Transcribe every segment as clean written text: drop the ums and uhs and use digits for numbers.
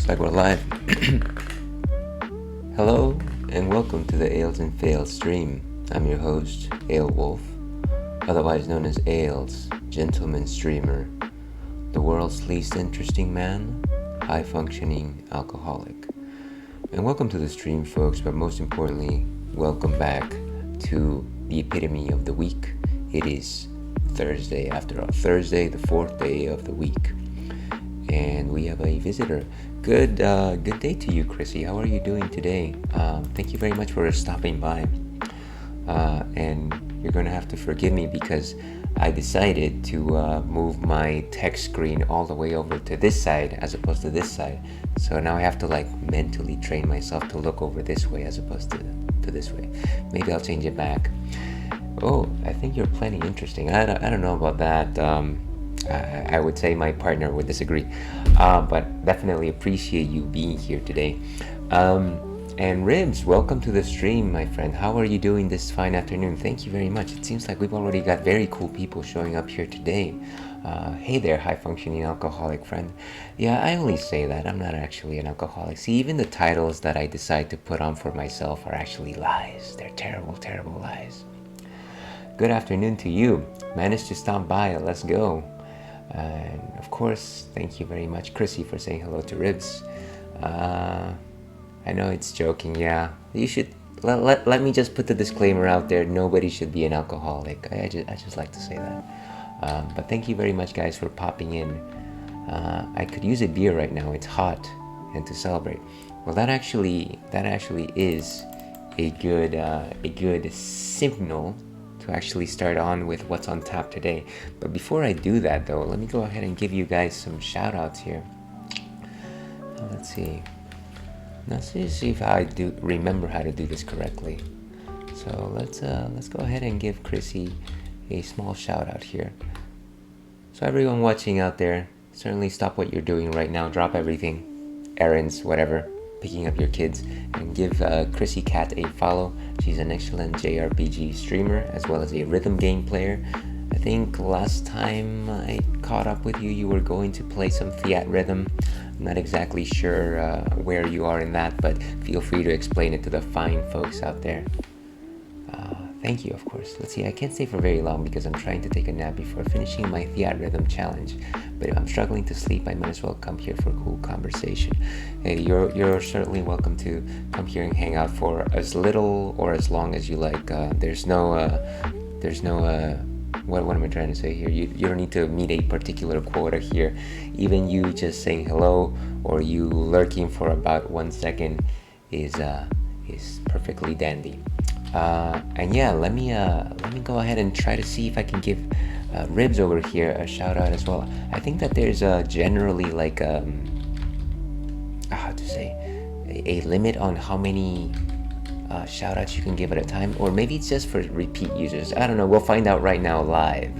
Looks like we're live. Hello and welcome to the Ales and Fails stream. I'm your host, Ale Wolf, otherwise known as Ales, gentleman streamer, the world's least interesting man, high-functioning alcoholic. And welcome to the stream, folks, but most importantly, welcome back to the epitome of the week. It is Thursday, after all. Thursday, the fourth day of the week. And we have a visitor. Good day to you, Chrissy. How are you doing today? Thank you very much for stopping by. And you're gonna have to forgive me because I decided to move my text screen all the way over to this side as opposed to this side. So now I have to mentally train myself to look over this way as opposed to this way. Maybe I'll change it back. Oh, I think you're plenty interesting. I don't know about that. I would say my partner would disagree, but definitely appreciate you being here today. And Ribs, welcome to the stream, my friend. How are you doing this fine afternoon? Thank you very much. It seems like we've already got very cool people showing up here today. Hey there, high-functioning alcoholic friend. Yeah, I only say that. I'm not actually an alcoholic. See, even the titles that I decide to put on for myself are actually lies. They're terrible, terrible lies. Good afternoon to you. Managed to stop by. Let's go. And of course, thank you very much, Chrissy, for saying hello to Ribs. I know it's joking, yeah. You should let me just put the disclaimer out there. Nobody should be an alcoholic. I just like to say that. But thank you very much, guys, for popping in. I could use a beer right now. It's hot, and to celebrate. Well, that actually is a good signal to actually start on with what's on tap today. But before I do that, though, let me go ahead and give you guys some shout outs here. Let's see if I do remember how to do this correctly. So let's go ahead and give Chrissy a small shout out here. So everyone watching out there, certainly stop what you're doing right now, drop everything, errands, whatever, picking up your kids, and give Chrissy Cat a follow. She's an excellent JRPG streamer as well as a rhythm game player. I think last time I caught up with you, you were going to play some Fiat Rhythm. I'm not exactly sure where you are in that, but feel free to explain it to the fine folks out there. Thank you, of course. Let's see, I can't stay for very long because I'm trying to take a nap before finishing my Fiat Rhythm challenge. But if I'm struggling to sleep, I might as well come here for a cool conversation. Hey, you're certainly welcome to come here and hang out for as little or as long as you like. There's no what am I trying to say here? You don't need to meet a particular quota here. Even you just saying hello or you lurking for about 1 second is perfectly dandy. And yeah, let me go ahead and try to see if I can give Ribs over here a shout out as well. I think that there's generally how to say, a limit on how many shout outs you can give at a time, or maybe it's just for repeat users. I don't know. We'll find out right now live.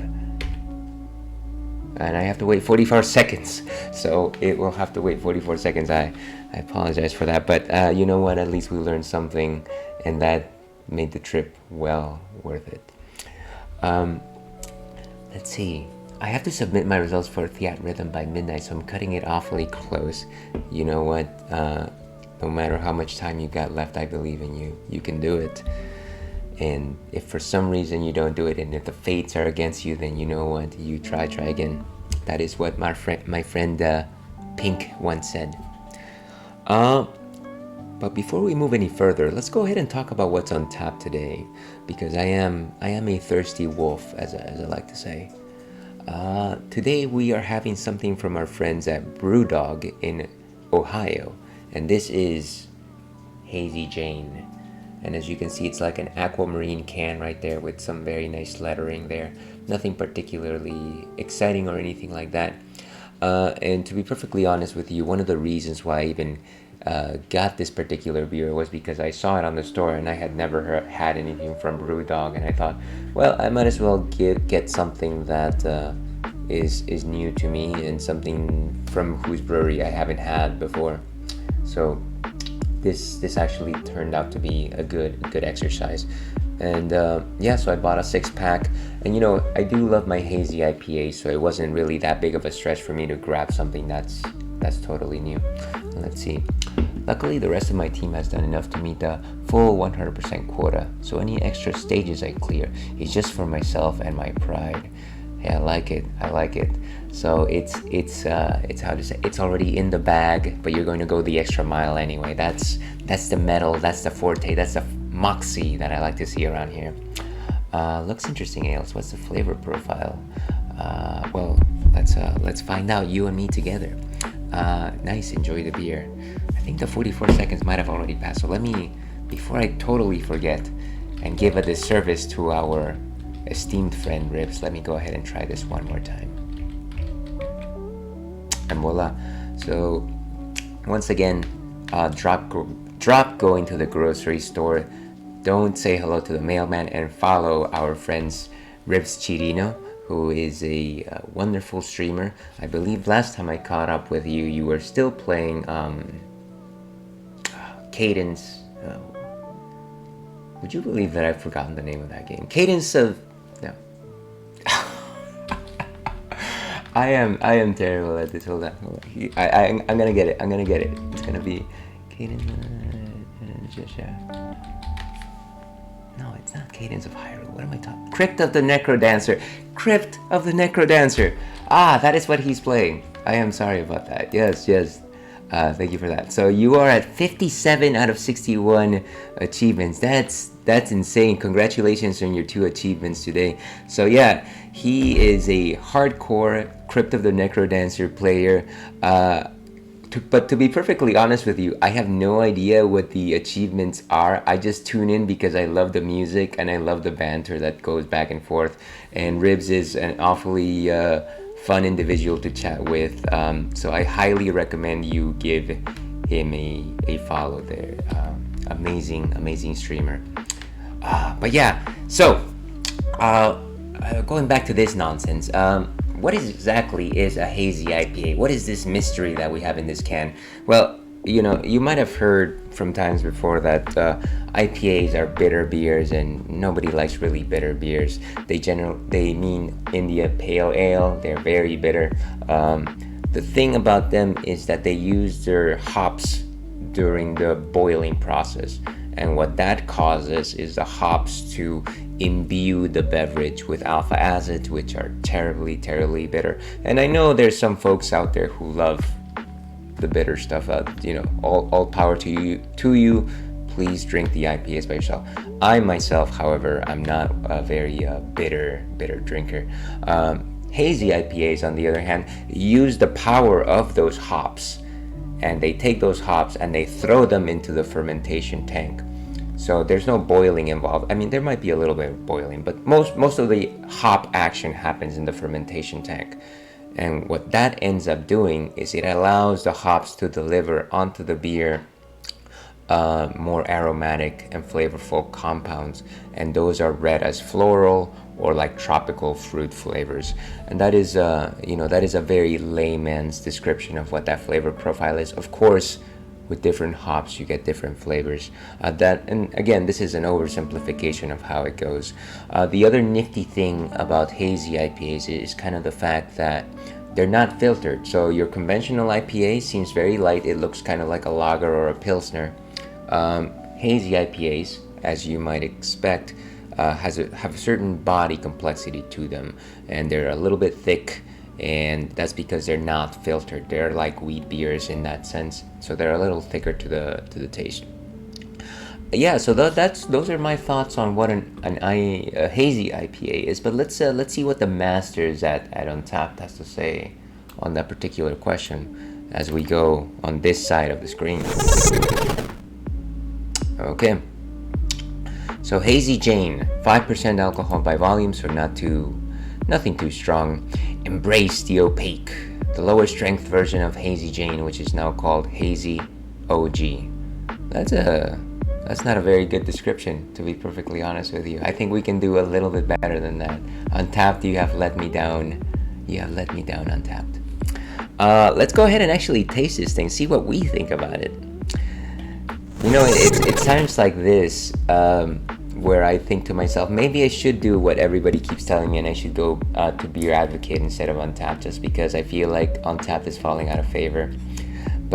And I have to wait 44 seconds, so it will have to wait 44 seconds. I apologize for that, but you know what? At least we learned something, and that made the trip well worth it. Let's see. I have to submit my results for Fiat Rhythm by midnight, so I'm cutting it awfully close. You know what? No matter how much time you got left, I believe in you. You can do it. And if for some reason you don't do it, and if the fates are against you, then you know what? You try again. That is what my friend Pink once said. But before we move any further, let's go ahead and talk about what's on tap today, because I am a thirsty wolf, as I like to say. Today we are having something from our friends at Brewdog in Ohio, and this is Hazy Jane. And as you can see, it's like an aquamarine can right there with some very nice lettering there. Nothing particularly exciting or anything like that. And to be perfectly honest with you, one of the reasons why I even got this particular beer was because I saw it on the store and I had never had anything from Brewdog, and I thought, well, I might as well get something that is new to me and something from whose brewery I haven't had before. So this actually turned out to be a good exercise. And yeah, so I bought a 6-pack, and you know, I do love my hazy IPA, so it wasn't really that big of a stretch for me to grab something that's totally new. Let's see. Luckily, the rest of my team has done enough to meet the full 100% quota, so any extra stages I clear is just for myself and my pride. Yeah, I like it. So it's how to say, it's already in the bag, but you're going to go the extra mile anyway. That's the metal, that's the forte, that's the moxie that I like to see around here. Looks interesting, Ales. What's the flavor profile? Well, let's find out, you and me together. Nice, enjoy the beer. I think the 44 seconds might have already passed, so let me, before I totally forget and give a disservice to our esteemed friend Ribs, let me go ahead and try this one more time. And voila. So once again, drop going to the grocery store, don't say hello to the mailman, and follow our friends Ribs Chirino, who is a wonderful streamer. I believe last time I caught up with you, you were still playing Cadence. Would you believe that I've forgotten the name of that game? Cadence of... No. I am terrible at this. Hold on. I'm gonna get it. It's gonna be Cadence... No, it's not Cadence of Hyrule. What am I talking? Crypt of the Necrodancer. Ah, that is what he's playing. I am sorry about that. Yes. Thank you for that. So you are at 57 out of 61 achievements. That's insane. Congratulations on your 2 achievements today. So yeah, he is a hardcore Crypt of the Necrodancer player. But to be perfectly honest with you, I have no idea what the achievements are. I just tune in because I love the music and I love the banter that goes back and forth. And Ribs is an awfully fun individual to chat with. So I highly recommend you give him a follow there. Amazing streamer. But yeah, so going back to this nonsense. What exactly is a hazy IPA? What is this mystery that we have in this can? Well, you might have heard from times before that IPAs are bitter beers, and nobody likes really bitter beers. They mean India Pale Ale. They're very bitter. The thing about them is that they use their hops during the boiling process, and what that causes is the hops to imbue the beverage with alpha acids, which are terribly bitter. And I know there's some folks out there who love the bitter stuff. All power to you. Please drink the IPAs by yourself. I myself, however, I'm not a very bitter drinker. Hazy IPAs, on the other hand, use the power of those hops, and they take those hops and they throw them into the fermentation tank. So there's no boiling involved. I mean, there might be a little bit of boiling, but most of the hop action happens in the fermentation tank. And what that ends up doing is it allows the hops to deliver onto the beer more aromatic and flavorful compounds, and those are read as floral or like tropical fruit flavors. And that is a very layman's description of what that flavor profile is. Of course, with different hops you get different flavors. And again, this is an oversimplification of how it goes. The other nifty thing about hazy IPAs is kind of the fact that they're not filtered. So your conventional IPA seems very light. It looks kind of like a lager or a pilsner. Hazy IPAs, as you might expect, have a certain body complexity to them, and they're a little bit thick, and that's because they're not filtered. They're like wheat beers in that sense, so they're a little thicker to the taste. Yeah, so those are my thoughts on what a hazy IPA is. But let's see what the masters at Untapped has to say on that particular question as we go on this side of the screen. Okay. So Hazy Jane, 5% alcohol by volume, so nothing too strong. Embrace the opaque, the lower strength version of Hazy Jane, which is now called Hazy OG. That's not a very good description, to be perfectly honest with you. I think we can do a little bit better than that. Untapped, you have let me down. You have let me down, Untapped. Let's go ahead and actually taste this thing, see what we think about it. It's times like this where I think to myself, maybe I should do what everybody keeps telling me, and I should go to Beer Advocate instead of Untapped, just because I feel like Untapped is falling out of favor.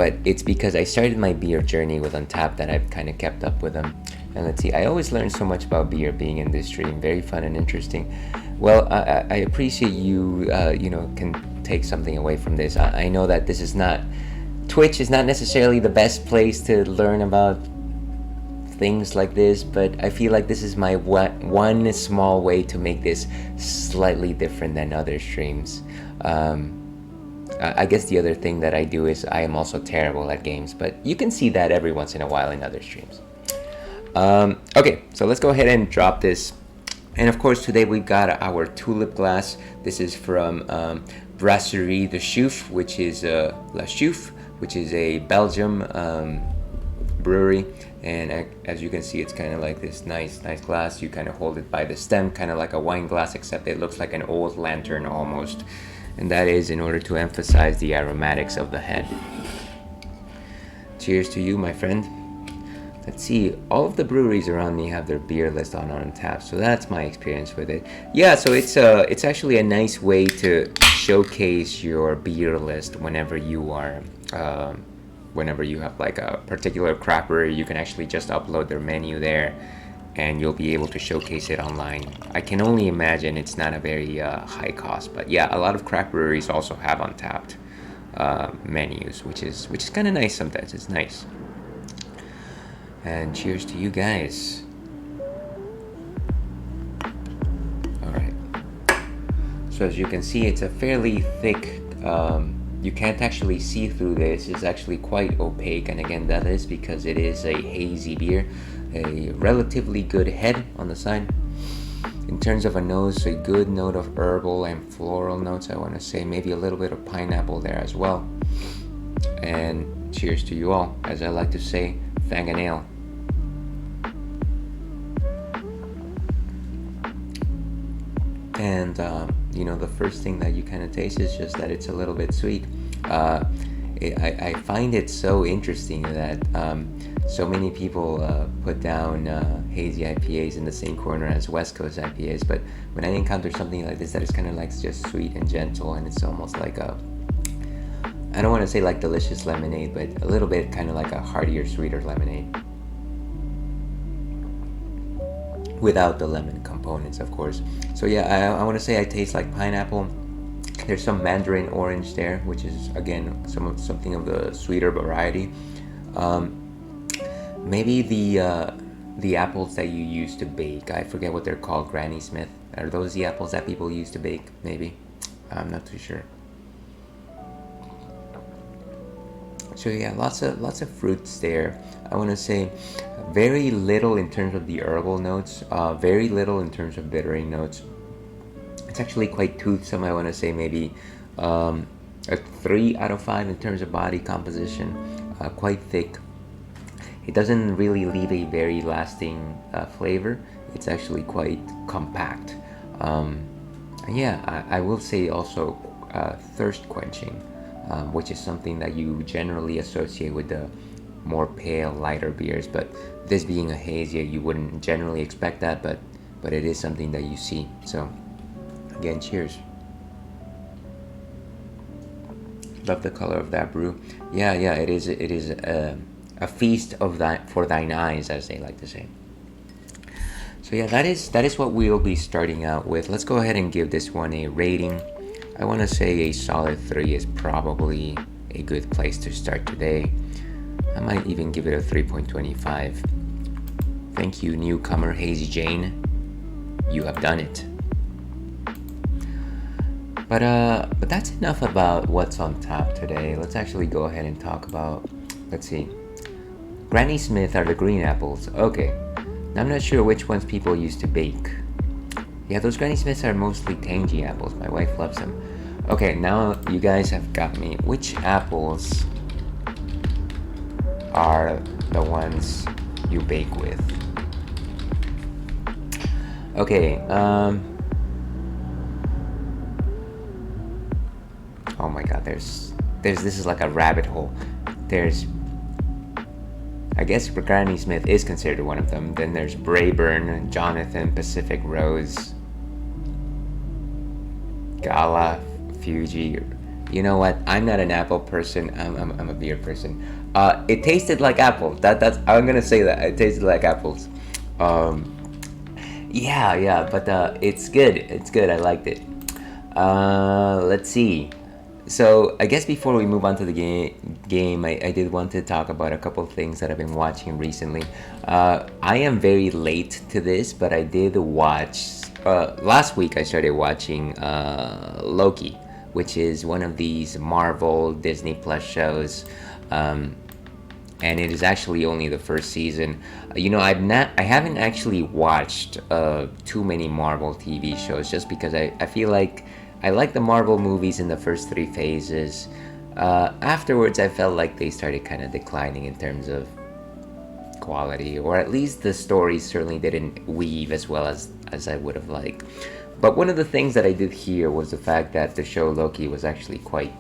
but it's because I started my beer journey with Untapped that I've kind of kept up with them. And let's see, I always learn so much about beer being in this stream. Very fun and interesting. Well, I appreciate you, can take something away from this. I know that this is not, Twitch is not necessarily the best place to learn about things like this, but I feel like this is my one small way to make this slightly different than other streams. I guess the other thing that I do is I am also terrible at games, but you can see that every once in a while in other streams. Okay, so let's go ahead and drop this. And of course, today we've got our tulip glass. This is from Brasserie de Chouffe, which is La Chouffe, which is a Belgium brewery. And as you can see, it's kind of like this nice glass. You kind of hold it by the stem, kind of like a wine glass, except it looks like an old lantern almost. And that is in order to emphasize the aromatics of the head. Cheers to you, my friend. Let's see, all of the breweries around me have their beer list on Untapped, so that's my experience with it. Yeah, so it's actually a nice way to showcase your beer list whenever you are, whenever you have like a particular craft brewery. You can actually just upload their menu there, and you'll be able to showcase it online. I can only imagine it's not a very high cost, but yeah, a lot of craft breweries also have Untapped menus, which is kind of nice sometimes. It's nice. And cheers to you guys. Alright. So as you can see, it's a fairly thick, you can't actually see through this. It's actually quite opaque, and again, that is because it is a hazy beer. A relatively good head on the side. In terms of a nose, a good note of herbal and floral notes, I want to say. Maybe a little bit of pineapple there as well. And cheers to you all. As I like to say, fang an ale. And the first thing that you kind of taste is just that it's a little bit sweet. I find it so interesting that so many people put down hazy IPAs in the same corner as West Coast IPAs, but when I encounter something like this that is kind of like just sweet and gentle, and it's almost like I don't want to say like delicious lemonade, but a little bit kind of like a heartier, sweeter lemonade. Without the lemon components, of course. So yeah, I want to say I taste like pineapple. There's some mandarin orange there, which is again something of the sweeter variety. Maybe the apples that you use to bake. I forget what they're called. Granny Smith. Are those the apples that people use to bake? Maybe. I'm not too sure. So yeah, lots of fruits there. I want to say very little in terms of the herbal notes, very little in terms of bittering notes. It's actually quite toothsome. I want to say maybe a 3 out of 5 in terms of body composition. Quite thick. It doesn't really leave a very lasting flavor. It's actually quite compact. And yeah, I will say also thirst quenching, which is something that you generally associate with the more pale, lighter beers. But this being a hazy, you wouldn't generally expect that, but it is something that you see. So again, cheers. Love the color of that brew. Yeah, it is a feast of that for thine eyes, as they like to say. So yeah, that is what we'll be starting out with. Let's go ahead and give this one a rating. I want to say a solid 3 is probably a good place to start today. I might even give it a 3.25. Thank you, newcomer Hazy Jane. You have done it. But that's enough about what's on tap today. Let's actually go ahead and talk about, let's see. Granny Smith are the green apples. Okay. Now I'm not sure which ones people used to bake. Yeah, those Granny Smiths are mostly tangy apples. My wife loves them. Okay, now you guys have got me. Which apples are the ones you bake with? Okay, oh my god, there's this is like a rabbit hole. I guess Granny Smith is considered one of them. Then there's Brayburn, Jonathan, Pacific Rose, Gala, Fuji, You know what? I'm not an apple person. I'm a beer person. It tasted like apple. That's I'm gonna say that it tasted like apples. Um, yeah, but it's good. It's good. I liked it. Let's see. So I guess before we move on to the game, I did want to talk about a couple of things that I've been watching recently. I am very late to this, but I did watch. Last week I started watching Loki, which is one of these Marvel Disney Plus shows. Um, and it is actually only the first season. I haven't actually watched too many Marvel TV shows just because I feel like I like the Marvel movies in the first three phases. Afterwards, I felt like they started kind of declining in terms of quality, or at least the stories certainly didn't weave as well as I would have liked. But one of the things that I did hear was the fact that the show Loki was actually quite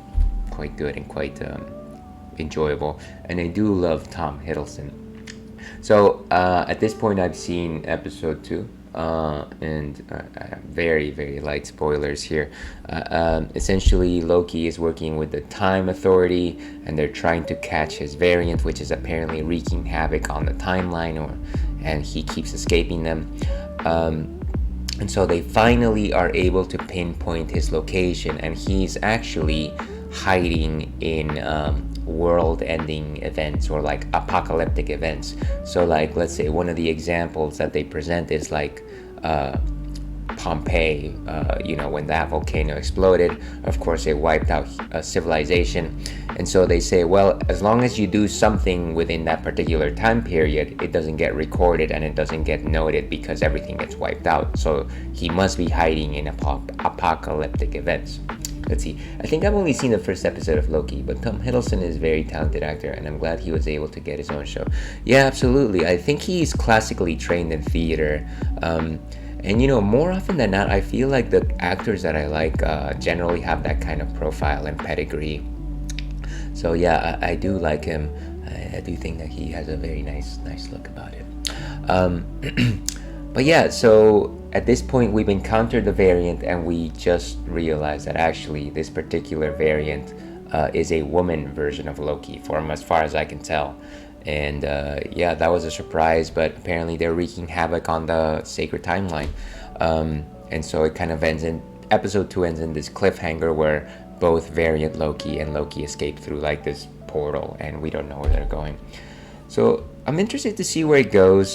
good and quite enjoyable, and I do love Tom Hiddleston. So at this point, I've seen episode 2, and very, very light spoilers here. Essentially, Loki is working with the Time Authority, and they're trying to catch his variant, which is apparently wreaking havoc on the timeline, and he keeps escaping them. And so they finally are able to pinpoint his location, and he's actually hiding in world-ending events or like apocalyptic events. So like, let's say one of the examples that they present is like Pompeii, when that volcano exploded, of course it wiped out a civilization. And so they say, well, as long as you do something within that particular time period, it doesn't get recorded and it doesn't get noted because everything gets wiped out. So he must be hiding in apocalyptic events. Let's see. I think I've only seen the first episode of Loki, but Tom Hiddleston is a very talented actor, and I'm glad he was able to get his own show. Yeah, absolutely. I think he's classically trained in theater. And more often than not, I feel like the actors that I like generally have that kind of profile and pedigree. So yeah, I do like him. I do think that he has a very nice look about him. But yeah, so at this point we've encountered the variant, and we just realized that actually this particular variant is a woman version of Loki, from as far as I can tell. And yeah, that was a surprise, but apparently they're wreaking havoc on the sacred timeline. And so it kind of ends in, episode 2 ends in this cliffhanger where both variant Loki and Loki escape through like this portal, and we don't know where they're going. So I'm interested to see where it goes.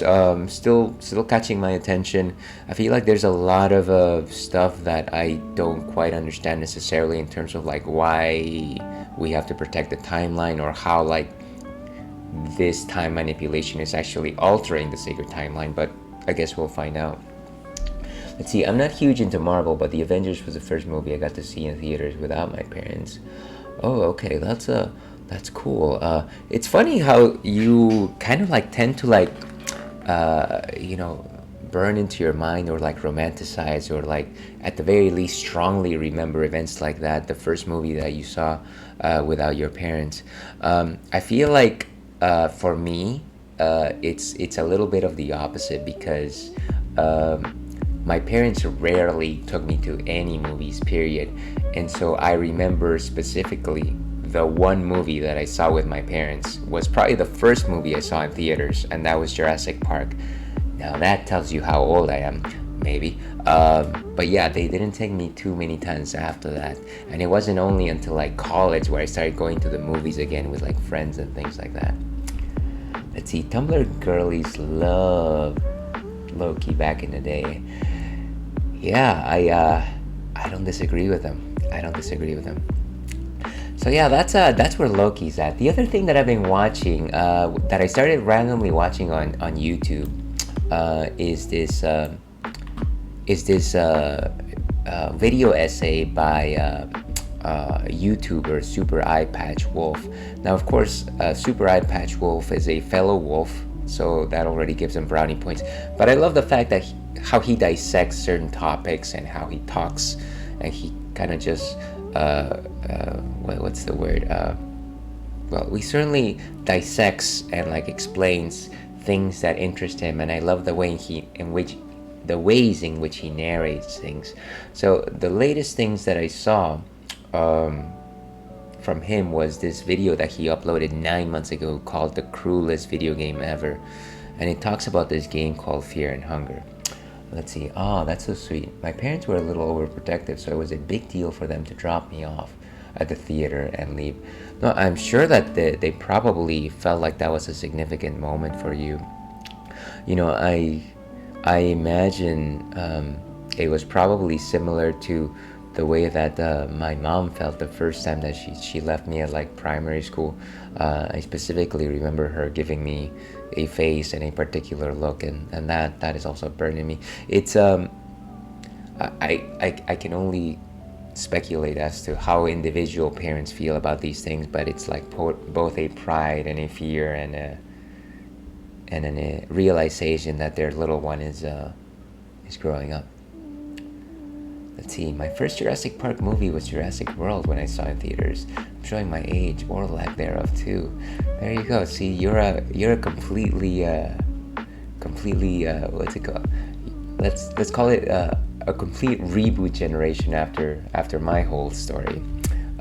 Still catching my attention. I feel like there's a lot of stuff that I don't quite understand necessarily in terms of like why we have to protect the timeline, or how like this time manipulation is actually altering the sacred timeline, but I guess we'll find out. Let's see, I'm not huge into Marvel, but The Avengers was the first movie I got to see in theaters without my parents. Oh, okay, that's cool. It's funny how you kind of like tend to like, burn into your mind, or like romanticize, or like at the very least strongly remember events like that, the first movie that you saw without your parents. I feel like for me, it's a little bit of the opposite, because my parents rarely took me to any movies, period. And so I remember specifically the one movie that I saw with my parents was probably the first movie I saw in theaters, and that was Jurassic Park. Now that tells you how old I am, maybe. But yeah, they didn't take me too many times after that. And it wasn't only until like college where I started going to the movies again with like friends and things like that. Let's see, Tumblr girlies love Loki back in the day. Yeah, I don't disagree with them. So yeah, that's where Loki's at. The other thing that I've been watching, that I started randomly watching on YouTube, is this video essay by YouTuber Super Eye Patch Wolf. Now, of course, Super Eye Patch Wolf is a fellow wolf, so that already gives him brownie points. But I love the fact that how he dissects certain topics, and how he talks, and he kind of just what's the word? Well, he certainly dissects and like explains things that interest him, and I love the ways in which he narrates things. So the latest things that I saw, from him was this video that he uploaded 9 months ago called The Cruelest Video Game Ever. And it talks about this game called Fear and Hunger. Let's see. Oh, that's so sweet. My parents were a little overprotective, so it was a big deal for them to drop me off at the theater and leave. No, I'm sure that they probably felt like that was a significant moment for you. You know, I imagine it was probably similar to the way that my mom felt the first time that she left me at like primary school. I specifically remember her giving me a face and a particular look, and that is also burned in me. It's I can only speculate as to how individual parents feel about these things, but it's like both a pride and a fear and a realization that their little one is growing up. Let's see, my first Jurassic Park movie was Jurassic World when I saw it in theaters. I'm showing my age or lack thereof too. There you go. See, you're a completely what's it called? Let's call it a complete reboot generation after my whole story.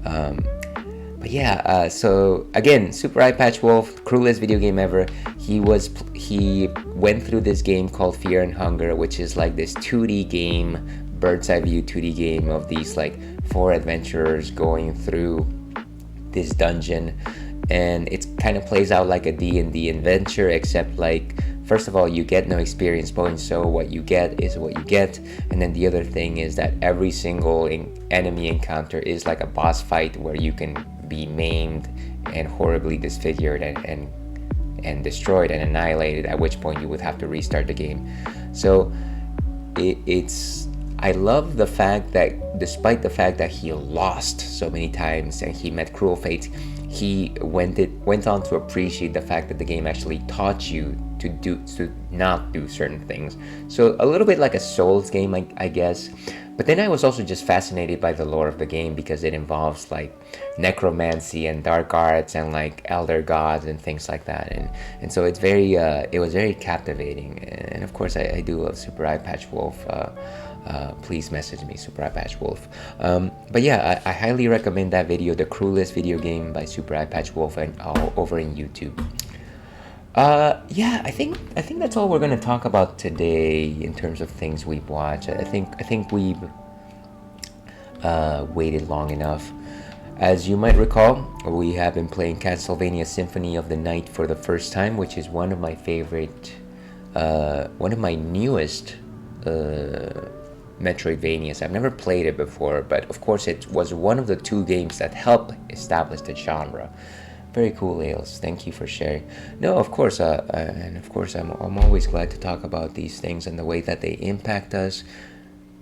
But yeah, so again, Super Eye Patch Wolf, cruelest video game ever. He went through this game called Fear and Hunger, which is like this 2D game, bird's eye view 2D game of these like 4 adventurers going through this dungeon, and it kind of plays out like a D&D adventure, except like, first of all, you get no experience points, so what you get is what you get. And then the other thing is that every single enemy encounter is like a boss fight where you can be maimed and horribly disfigured and destroyed and annihilated, at which point you would have to restart the game. So it's I love the fact that despite the fact that he lost so many times and he met cruel fates, he went on to appreciate the fact that the game actually taught you to not do certain things. So a little bit like a Souls game, I guess. But then I was also just fascinated by the lore of the game because it involves like necromancy and dark arts and like elder gods and things like that. And so it's it was very captivating. And of course I do love Super Eye Patch Wolf. Please message me, Super Eye Patch Wolf. But yeah, I highly recommend that video, The Cruelest Video Game by Super Eye Patch Wolf, and over in YouTube. Yeah, I think that's all we're gonna talk about today in terms of things we've watched. I think we've waited long enough. As you might recall, we have been playing Castlevania Symphony of the Night for the first time, which is one of my newest Metroidvanias. I've never played it before, but of course it was one of the 2 games that helped establish the genre. Very cool, Ales. Thank you for sharing. No, of course, and of course, I'm always glad to talk about these things and the way that they impact us,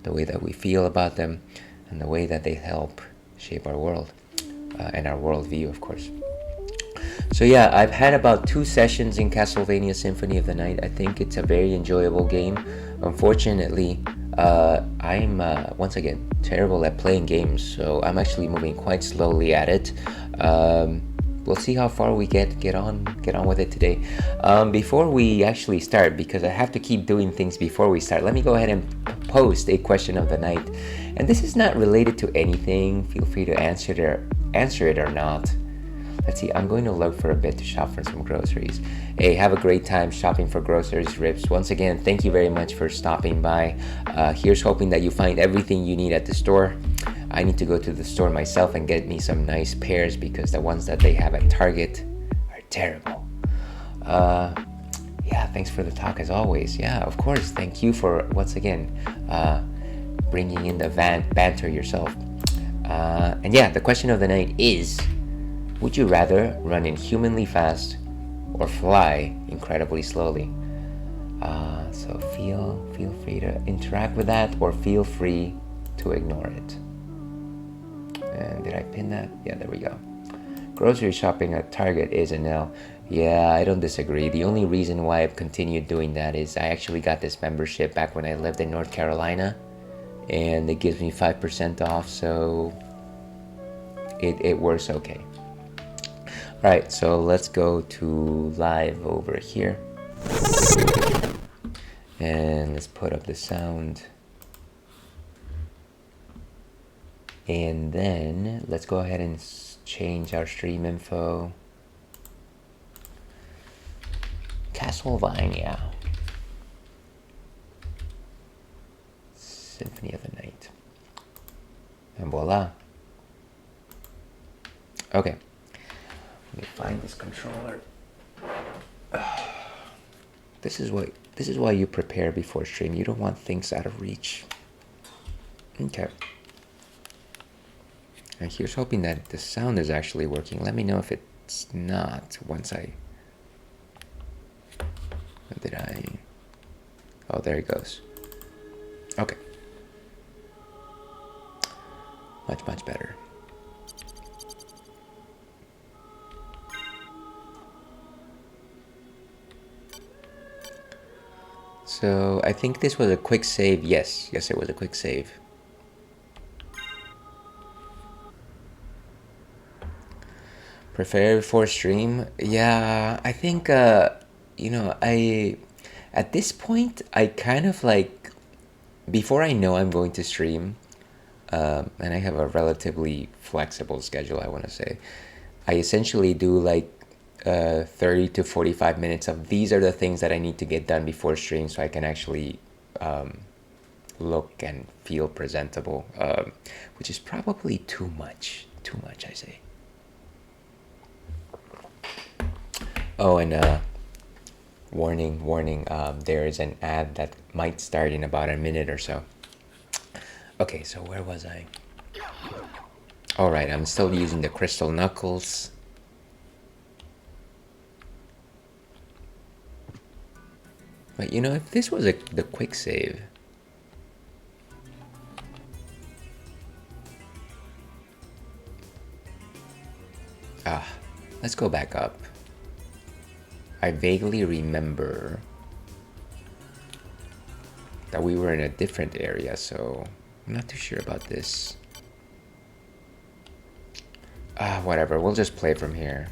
the way that we feel about them, and the way that they help shape our world and our worldview, of course. So yeah, I've had about 2 sessions in Castlevania Symphony of the Night. I think it's a very enjoyable game. Unfortunately, I'm once again terrible at playing games, so I'm actually moving quite slowly at it. We'll see how far we get on with it today. Before we actually start, because I have to keep doing things before we start, let me go ahead and post a question of the night. And this is not related to anything. Feel free to answer it or not. Let's see, I'm going to look for a bit to shop for some groceries. Hey, have a great time shopping for groceries, Rips. Once again, thank you very much for stopping by. Here's hoping that you find everything you need at the store. I need to go to the store myself and get me some nice pears because the ones that they have at Target are terrible. Yeah, thanks for the talk as always. Yeah, of course. Thank you for, once again, bringing in the banter yourself. And yeah, the question of the night is, would you rather run inhumanly fast or fly incredibly slowly? So feel free to interact with that, or feel free to ignore it. And did I pin that? Yeah, there we go. Grocery shopping at Target is an L. Yeah, I don't disagree. The only reason why I've continued doing that is I actually got this membership back when I lived in North Carolina, and it gives me 5% off, so it works okay. Alright, so let's go to live over here. And let's put up the sound. And then let's go ahead and change our stream info. Castlevania. Symphony of the Night. And voila. Okay. Let me find this controller. This is why you prepare before stream. You don't want things out of reach. Okay. And here's hoping that the sound is actually working. Let me know if it's not once I... Did I... Oh, there it goes. Okay. Much better. So I think this was a quick save. Yes, it was a quick save. Prepare before stream? Yeah, I think, you know, at this point, I kind of like, before I know I'm going to stream, and I have a relatively flexible schedule, I want to say, I essentially do like 30 to 45 minutes of these are the things that I need to get done before stream so I can actually look and feel presentable, which is probably too much, I say. Oh, and warning, there is an ad that might start in about a minute or so. Okay, so where was I? Alright, I'm still using the crystal knuckles. But you know, if this was the quick save... let's go back up. I vaguely remember that we were in a different area, so I'm not too sure about this. Whatever, we'll just play from here.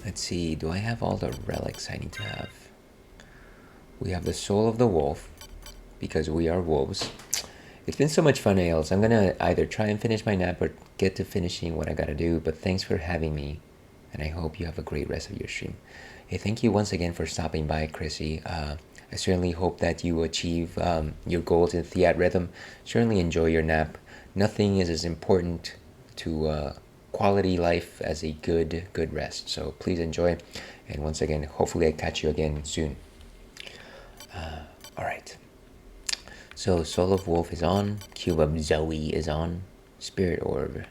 Let's see, do I have all the relics I need to have? We have the soul of the wolf, because we are wolves. It's been so much fun, Ales. I'm gonna either try and finish my nap or get to finishing what I gotta do, but thanks for having me, and I hope you have a great rest of your stream. Hey, thank you once again for stopping by, Chrissy. I certainly hope that you achieve your goals in Theat Rhythm. Certainly enjoy your nap. Nothing is as important to quality life as a good rest, so please enjoy. And once again, hopefully I catch you again soon. Alright. So, Soul of Wolf is on, Cube of Zoe is on, Spirit Orb,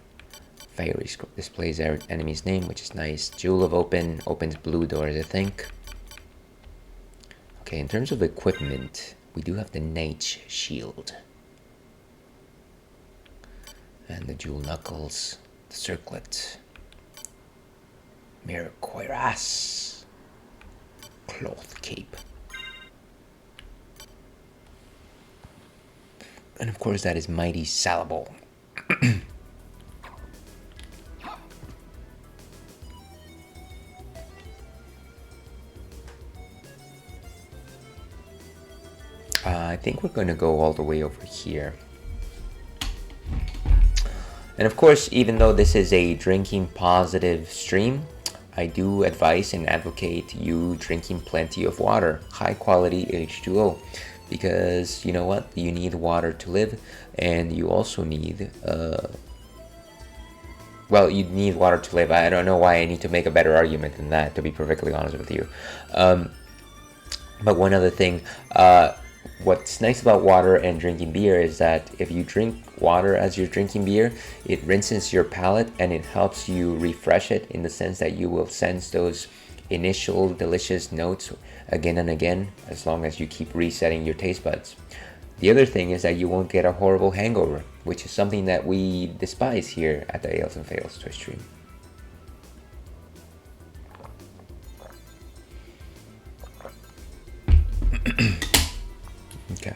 Fiery Scroll displays their enemy's name, which is nice. Jewel of Open opens blue doors, I think. Okay, in terms of equipment, we do have the Knight's Shield. And the Jewel Knuckles, the Circlet, Mirror Cuirass, Cloth Cape. And of course that is Mighty Salable. I think we're going to go all the way over here. And of course, even though this is a drinking positive stream, I do advise and advocate you drinking plenty of water, high quality H2O. Because you know what, you need water to live, and you also need well, you need water to live. I don't know why I need to make a better argument than that, to be perfectly honest with you. But one other thing, what's nice about water and drinking beer is that if you drink water as you're drinking beer, it rinses your palate and it helps you refresh it, in the sense that you will sense those initial delicious notes again and again, as long as you keep resetting your taste buds. The other thing is that you won't get a horrible hangover, which is something that we despise here at the Ales and Fails Twitch stream. Okay.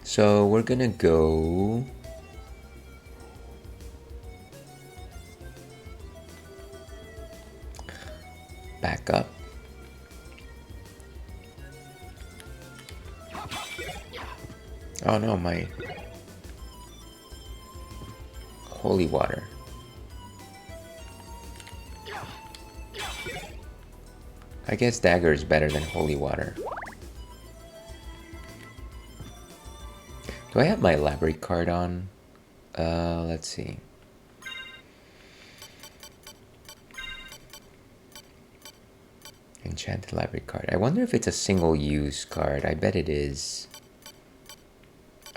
So we're gonna go back up. Oh no, my holy water. I guess dagger is better than holy water. Do I have my library card on? Let's see. Enchanted library card. I wonder if it's a single-use card. I bet it is.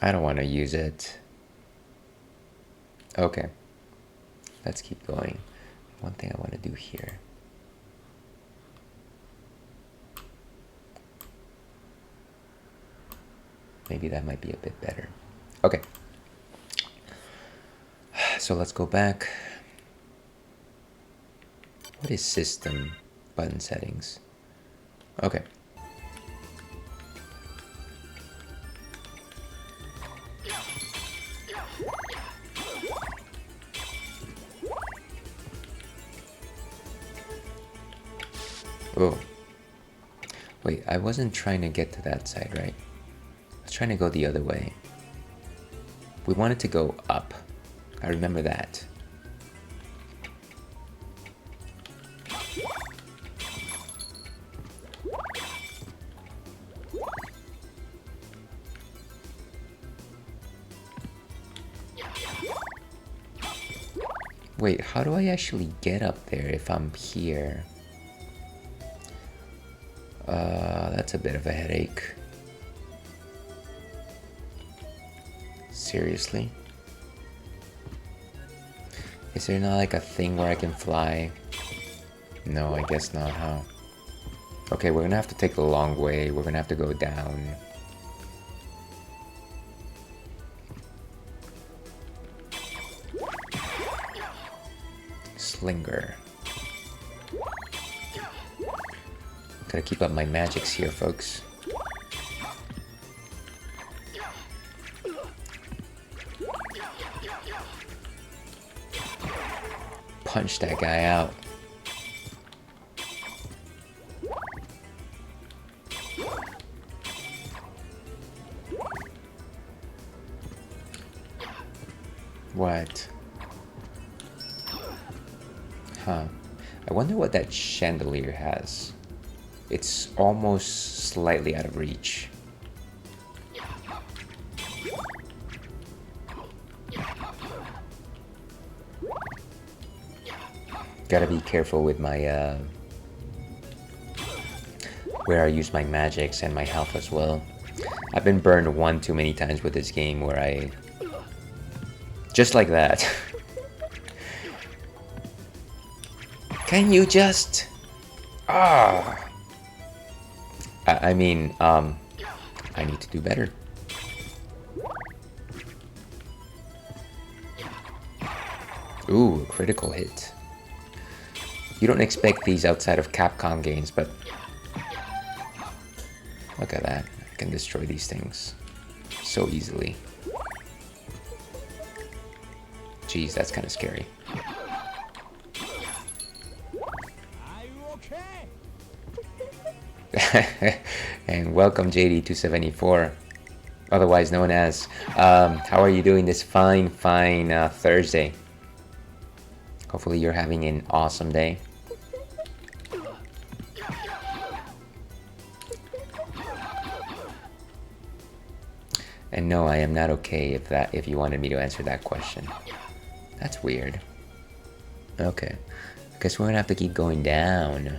I don't want to use it. Okay. Let's keep going. One thing I want to do here. Maybe that might be a bit better. Okay. So let's go back. What is system button settings? Okay. Oh. Wait, I wasn't trying to get to that side, right? I was trying to go the other way. We wanted to go up. I remember that. Wait, how do I actually get up there if I'm here? That's a bit of a headache. Seriously? Is there not like a thing where I can fly? No, I guess not, huh? Okay, we're gonna have to take the long way. We're gonna have to go down. Slinger. Gotta keep up my magics here, folks. Punch that guy out. What? Huh. I wonder what that chandelier has. It's almost slightly out of reach. Gotta be careful with my, where I use my magics and my health as well. I've been burned one too many times with this game where I... Just like that. Can you just... Ah... I mean, I need to do better. Ooh, critical hit. You don't expect these outside of Capcom games, but look at that. I can destroy these things so easily. Jeez, that's kind of scary. And welcome JD274, otherwise known as. How are you doing this fine Thursday? Hopefully you're having an awesome day. And no, I am not okay if you wanted me to answer that question. That's weird. Okay, guess we're gonna have to keep going down.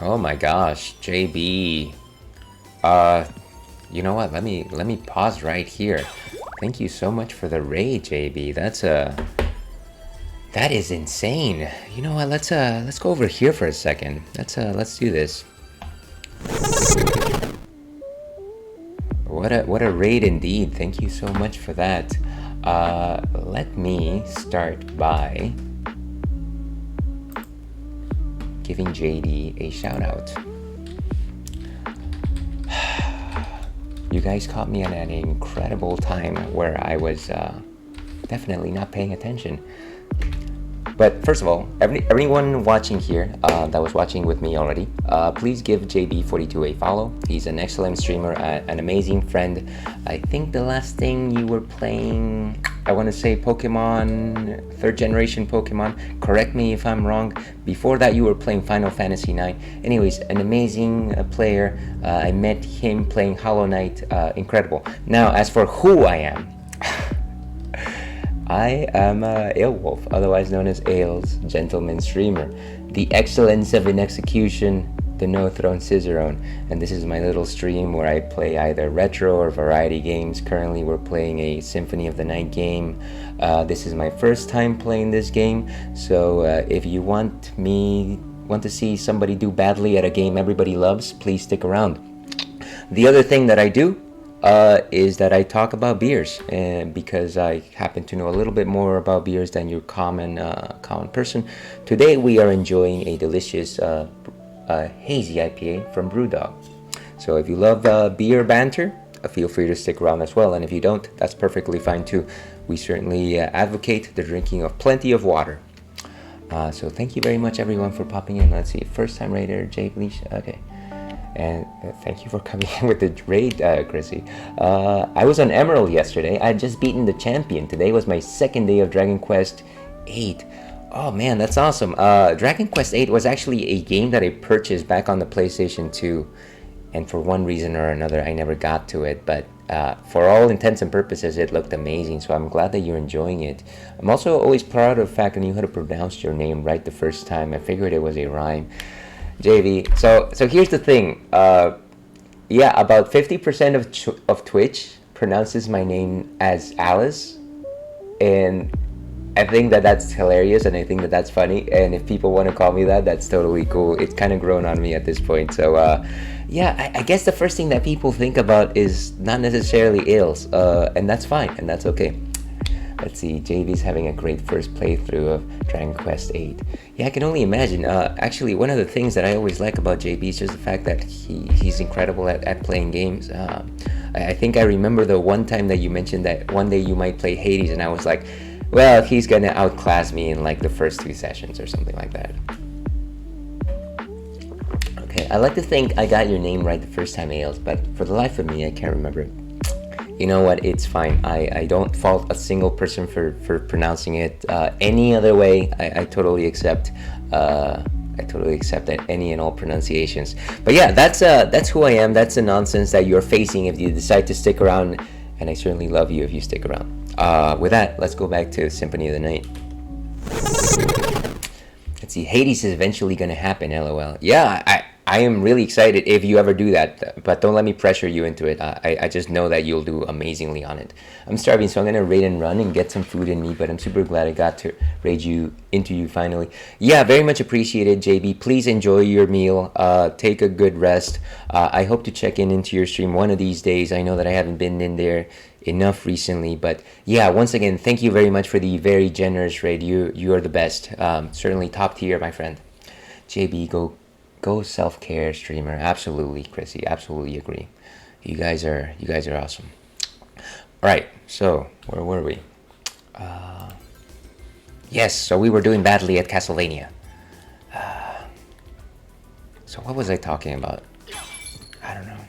Oh my gosh, JB. You know what? Let me pause right here. Thank you so much for the raid, JB. That is insane. You know what? Let's go over here for a second. Let's do this. What a raid indeed. Thank you so much for that. Let me start by giving JD a shout out. You guys caught me at an incredible time where I was definitely not paying attention. But first of all, everyone watching here that was watching with me already, please give JB42 a follow. He's an excellent streamer, an amazing friend. I think the last thing you were playing, I want to say Pokemon, 3rd generation Pokemon. Correct me if I'm wrong. Before that, you were playing Final Fantasy IX. Anyways, an amazing player. I met him playing Hollow Knight. Incredible. Now, as for who I am, I am Ailwolf, otherwise known as Ail's Gentleman Streamer, the excellence of an execution, the No Throne Cicerone, and this is my little stream where I play either retro or variety games. Currently we're playing a Symphony of the Night game. This is my first time playing this game, so if you want to see somebody do badly at a game everybody loves, please stick around. The other thing that I do is that I talk about beers, and because I happen to know a little bit more about beers than your common person. Today we are enjoying a delicious hazy IPA from Brewdog. So if you love beer banter, feel free to stick around as well, and if you don't, that's perfectly fine too. We certainly advocate the drinking of plenty of water. So thank you very much everyone for popping in. Let's see, first time raider, Jay Bleach, okay. And thank you for coming in with the raid, Chrissy. I was on Emerald yesterday. I had just beaten the champion. Today was my second day of Dragon Quest 8. Oh man, that's awesome. Dragon Quest 8 was actually a game that I purchased back on the PlayStation 2. And for one reason or another, I never got to it. But for all intents and purposes, it looked amazing. So I'm glad that you're enjoying it. I'm also always proud of the fact that I knew how to pronounce your name right the first time. I figured it was a rhyme. JV, so here's the thing. Yeah, about 50% of Twitch pronounces my name as Alice, and I think that that's hilarious, and I think that that's funny. And if people want to call me that, that's totally cool. It's kind of grown on me at this point. So yeah, I guess the first thing that people think about is not necessarily Ails, and that's fine, and that's okay. Let's see, JV's having a great first playthrough of Dragon Quest 8. Yeah, I can only imagine. Actually, one of the things that I always like about JB is just the fact that he's incredible at playing games. I think I remember the one time that you mentioned that one day you might play Hades, and I was like, well, he's gonna outclass me in like the first 2 sessions or something like that. Okay, I like to think I got your name right the first time, Ails, but for the life of me, I can't remember it. You know what, it's fine. I don't fault a single person for pronouncing it any other way. I totally accept any and all pronunciations. But yeah, that's who I am. That's the nonsense that you're facing if you decide to stick around, and I certainly love you if you stick around. With that, let's go back to Symphony of the Night. Let's see, Hades is eventually gonna happen, LOL. Yeah, I am really excited if you ever do that, but don't let me pressure you into it. I just know that you'll do amazingly on it. I'm starving, so I'm gonna raid and run and get some food in me, but I'm super glad I got to raid into you finally. Yeah, very much appreciated, JB. Please enjoy your meal. Take a good rest. I hope to check into your stream one of these days. I know that I haven't been in there enough recently, but yeah, once again, thank you very much for the very generous raid. You are the best. Certainly top tier, my friend. JB, go self-care streamer. Absolutely, Chrissy, absolutely agree. You guys are awesome. All right, so where were we? Yes, so we were doing badly at Castlevania. So what was I talking about? I don't know.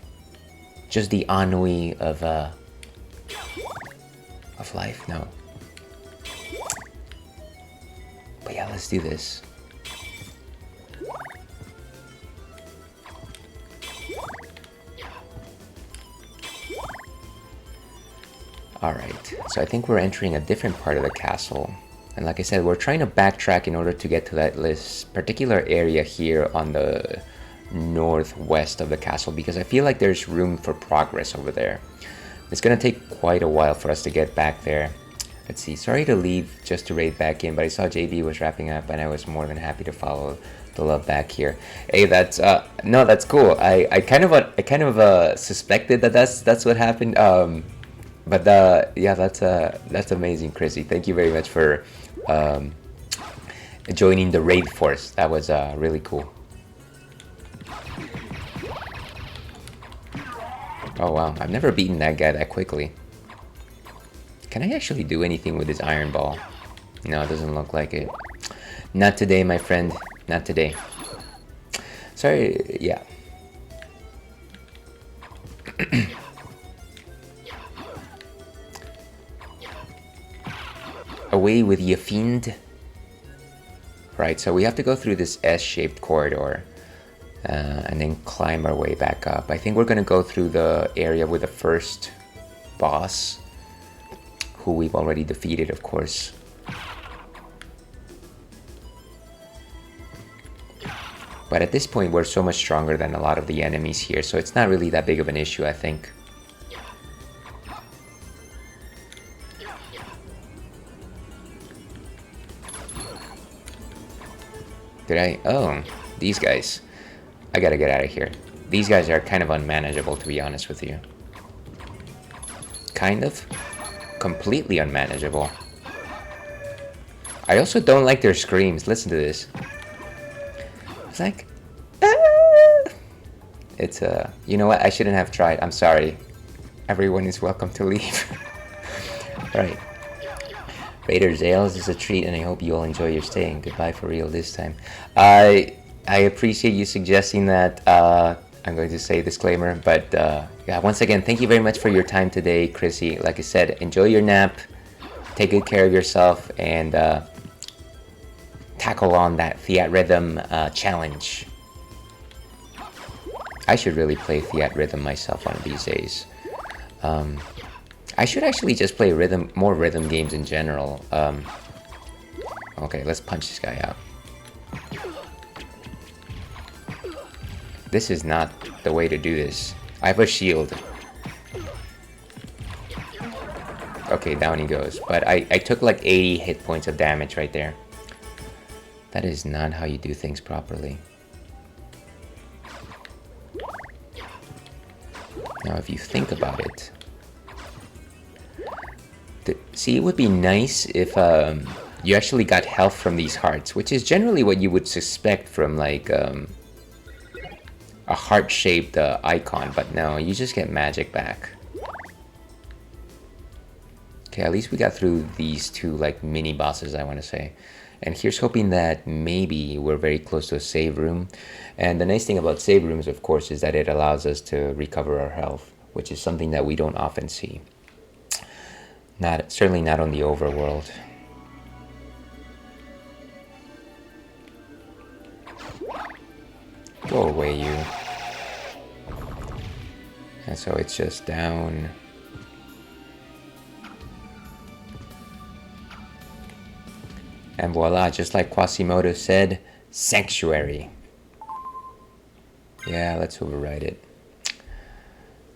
Just the ennui of life? No. But yeah, let's do this. Alright, so I think we're entering a different part of the castle. And like I said, we're trying to backtrack in order to get to that particular area here on the northwest of the castle, because I feel like there's room for progress over there. It's gonna take quite a while for us to get back there. Let's see, sorry to leave just to raid back in, but I saw JB was wrapping up and I was more than happy to follow the love back here. Hey, that's no, that's cool. I kind of suspected that that's what happened. But yeah, that's amazing, Chrissy. Thank you very much for joining the raid force. That was really cool. Oh wow, I've never beaten that guy that quickly. Can I actually do anything with his iron ball? No, it doesn't look like it. Not today, my friend. Not today. Sorry, yeah. Away with ye fiend. Right, so we have to go through this S-shaped corridor and then climb our way back up. I think we're gonna go through the area with the first boss, who we've already defeated, of course. But at this point, we're so much stronger than a lot of the enemies here, so it's not really that big of an issue, I think. Did I? Oh, these guys. I gotta get out of here. These guys are kind of unmanageable, to be honest with you. Kind of. Completely unmanageable. I also don't like their screams. Listen to this. It's like... Ah! It's you know what? I shouldn't have tried. I'm sorry. Everyone is welcome to leave. Right. Raiders Ales is a treat, and I hope you all enjoy your stay. And goodbye for real this time. I appreciate you suggesting that. I'm going to say disclaimer, but yeah. Once again, thank you very much for your time today, Chrissy. Like I said, enjoy your nap, take good care of yourself, and tackle on that Theatrhythm challenge. I should really play Theatrhythm myself one of these days. I should actually just play more rhythm games in general. Okay, let's punch this guy out. This is not the way to do this. I have a shield. Okay, down he goes. But I took like 80 hit points of damage right there. That is not how you do things properly. Now, if you think about it... See, it would be nice if you actually got health from these hearts, which is generally what you would suspect from like a heart-shaped icon, but no, you just get magic back. Okay, at least we got through these two like mini bosses, I want to say. And here's hoping that maybe we're very close to a save room. And the nice thing about save rooms, of course, is that it allows us to recover our health, which is something that we don't often see. Certainly not on the overworld. Go away, you. And so it's just down. And voila, just like Quasimodo said, Sanctuary. Yeah, let's override it.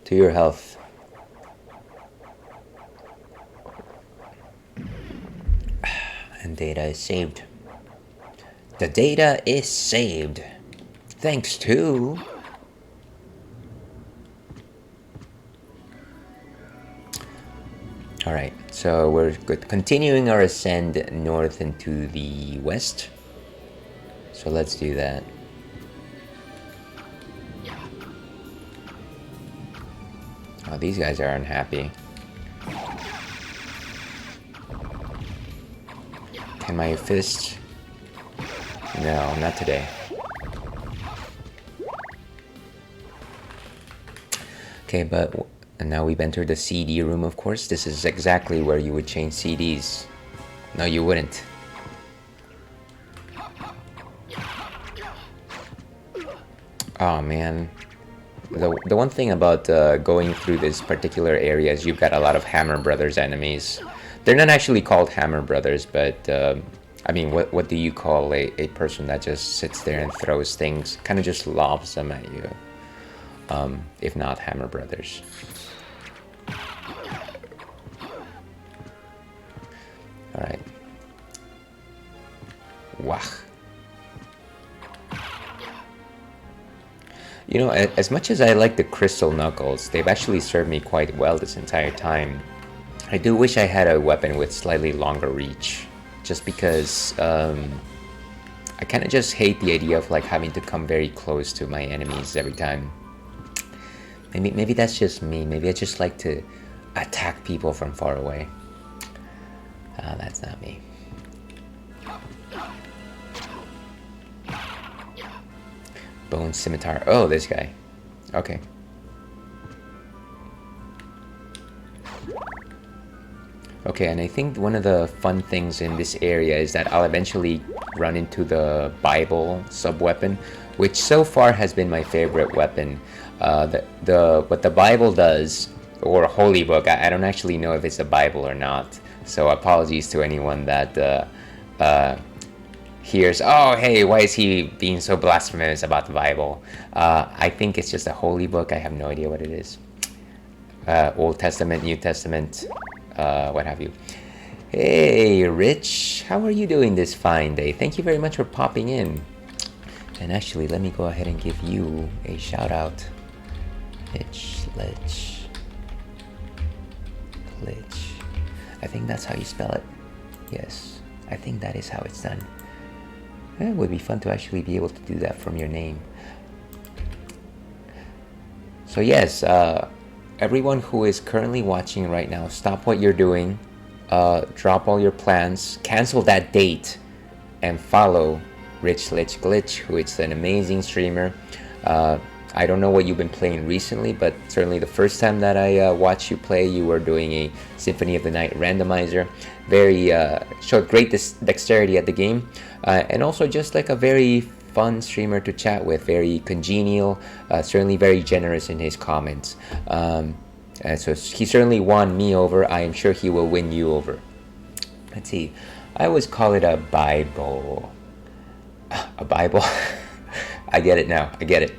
To your health. And data is saved. The data is saved. Thanks to... Alright, so we're continuing our ascend north into the west. So let's do that. Oh, these guys are unhappy. Can my fist? No, not today. Okay, but and now we've entered the CD room, of course. This is exactly where you would change CDs. No, you wouldn't. Oh, man. The one thing about going through this particular area is you've got a lot of Hammer Brothers enemies. They're not actually called Hammer Brothers, but I mean, what do you call a person that just sits there and throws things, kind of just lobs them at you, if not Hammer Brothers? All right. Wah. You know, as much as I like the Crystal Knuckles, they've actually served me quite well this entire time. I do wish I had a weapon with slightly longer reach, just because I kind of just hate the idea of like having to come very close to my enemies every time. Maybe that's just me. Maybe I just like to attack people from far away. That's not me. Bone Scimitar. Oh, this guy. Okay. Okay, and I think one of the fun things in this area is that I'll eventually run into the Bible sub-weapon, which so far has been my favorite weapon. What the Bible does, or a holy book, I don't actually know if it's a Bible or not, so apologies to anyone that hears, oh, hey, why is he being so blasphemous about the Bible? I think it's just a holy book. I have no idea what it is. Old Testament, New Testament, what have you. Hey, Rich, how are you doing this fine day? Thank you very much for popping in. And actually, let me go ahead and give you a shout out. Glitch. I think that's how you spell it. Yes, I think that is how it's done. It would be fun to actually be able to do that from your name. So yes, everyone who is currently watching right now, stop what you're doing, drop all your plans, cancel that date, and follow Rich Lich Glitch, who is an amazing streamer. I don't know what you've been playing recently, but certainly the first time that I watched you play, you were doing a Symphony of the Night randomizer. Showed great dexterity at the game, and also just like a very fun streamer to chat with, very congenial, certainly very generous in his comments. And so he certainly won me over. I am sure he will win you over. Let's see. I always call it a Bible. A Bible? I get it now. I get it.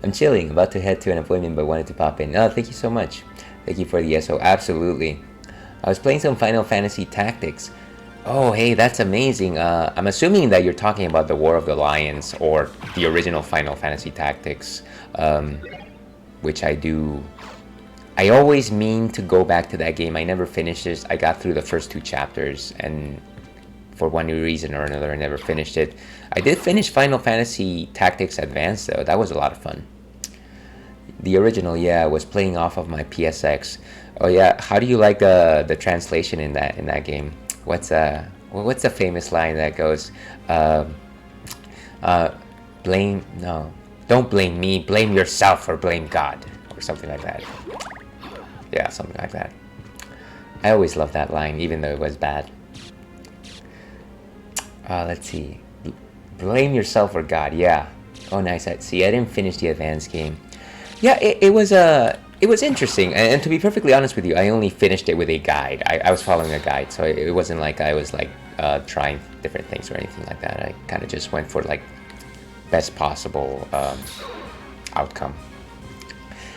I'm chilling, about to head to an appointment, but wanted to pop in. Oh, thank you so much. Thank you for the SO. Absolutely. I was playing some Final Fantasy Tactics. Oh, hey, that's amazing. I'm assuming that you're talking about the War of the Lions, or the original Final Fantasy Tactics, which I do. I always mean to go back to that game. I never finished it. I got through the first 2 chapters, and for one reason or another, I never finished it. I did finish Final Fantasy Tactics Advanced, though. That was a lot of fun. The original, yeah, I was playing off of my PSX. Oh yeah, how do you like the translation in that game? What's a famous line that goes, don't blame me, blame yourself or blame God, or something like that. Yeah, something like that. I always loved that line, even though it was bad. Let's see. Blame yourself or God, yeah. Oh, nice. See, I didn't finish the advanced game. Yeah, it was interesting. And to be perfectly honest with you, I only finished it with a guide. I was following a guide, so it wasn't like I was like trying different things or anything like that. I kind of just went for like best possible outcome.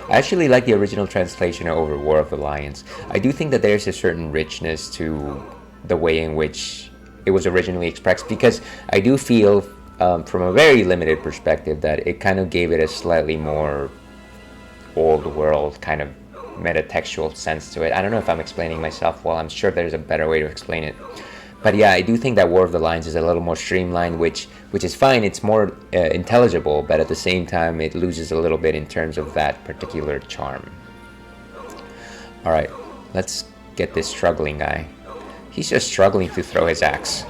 I actually like the original translation over War of the Lions. I do think that there's a certain richness to the way in which it was originally expressed, because I do feel from a very limited perspective that it kind of gave it a slightly more old world kind of metatextual sense to it. I don't know if I'm explaining myself well. I'm sure there's a better way to explain it. But yeah, I do think that War of the Lions is a little more streamlined, which is fine. It's more intelligible, but at the same time, it loses a little bit in terms of that particular charm. All right, let's get this struggling guy. He's just struggling to throw his axe.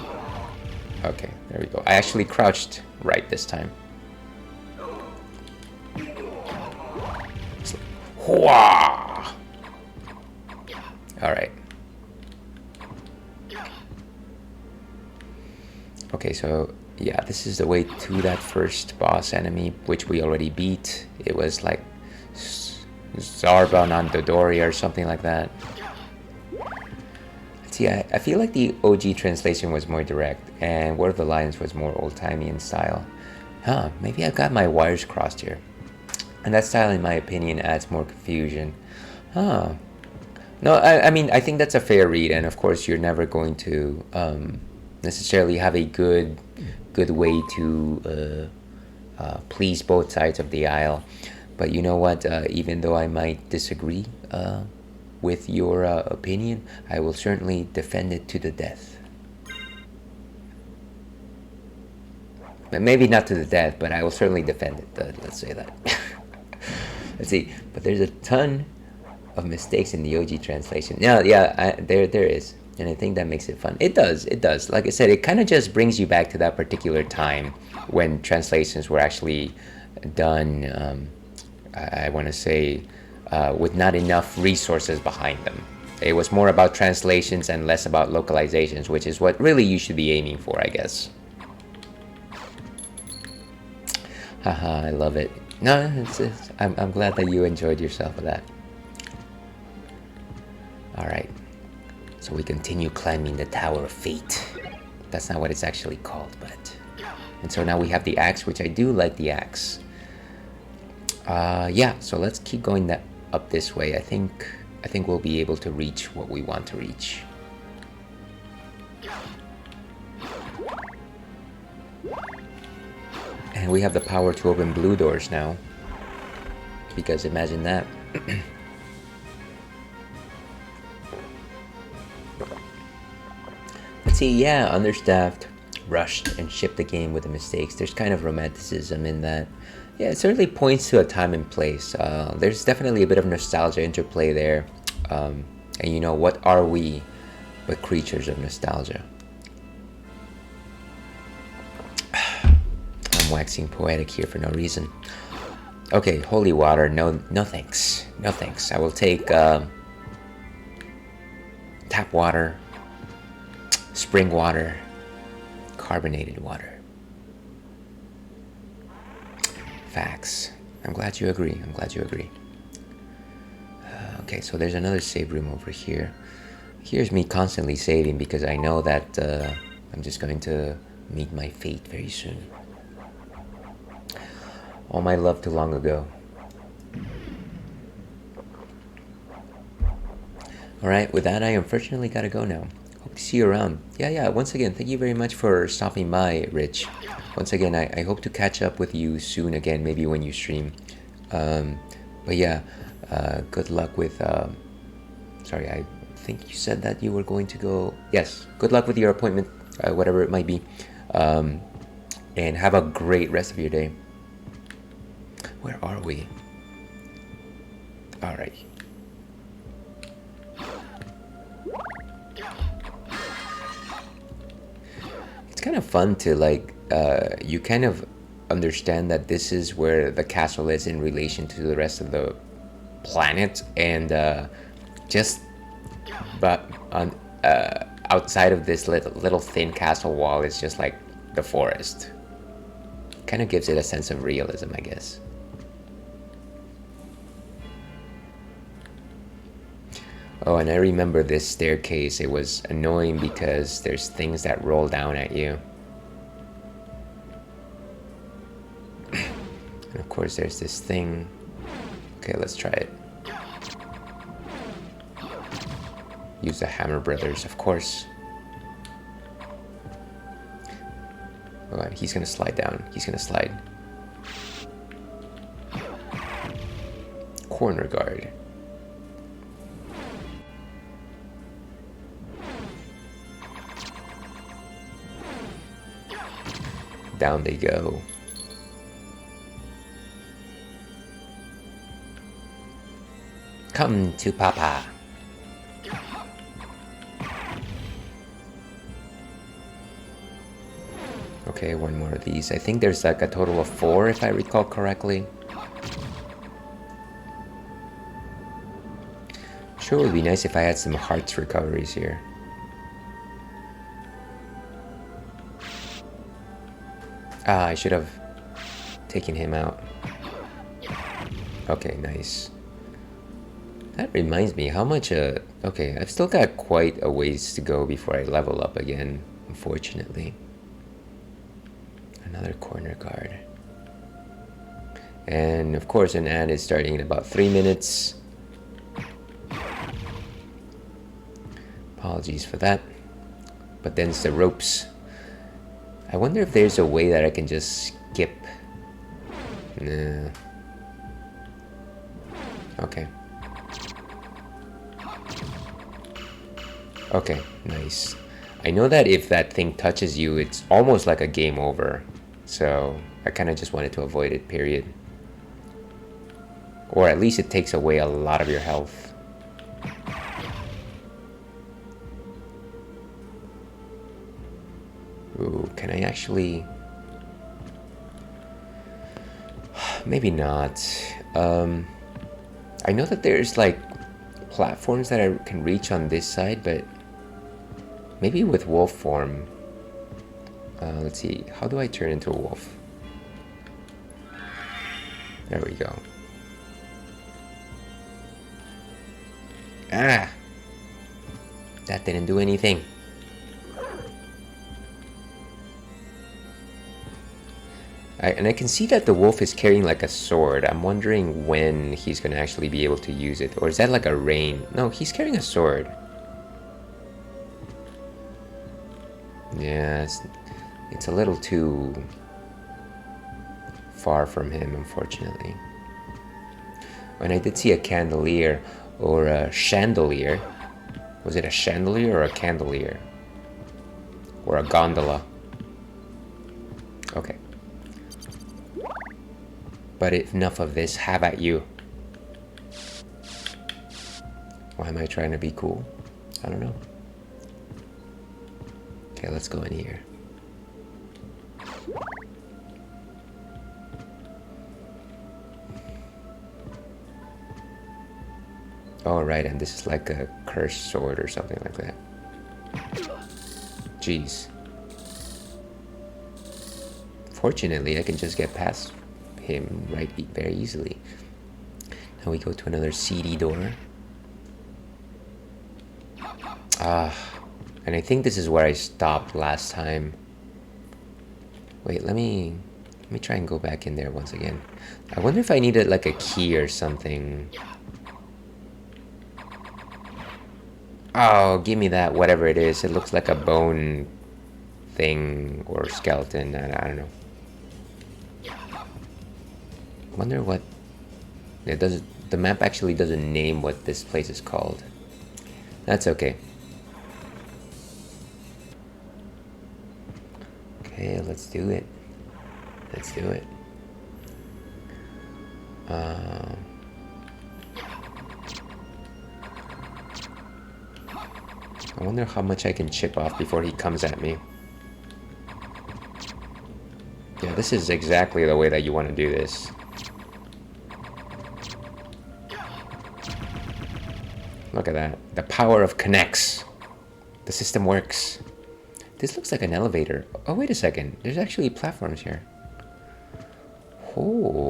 Okay, there we go. I actually crouched right this time. Hwah! All right. Okay, so yeah, this is the way to that first boss enemy, which we already beat. It was like Zarban on Dodori or something like that. See, I feel like the OG translation was more direct, and War of the Lions was more old-timey in style. Huh, maybe I got my wires crossed here. And that style, in my opinion, adds more confusion. Huh. No, I mean, I think that's a fair read, and of course, you're never going to necessarily have a good way to please both sides of the aisle. But you know what? Even though I might disagree with your opinion, I will certainly defend it to the death. But maybe not to the death, but I will certainly defend it. Let's say that. Let's see. But there's a ton of mistakes in the OG translation. Yeah, there is. And I think that makes it fun. It does. Like I said, it kind of just brings you back to that particular time when translations were actually done, I want to say, with not enough resources behind them. It was more about translations and less about localizations, which is what really you should be aiming for, I guess. Haha, I love it. No, I'm glad that you enjoyed yourself with that. Alright, so we continue climbing the Tower of Fate. That's not what it's actually called, but... And so now we have the axe, which I do like the axe. Yeah, so let's keep going up this way. I think we'll be able to reach what we want to reach. And we have the power to open blue doors now. Because imagine that. Let's see, yeah, understaffed, rushed, and shipped the game with the mistakes. There's kind of romanticism in that. Yeah, it certainly points to a time and place. There's definitely a bit of nostalgia interplay there. And you know, what are we but creatures of nostalgia? I'm waxing poetic here for no reason. Okay, holy water, no thanks. No thanks. I will take tap water, spring water, carbonated water. Facts. I'm glad you agree. I'm glad you agree. Okay, so there's another save room over here. Here's me constantly saving because I know that I'm just going to meet my fate very soon. All my love too long ago. Alright, with that I unfortunately gotta go now. Hope to see you around. Yeah, once again, thank you very much for stopping by, Rich. Once again, I hope to catch up with you soon again, maybe when you stream. But yeah, good luck with... sorry, I think you said that you were going to go... Yes, good luck with your appointment, whatever it might be. And have a great rest of your day. Where are we? Alright. It's kind of fun to like, you kind of understand that this is where the castle is in relation to the rest of the planet, and outside of this little thin castle wall is just like the forest. Kind of gives it a sense of realism, I guess. Oh, and I remember this staircase. It was annoying because there's things that roll down at you. And of course there's this thing. Okay, let's try it. Use the Hammer Brothers, of course. Oh, and he's gonna slide down. He's gonna slide. Corner guard. Down they go. Come to Papa. Okay, one more of these. I think there's like a total of 4 if I recall correctly. Sure, it would be nice if I had some hearts recoveries here. Ah, I should have taken him out. Okay, nice. That reminds me, how much, okay, I've still got quite a ways to go before I level up again, unfortunately. Another corner guard. And of course an ad is starting in about 3 minutes. Apologies for that. But then it's the ropes. I wonder if there's a way that I can just skip. Nah. Okay. Okay, nice. I know that if that thing touches you, it's almost like a game over. So I kind of just wanted to avoid it, period. Or at least it takes away a lot of your health. Ooh, can I actually... Maybe not. I know that there's like platforms that I can reach on this side, but maybe with wolf form. Let's see, how do I turn into a wolf? There we go. Ah! That didn't do anything. And I can see that the wolf is carrying like a sword. I'm wondering when he's gonna actually be able to use it. Or is that like a rein? No, he's carrying a sword. Yeah, it's a little too far from him, unfortunately. And I did see a candelier or a chandelier. Was it a chandelier or a candelier? Or a gondola? Okay. But enough of this, have at you. Why am I trying to be cool? I don't know. Okay, let's go in here. Oh, right, and this is like a cursed sword or something like that. Jeez. Fortunately, I can just get past him very easily. Now we go to another seedy door. And I think this is where I stopped last time. Wait, let me try and go back in there once again. I wonder if I needed like a key or something. Oh, give me that, whatever it is. It looks like a bone thing or skeleton. I don't know. Wonder what it does. The map actually doesn't name what this place is called. That's okay. Okay, let's do it. Let's do it. I wonder how much I can chip off before he comes at me. Yeah, this is exactly the way that you want to do this. Look at that. The power of connects. The system works. This looks like an elevator. Oh, wait a second. There's actually platforms here. Oh.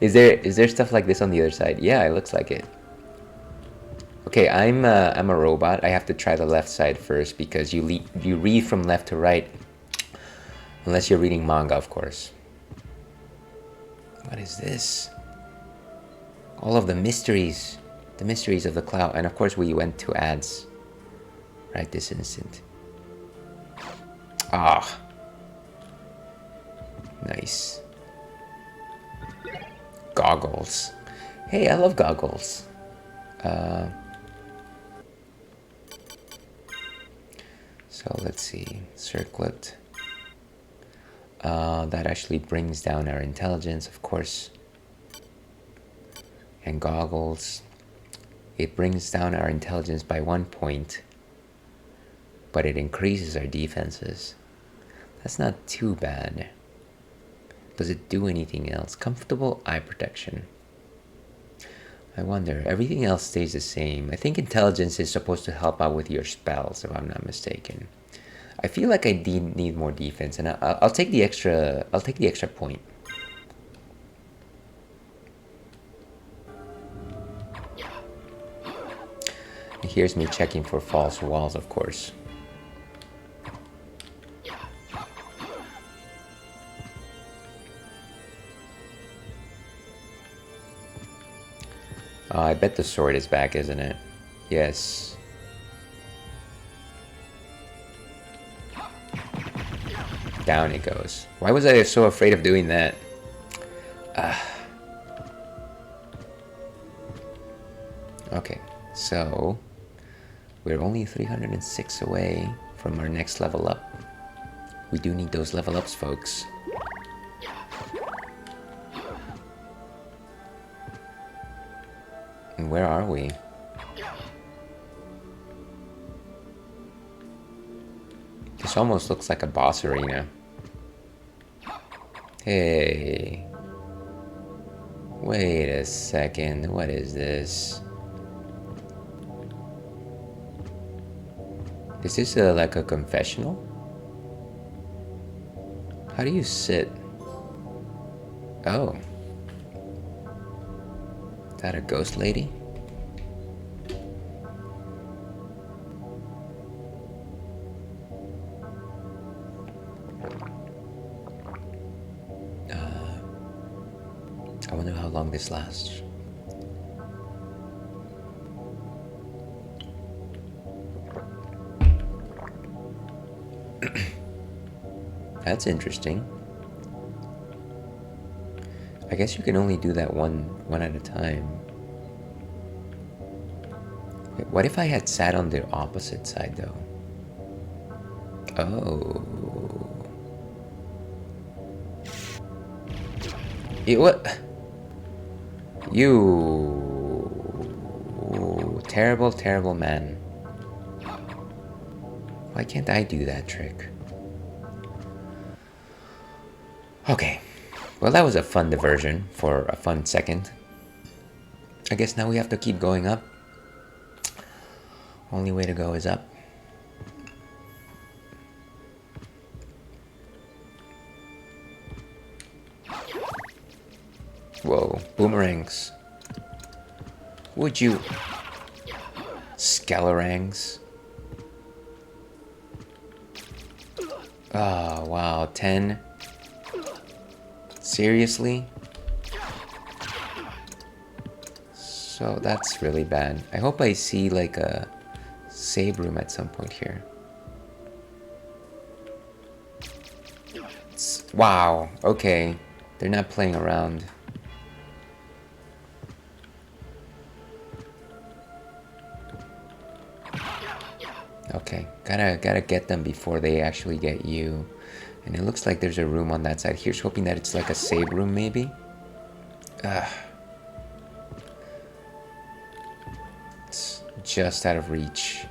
Is there stuff like this on the other side? Yeah, it looks like it. Okay, I'm a robot. I have to try the left side first because you read from left to right, unless you're reading manga, of course. What is this? All of the mysteries of the cloud, and of course we went to ads right this instant. Ah, nice. Goggles. Hey, I love goggles. So let's see, circlet. That actually brings down our intelligence, of course. And goggles. It brings down our intelligence by 1 point, but it increases our defenses. That's not too bad. Does it do anything else? Comfortable eye protection. I wonder, everything else stays the same. I think intelligence is supposed to help out with your spells, if I'm not mistaken. I feel like I need more defense, and I'll take the extra. I'll take the extra point. And here's me checking for false walls, of course. I bet the sword is back, isn't it? Yes. Down it goes. Why was I so afraid of doing that? Okay, so we're only 306 away from our next level up. We do need those level ups, folks. And where are we? This almost looks like a boss arena. Hey. Wait a second. What is this? Is this like a confessional? How do you sit? Oh. Is that a ghost lady? I wonder how long this lasts. That's interesting. I guess you can only do that one at a time. Wait, what if I had sat on the opposite side though? Oh. What? You terrible, terrible man. Why can't I do that trick? Okay. Well, that was a fun diversion for a fun second. I guess now we have to keep going up. Only way to go is up. Whoa, boomerangs. Would you? Skellerangs. Oh, wow, 10. Seriously? So that's really bad. I hope I see like a save room at some point here. Wow, okay. They're not playing around. Okay, gotta get them before they actually get you. And it looks like there's a room on that side. Here's hoping that it's like a save room, maybe. It's just out of reach.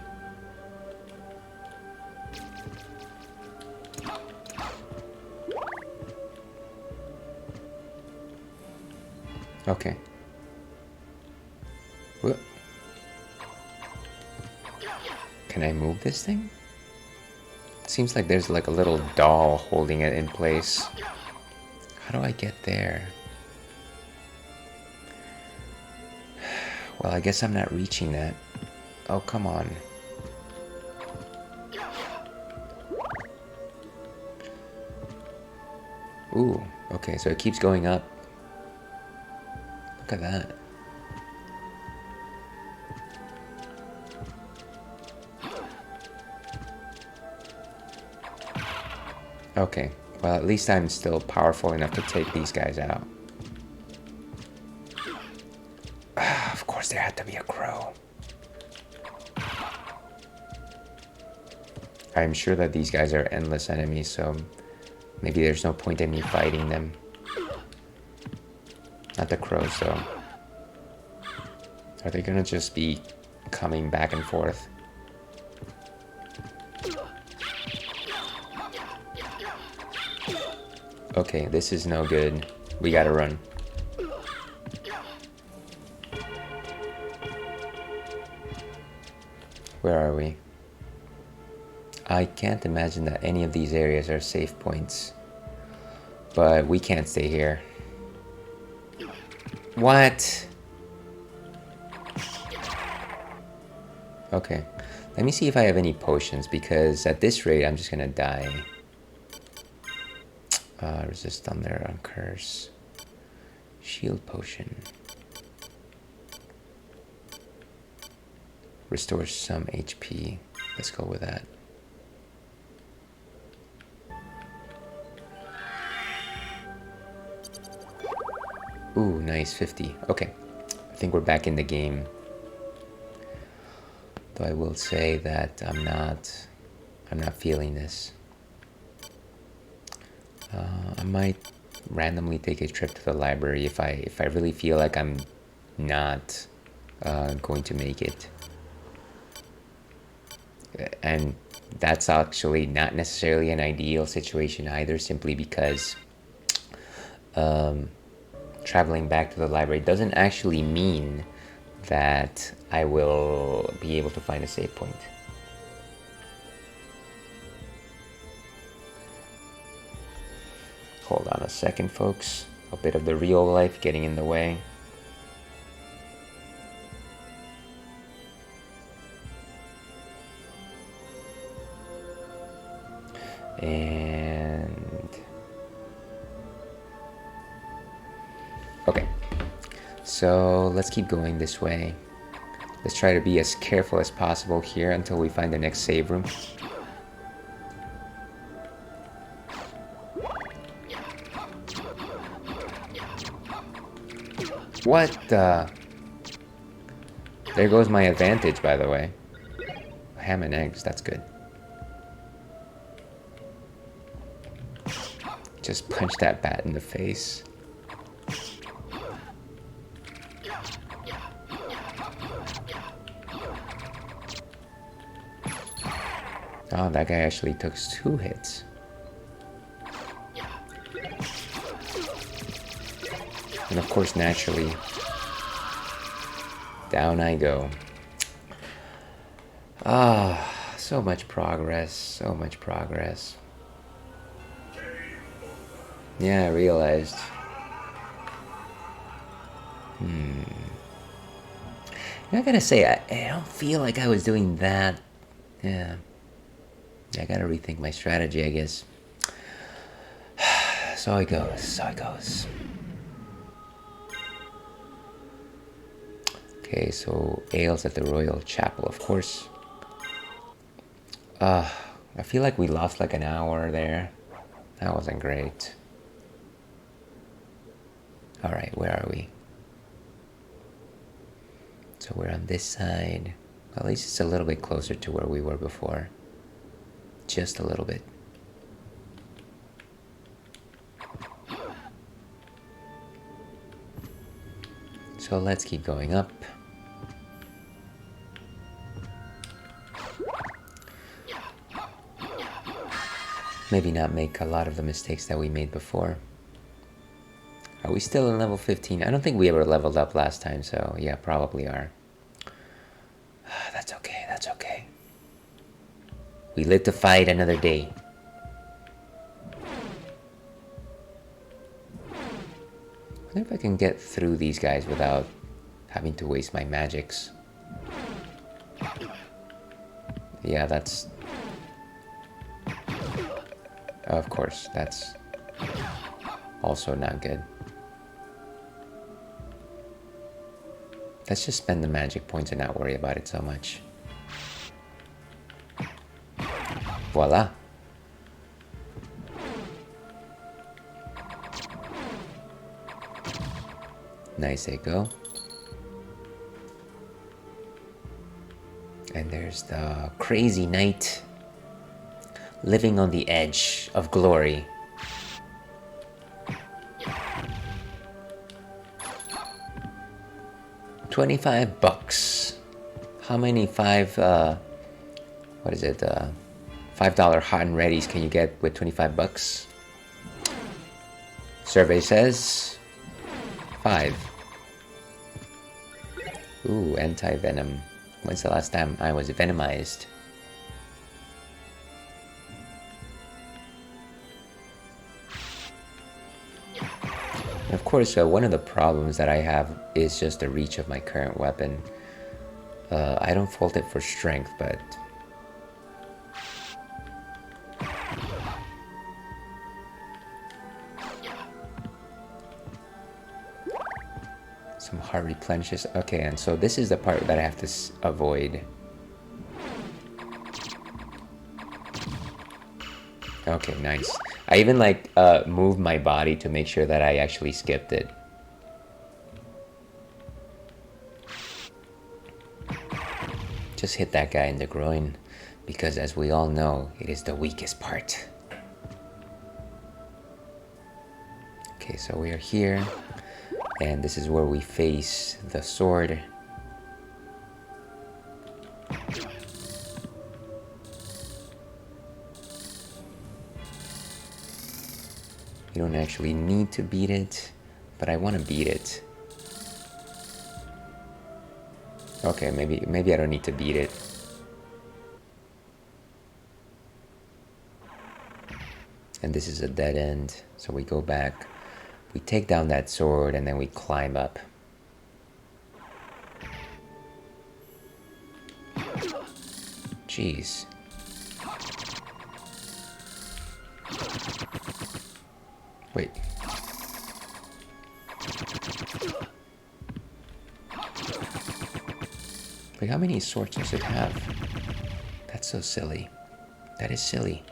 Okay. What? Can I move this thing? Seems like there's like a little doll holding it in place. How do I get there? Well, I guess I'm not reaching that. Oh, come on. Ooh, okay, so it keeps going up. Look at that. Okay, well, at least I'm still powerful enough to take these guys out. Of course, there had to be a crow. I'm sure that these guys are endless enemies, so maybe there's no point in me fighting them. Not the crows, though. Are they gonna just be coming back and forth? Okay, this is no good. We gotta run. Where are we? I can't imagine that any of these areas are safe points. But we can't stay here. What? Okay. Let me see if I have any potions, because at this rate I'm just gonna die. Resist thunder on curse. Shield potion. Restores some HP. Let's go with that. Ooh, nice, 50. Okay, I think we're back in the game. Though I will say that I'm not feeling this. I might randomly take a trip to the library if I really feel like I'm not going to make it. And That's actually not necessarily an ideal situation either, simply because traveling back to the library doesn't actually mean that I will be able to find a save point. Hold on a second, folks. A bit of the real life getting in the way. And okay, so let's keep going this way. Let's try to be as careful as possible here until we find the next save room. What the? There goes my advantage, by the way. Ham and eggs, that's good. Just punch that bat in the face. Oh, that guy actually took 2 hits. And of course, naturally, down I go. Ah, so much progress, so much progress. Yeah, I realized. I gotta say, I don't feel like I was doing that. Yeah, I gotta rethink my strategy, I guess. So it goes, so it goes. Okay, so ales at the Royal Chapel, of course. I feel like we lost like an hour there. That wasn't great. Alright, where are we? So we're on this side. At least it's a little bit closer to where we were before. Just a little bit. So let's keep going up. Maybe not make a lot of the mistakes that we made before. Are we still in level 15? I don't think we ever leveled up last time, so yeah, probably are. That's okay, that's okay. We live to fight another day. I wonder if I can get through these guys without having to waste my magics. Yeah, that's... Of course, that's also not good. Let's just spend the magic points and not worry about it so much. Voila. Nice echo. And there's the crazy knight living on the edge of glory. $25. How many what is it, $5 hot and readies can you get with 25 bucks? Survey says 5. Ooh, anti-venom. When's the last time I was venomized? Of course, one of the problems that I have is just the reach of my current weapon. I don't fault it for strength, but... some heart replenishes. Okay, and so this is the part that I have to avoid. Okay, nice. I even like moved my body to make sure that I actually skipped it. Just hit that guy in the groin, because as we all know, it is the weakest part. Okay, so we are here, and this is where we face the sword. You don't actually need to beat it, but I want to beat it. Okay, maybe I don't need to beat it. And this is a dead end, so we go back. We take down that sword and then we climb up. Jeez. Wait. Like, how many swords does it have? That's so silly. That is silly.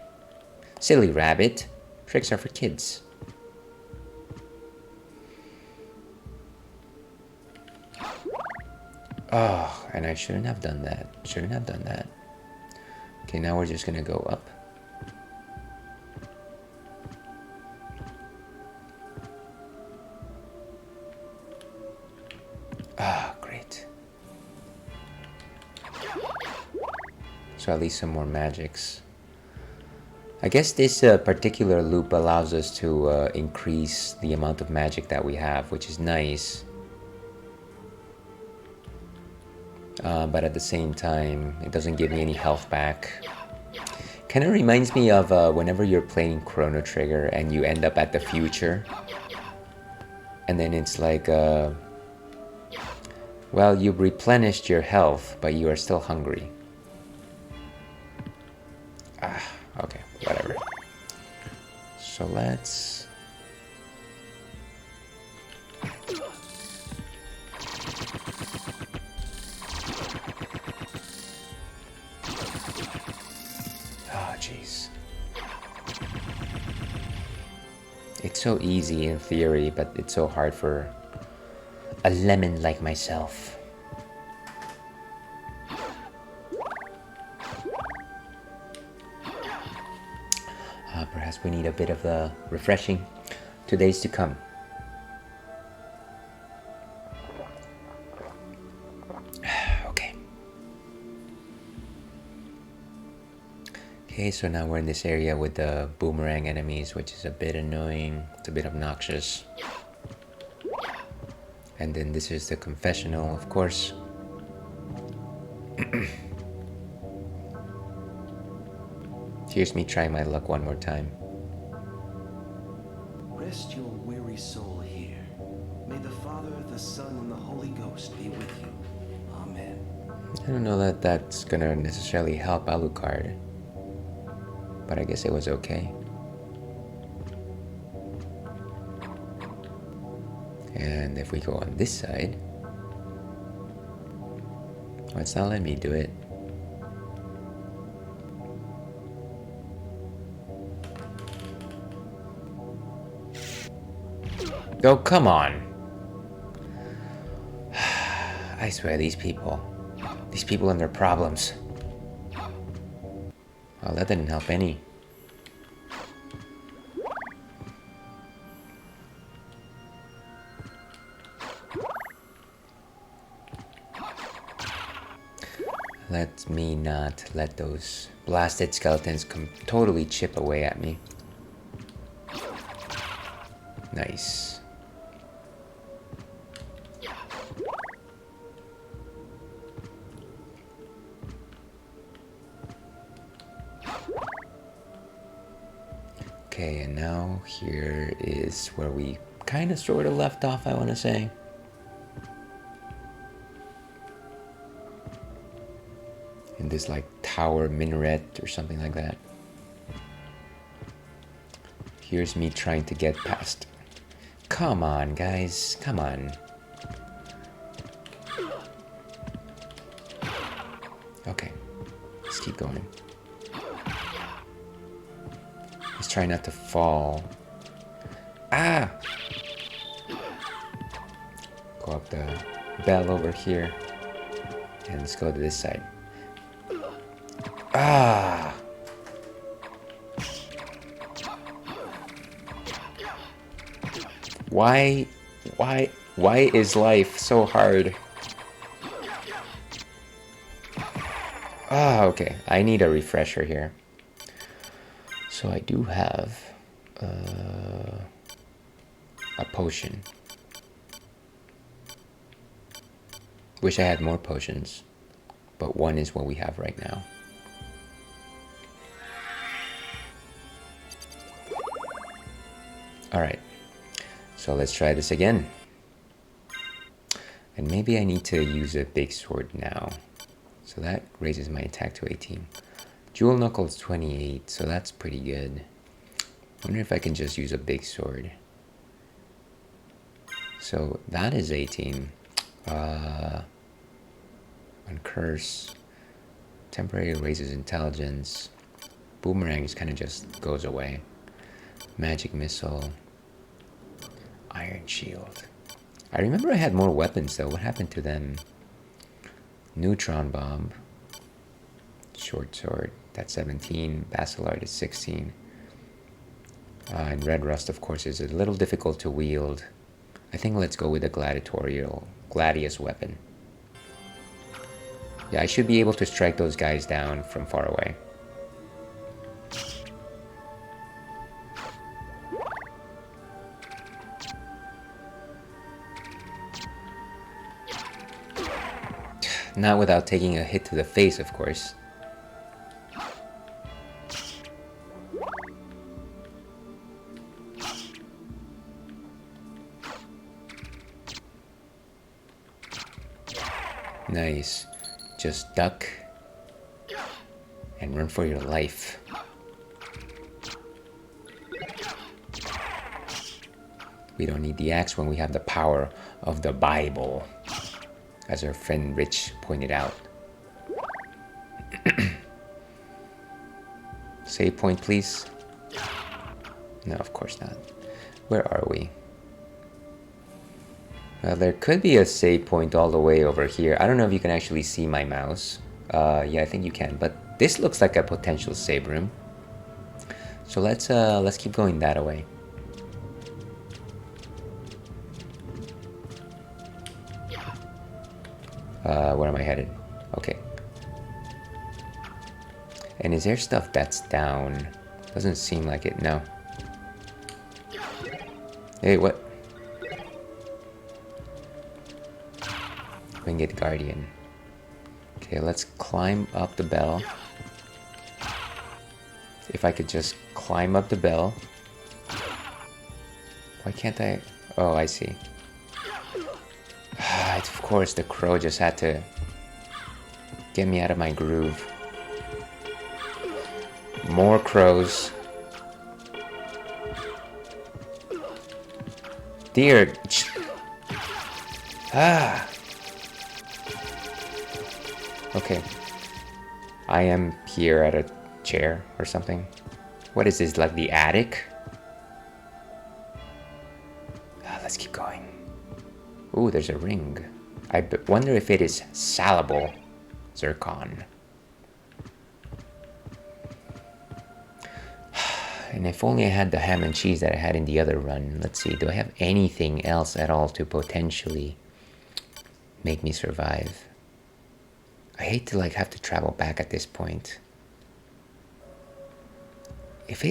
Silly rabbit. Tricks are for kids. Oh, and I shouldn't have done that. Shouldn't have done that. Okay, now we're just gonna go up. Ah, great. So at least some more magics. I guess this particular loop allows us to increase the amount of magic that we have, which is nice. But at the same time, it doesn't give me any health back. Kind of reminds me of whenever you're playing Chrono Trigger and you end up at the future. And then it's like, well, you've replenished your health, but you are still hungry. Ah, okay, whatever. So let's... Oh, jeez. It's so easy in theory, but it's so hard for a lemon like myself. Perhaps we need a bit of the refreshing to days to come. Okay. Okay, so now we're in this area with the boomerang enemies, which is a bit annoying. It's a bit obnoxious. And then this is the confessional, of course. Here's me trying my luck one more time. Rest your weary soul here. May the Father, the Son, and the Holy Ghost be with you. Amen. I don't know that that's gonna necessarily help Alucard, but I guess it was okay. And if we go on this side, oh, it's not letting me do it. Oh, come on. I swear, these people and their problems. Oh, that didn't help any. Let me not let those blasted skeletons come totally chip away at me. Nice. Okay, and now here is where we kind of sort of left off, I want to say. In this like tower minaret or something like that. Here's me trying to get past. Come on, guys, come on. Okay, let's keep going. Let's try not to fall. Ah! Go up the bell over here. And let's go to this side. Ah! Why is life so hard? Ah, okay. I need a refresher here. So I do have A potion. Wish I had more potions, but one is what we have right now. Alright, so let's try this again. And maybe I need to use a big sword now. So that raises my attack to 18. Jewel Knuckles 28, so that's pretty good. Wonder if I can just use a big sword. So that is 18. On Curse, temporary raises intelligence. Boomerang just kind of just goes away. Magic Missile. Iron Shield. I remember I had more weapons though. What happened to them? Neutron Bomb. Short Sword. That's 17. Basilard is 16. And Red Rust, of course, is a little difficult to wield. I think let's go with the Gladius weapon. Yeah, I should be able to strike those guys down from far away. Not without taking a hit to the face, of course. Nice. Just duck and run for your life. We don't need the axe when we have the power of the Bible, as our friend Rich pointed out. Save point, please. No, of course not. Where are we? There could be a save point all the way over here. I don't know if you can actually see my mouse. Yeah, I think you can. But this looks like a potential save room. So let's keep going that way. Where am I headed? Okay. And is there stuff that's down? Doesn't seem like it. No. Hey, what? Winged Guardian. Okay, let's climb up the bell. If I could just climb up the bell. Why can't I? Oh, I see. Of course, the crow just had to get me out of my groove. More crows. Dear. Ah. Okay. I am here at a chair or something. What is this, like the attic? Let's keep going. Ooh, there's a ring. I wonder if it is salable zircon. And if only I had the ham and cheese that I had in the other run. Let's see, do I have anything else at all to potentially make me survive? I hate to like have to travel back at this point. If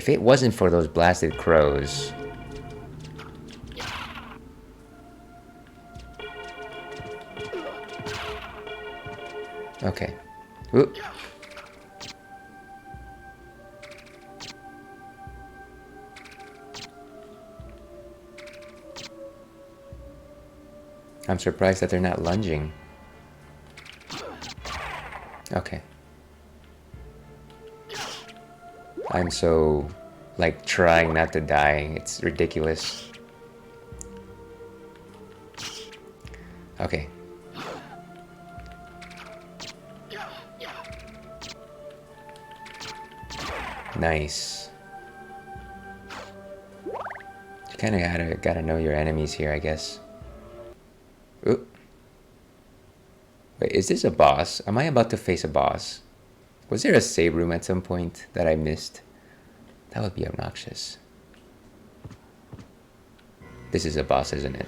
it wasn't for those blasted crows. Okay. Ooh. I'm surprised that they're not lunging. Okay. I'm so, like, trying not to die. It's ridiculous. Okay. Nice. You kind of gotta know your enemies here, I guess. Ooh. Wait, is this a boss? Am I about to face a boss? Was there a save room at some point that I missed? That would be obnoxious. This is a boss, isn't it?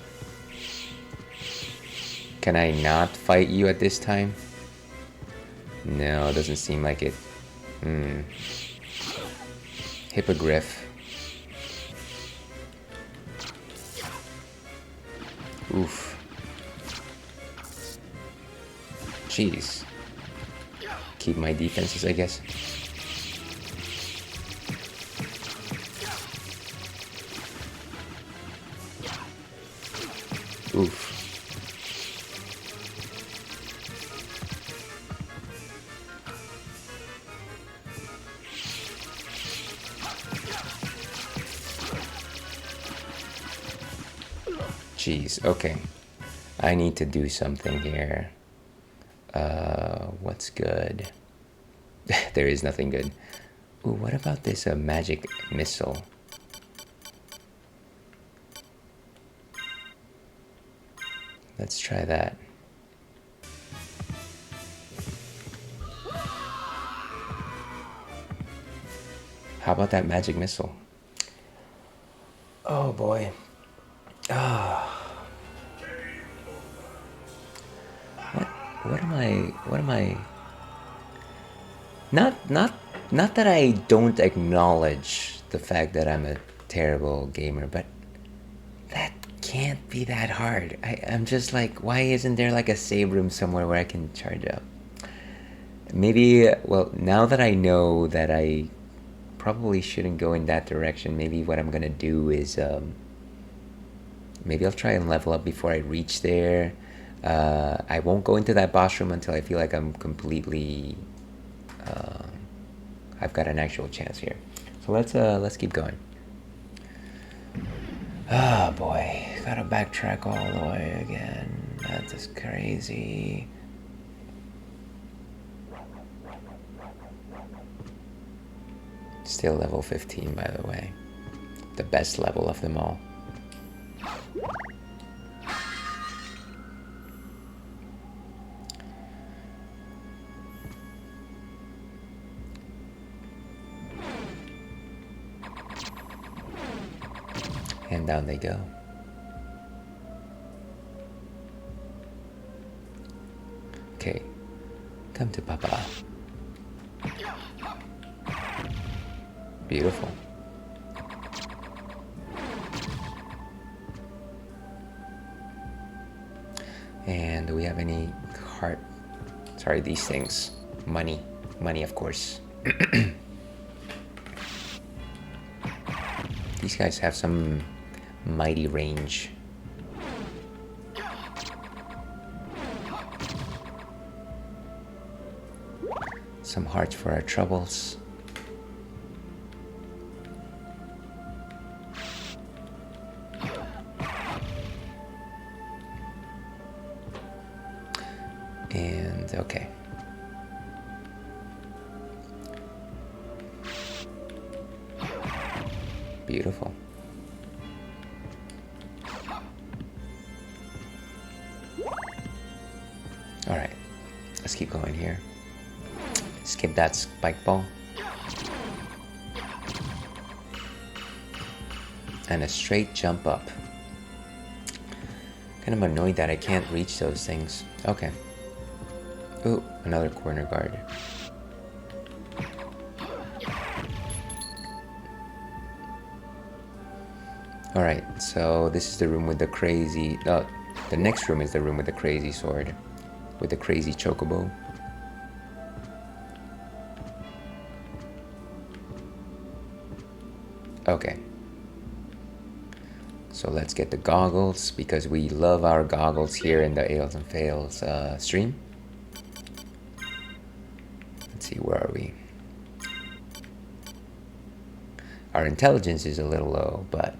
Can I not fight you at this time? No, it doesn't seem like it. Hippogriff. Oof. Jeez. Keep my defenses, I guess. Oof. Jeez, okay. I need to do something here. What's good? There is nothing good. Ooh, what about this magic missile? Let's try that. How about that magic missile? Oh boy. What am I? Not that I don't acknowledge the fact that I'm a terrible gamer, but that can't be that hard. I'm just like, why isn't there like a save room somewhere where I can charge up? Maybe, well, now that I know that I probably shouldn't go in that direction, maybe what I'm gonna do is, maybe I'll try and level up before I reach there. I won't go into that boss room until I feel like I'm completely, I've got an actual chance here. So let's keep going. Oh boy, gotta backtrack all the way again. That's just crazy. Still level 15, by the way. The best level of them all. And down they go. Okay, come to Papa. Beautiful. And do we have any heart? Sorry, these things. Money. Money, of course. These guys have some mighty range. Some hearts for our troubles. And okay. Beautiful. All right, let's keep going here. Skip that spike ball. And a straight jump up. Kind of annoyed that I can't reach those things. Okay. Ooh, another corner guard. Alright, so this is the room with the crazy... Oh, the next room is the room with the crazy sword. With the crazy chocobo. Okay. So let's get the goggles, because we love our goggles here in the Ails and Fails stream. Let's see, where are we? Our intelligence is a little low, but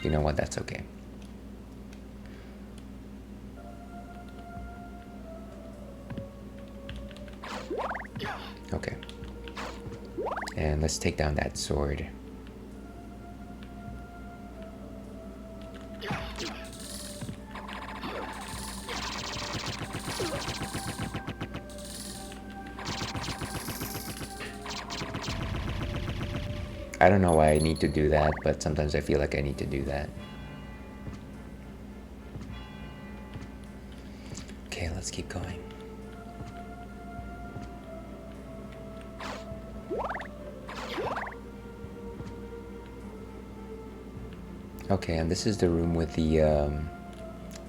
you know what, that's okay. Okay. And let's take down that sword. I don't know why I need to do that, but sometimes I feel like I need to do that. Okay, let's keep going. Okay, and this is the room with the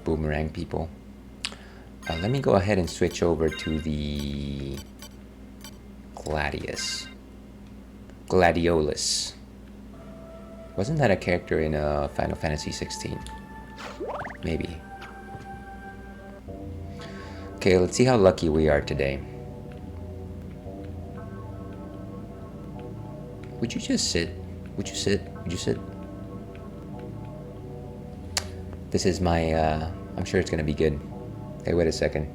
boomerang people. Let me go ahead and switch over to the Gladiolus. Wasn't that a character in Final Fantasy 16? Maybe. Okay, let's see how lucky we are today. Would you just sit? Would you sit? Would you sit? This is my, I'm sure it's gonna be good. Hey, wait a second.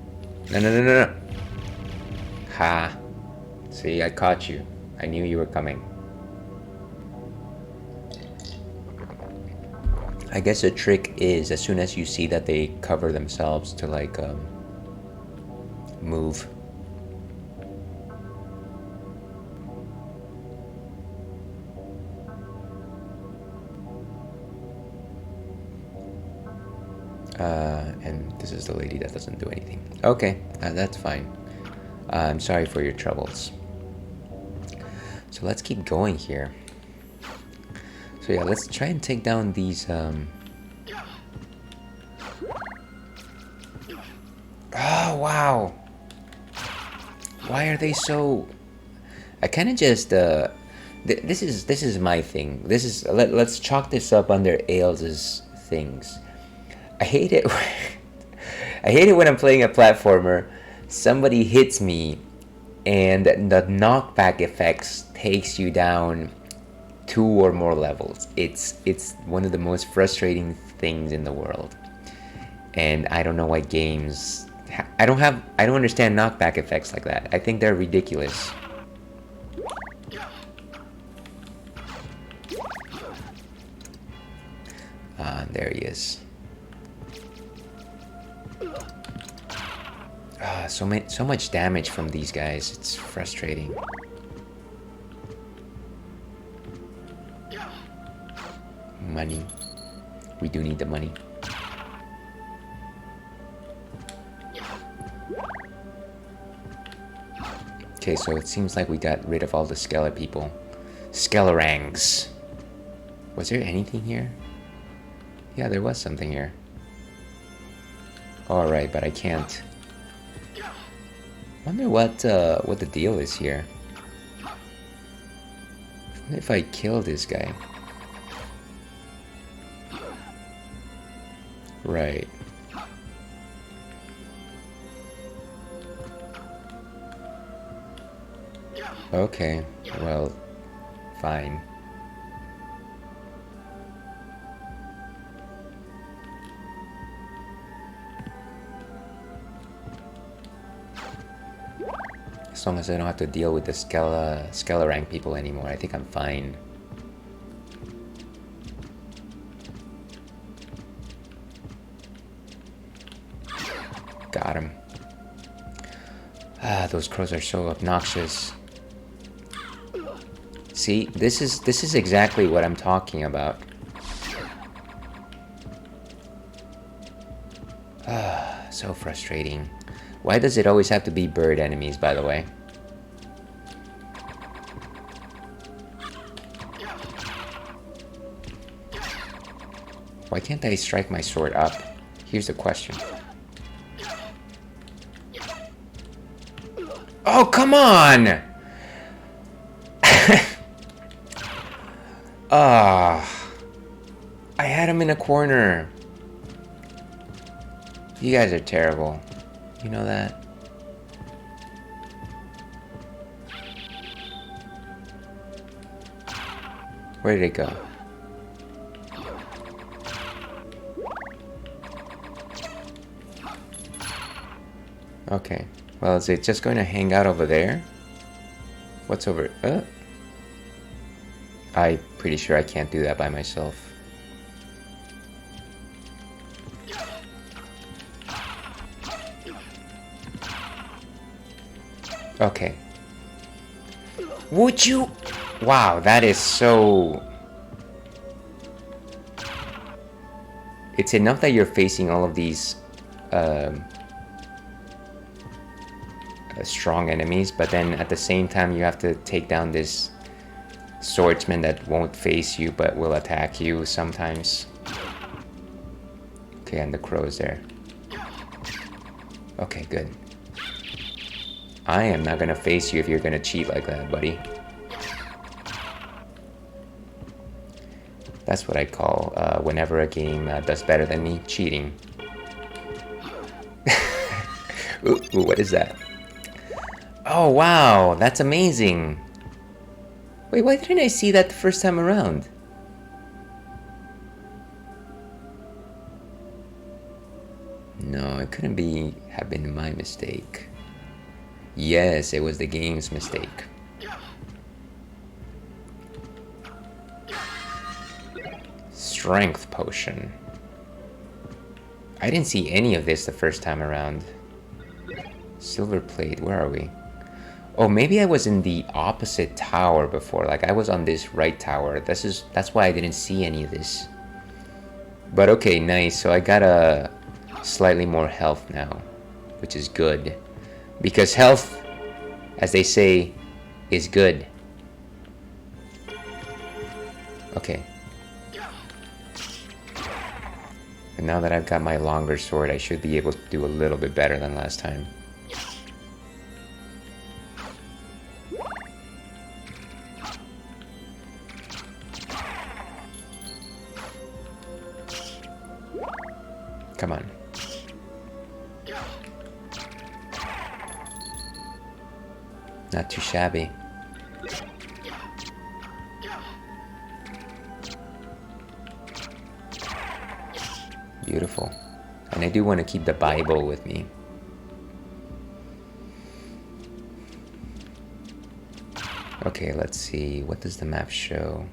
No. Ha. See, I caught you. I knew you were coming. I guess the trick is as soon as you see that they cover themselves to like move. And this is the lady that doesn't do anything. Okay, that's fine. I'm sorry for your troubles. So let's keep going here. So yeah, let's try and take down these Oh wow. Why are they so I kind of just this is my thing. This is let's chalk this up under Ailes's things. I hate it I hate it when I'm playing a platformer, somebody hits me and the knockback effects takes you down 2 or more levels. It's one of the most frustrating things in the world. And I don't know why games I don't understand knockback effects like that. I think they're ridiculous. There he is. So much damage from these guys. It's frustrating. Money. We do need the money. Okay, so it seems like we got rid of all the Skele people. Skelerangs. Was there anything here? Yeah, there was something here. Alright, but I can't. Wonder what the deal is here. What if I kill this guy? Right. Okay, well, fine. As long as I don't have to deal with the Skelerang people anymore, I think I'm fine. Got him. Ah, those crows are so obnoxious. See, this is exactly what I'm talking about. Ah, so frustrating. Why does it always have to be bird enemies, by the way? Why can't I strike my sword up? Here's the question. Oh, come on! Ah, I had him in a corner. You guys are terrible. You know that? Where did it go? Okay. Well, is it just going to hang out over there? What's over? I'm pretty sure I can't do that by myself. Okay. Would you? Wow, that is so... It's enough that you're facing all of these strong enemies, but then at the same time you have to take down this swordsman that won't face you but will attack you sometimes. Okay, and the crow's there. Okay, good. I am not gonna face you if you're gonna cheat like that, buddy. That's what I call whenever a game does better than me, cheating. Ooh, what is that? Oh, wow, that's amazing. Wait, why didn't I see that the first time around? No, it couldn't have been my mistake. Yes, it was the game's mistake. Strength potion. I didn't see any of this the first time around. Silver plate, where are we? Oh, maybe I was in the opposite tower before. Like I was on this right tower. That's why I didn't see any of this. But okay, nice. So I got a slightly more health now, which is good. Because health, as they say, is good. Okay. And now that I've got my longer sword, I should be able to do a little bit better than last time. Come on. Not too shabby. Beautiful. And I do want to keep the Bible with me. Okay, let's see. What does the map show?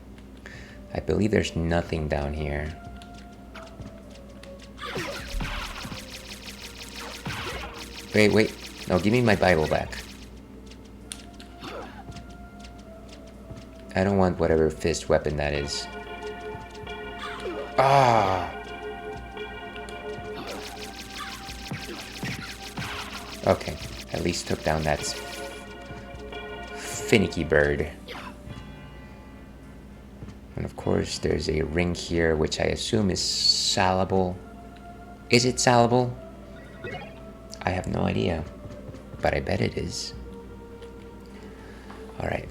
I believe there's nothing down here. Wait. No, give me my Bible back. I don't want whatever fist weapon that is. Ah! Okay, at least took down that finicky bird. And of course, there's a ring here, which I assume is salable. Is it salable? I have no idea, but I bet it is. Alright.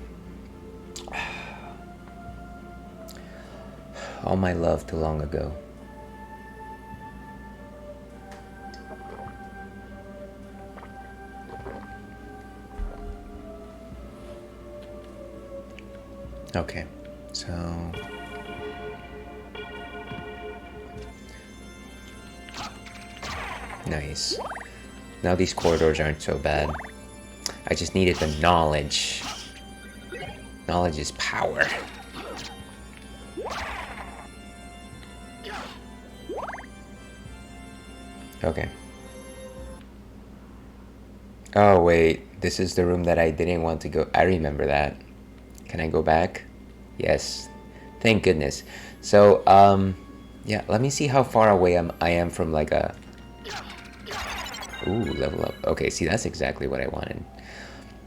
All my love to long ago. Okay, so... Nice. Now these corridors aren't so bad. I just needed the knowledge. Knowledge is power. Okay. Oh wait, this is the room that I didn't want to go. I remember that. Can I go back? Yes. Thank goodness. So, yeah, let me see how far away I am from like a... Ooh, level up. Okay, see, that's exactly what I wanted.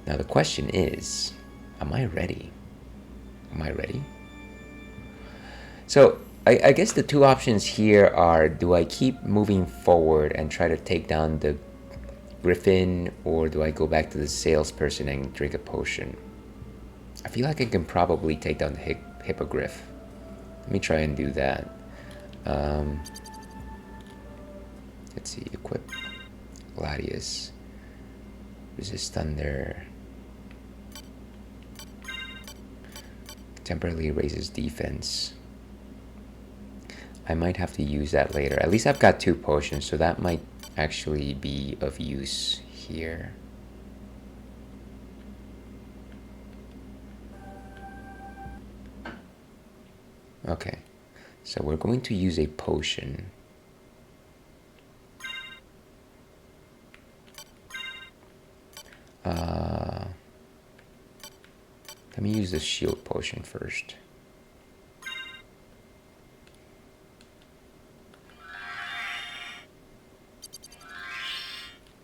Now the question is, am I ready? Am I ready? So, I guess the two options here are, do I keep moving forward and try to take down the Griffin, or do I go back to the salesperson and drink a potion? I feel like I can probably take down the Hippogriff. Let me try and do that. Let's see, equip Gladius. Resist Thunder. Temporarily raises defense. I might have to use that later. At least I've got 2 potions, so that might actually be of use here. Okay, so we're going to use a potion. Let me use the shield potion first.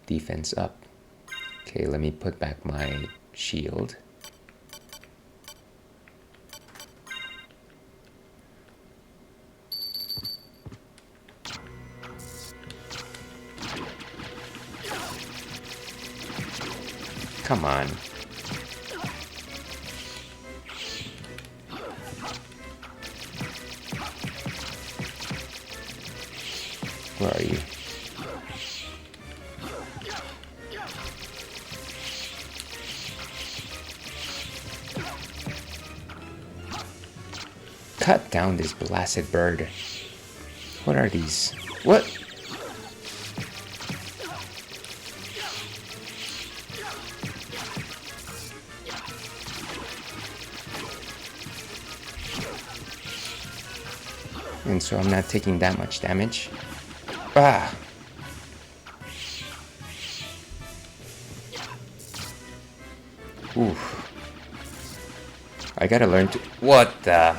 Defense up. Okay, let me put back my shield. Come on. Where are you? Cut down this blasted bird. What are these? What? And so I'm not taking that much damage. Ah! Oof. I gotta learn to... What the...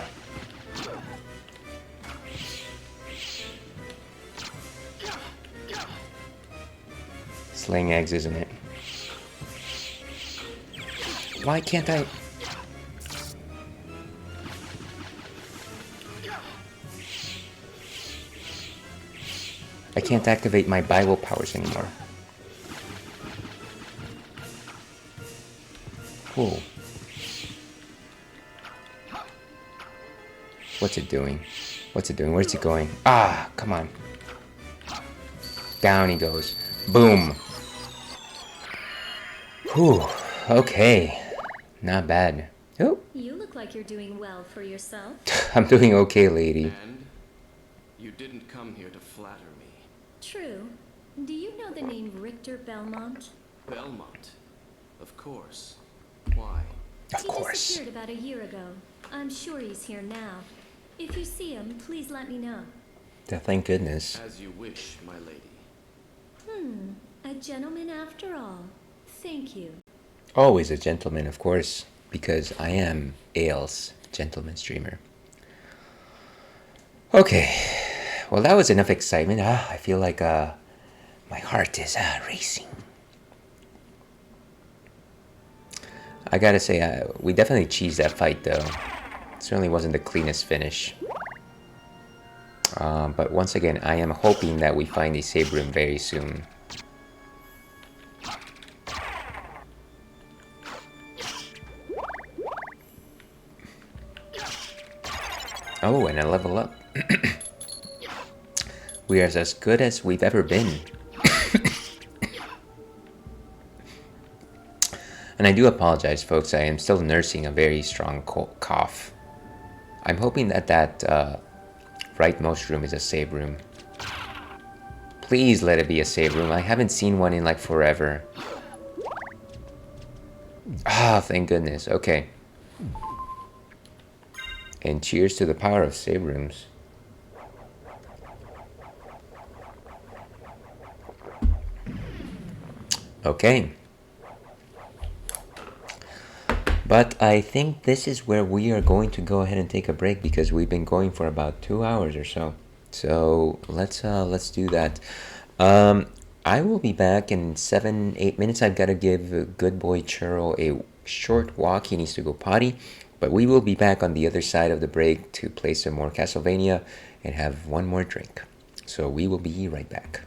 Slaying eggs, isn't it? Why can't I... I can't activate my Bible powers anymore. Cool. What's it doing? What's it doing? Where's it going? Ah, come on. Down he goes. Boom. Whew. Okay. Not bad. Oh. You look like you're doing well for yourself. I'm doing okay, lady. And you didn't come here to flatter me. True. Do you know the name Richter Belmont? Belmont? Of course. Why? Of He course. disappeared about a year ago. I'm sure he's here now. If you see him, please let me know. Thank goodness. As you wish, my lady. A gentleman after all. Thank you. Always a gentleman, of course, because I am Ale's gentleman streamer. Okay. Well, that was enough excitement. I feel like my heart is racing. I gotta say, we definitely cheesed that fight, though. It certainly wasn't the cleanest finish. But once again, I am hoping that we find a save room very soon. Oh, and I level up. We are as good as we've ever been. And I do apologize, folks. I am still nursing a very strong cough. I'm hoping that rightmost room is a save room. Please let it be a save room. I haven't seen one in like forever. Ah, thank goodness. Okay. And cheers to the power of save rooms. Okay. But I think this is where we are going to go ahead and take a break because we've been going for about 2 hours or so. So let's do that. I will be back in 7-8 minutes. I've got to give good boy Churro a short walk. He needs to go potty. But we will be back on the other side of the break to play some more Castlevania and have one more drink. So we will be right back.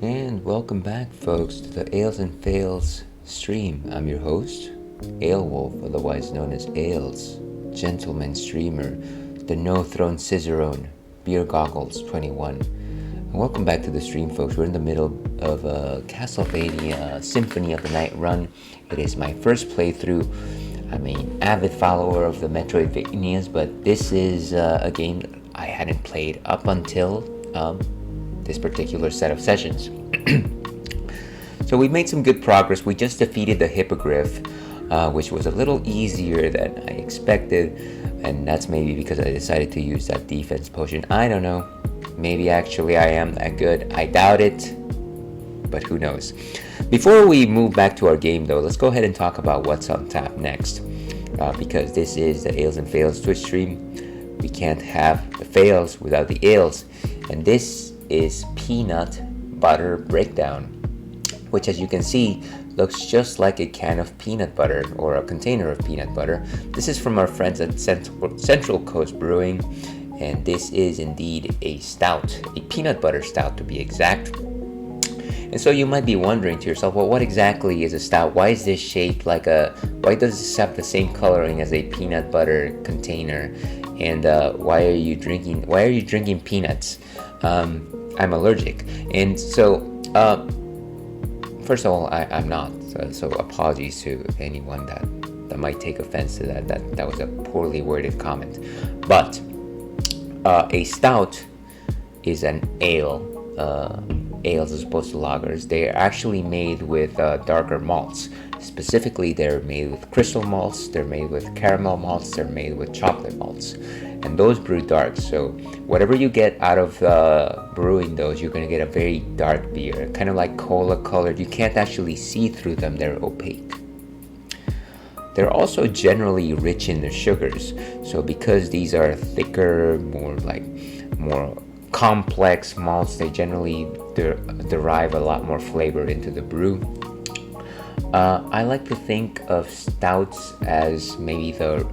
And welcome back, folks, to the Ales and Fails stream. I'm your host, Ale Wolf, otherwise known as Ales, gentleman streamer, the No Throne Cicerone, Beer Goggles 21. And welcome back to the stream, folks. We're in the middle of Castlevania Symphony of the Night run. It is my first playthrough. I'm an avid follower of the Metroidvanias, but this is a game that I hadn't played up until this particular set of sessions. So we made some good progress. We just defeated the Hippogriff, which was a little easier than I expected, and that's maybe because I decided to use that defense potion. I don't know. Maybe actually I am that good. I doubt it, but who knows. Before we move back to our game, though, let's go ahead and talk about what's on tap next, because this is the Ales and Fails Twitch stream. We can't have the fails without the ales, and this is Peanut Butter Breakdown, which, as you can see, looks just like a can of peanut butter or a container of peanut butter. This is from our friends at Central Coast Brewing, and this is indeed a stout, a peanut butter stout to be exact. And so you might be wondering to yourself, well, what exactly is a stout? Why is this shaped like why does this have the same coloring as a peanut butter container? And why are you drinking peanuts? I'm allergic. And so, first of all, I'm not. So apologies to anyone that might take offense to that. That was a poorly worded comment. But a stout is an ale. Ales as opposed to lagers. They are actually made with darker malts. Specifically, they're made with crystal malts, they're made with caramel malts, they're made with chocolate malts, and those brew dark. So whatever you get out of brewing those, you're going to get a very dark beer, kind of like cola colored. You can't actually see through them, they're opaque. They're also generally rich in their sugars, so because these are thicker, more complex malts, they generally derive a lot more flavor into the brew. I like to think of stouts as maybe the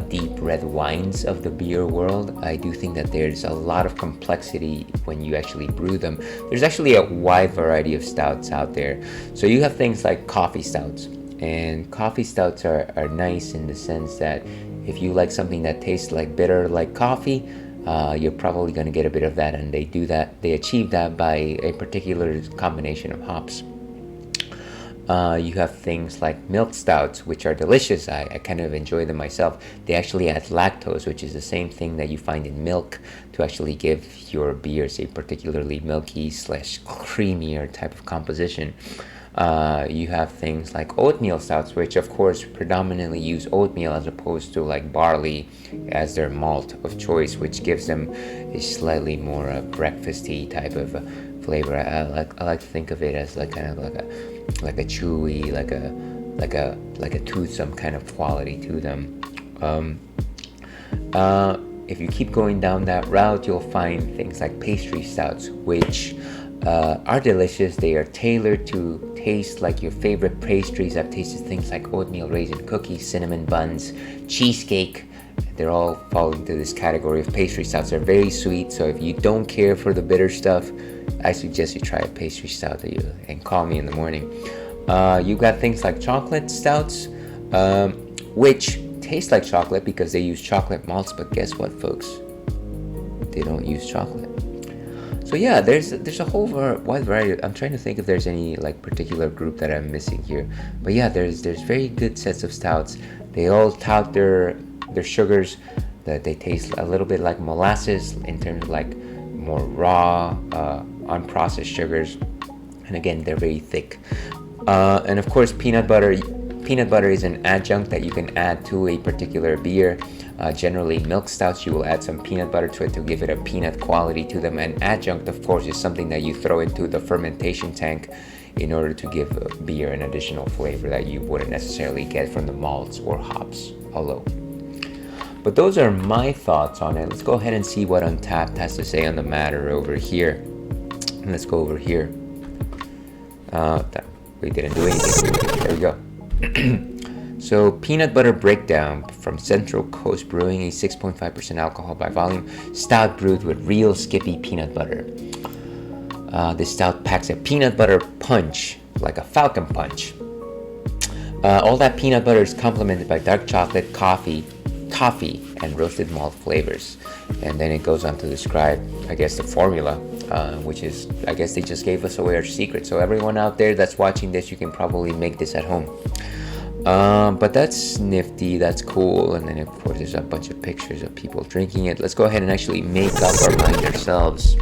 deep red wines of the beer world. I do think that there's a lot of complexity when you actually brew them. There's actually a wide variety of stouts out there. So you have things like coffee stouts, and coffee stouts are nice in the sense that if you like something that tastes like bitter like coffee, you're probably going to get a bit of that, and they achieve that by a particular combination of hops. You have things like milk stouts, which are delicious. I kind of enjoy them myself. They actually add lactose, which is the same thing that you find in milk, to actually give your beers a particularly milky / creamier type of composition. You have things like oatmeal stouts, which of course predominantly use oatmeal as opposed to like barley as their malt of choice, which gives them a slightly more breakfasty type of flavor. I like to think of it as like kind of like a chewy, like a toothsome kind of quality to them. If you keep going down that route, you'll find things like pastry stouts, which are delicious. They are tailored to taste like your favorite pastries. I've tasted things like oatmeal raisin cookies, cinnamon buns, cheesecake. They're all fall into this category of pastry stouts. They're very sweet, so if you don't care for the bitter stuff, I suggest you try a pastry stout and call me in the morning. You've got things like chocolate stouts, which taste like chocolate because they use chocolate malts, but guess what, folks? They don't use chocolate. So yeah, there's a whole wide variety. I'm trying to think if there's any like particular group that I'm missing here, but yeah, there's very good sets of stouts. They all tout their sugars, that they taste a little bit like molasses in terms of like more raw, unprocessed sugars, and again, they're very thick. And of course, peanut butter is an adjunct that you can add to a particular beer. Generally, milk stouts, you will add some peanut butter to it to give it a peanut quality to them. And adjunct, of course, is something that you throw into the fermentation tank in order to give beer an additional flavor that you wouldn't necessarily get from the malts or hops alone. But those are my thoughts on it. Let's go ahead and see what Untapped has to say on the matter over here. Let's go over here. We didn't do anything. There we go. So, peanut butter breakdown from Central Coast Brewing, a 6.5% alcohol by volume stout brewed with real Skippy peanut butter. This stout packs a peanut butter punch, like a falcon punch. All that peanut butter is complemented by dark chocolate, coffee, and roasted malt flavors. And then it goes on to describe, I guess, the formula, which is, I guess they just gave us away our secret. So everyone out there that's watching this, you can probably make this at home. But that's nifty, that's cool. And then of course there's a bunch of pictures of people drinking it. Let's go ahead and actually make up our mind ourselves.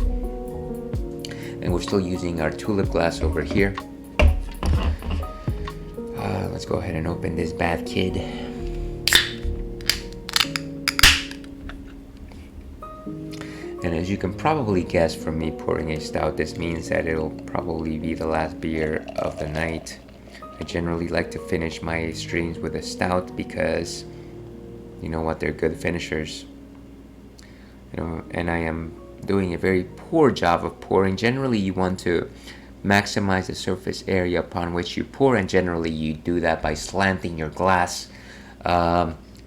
And we're still using our tulip glass over here. Let's go ahead and open this bad kid. And as you can probably guess from me pouring a stout, this means that it'll probably be the last beer of the night. I generally like to finish my streams with a stout because, you know what, they're good finishers. You know, and I am doing a very poor job of pouring. Generally, you want to maximize the surface area upon which you pour, and generally you do that by slanting your glass.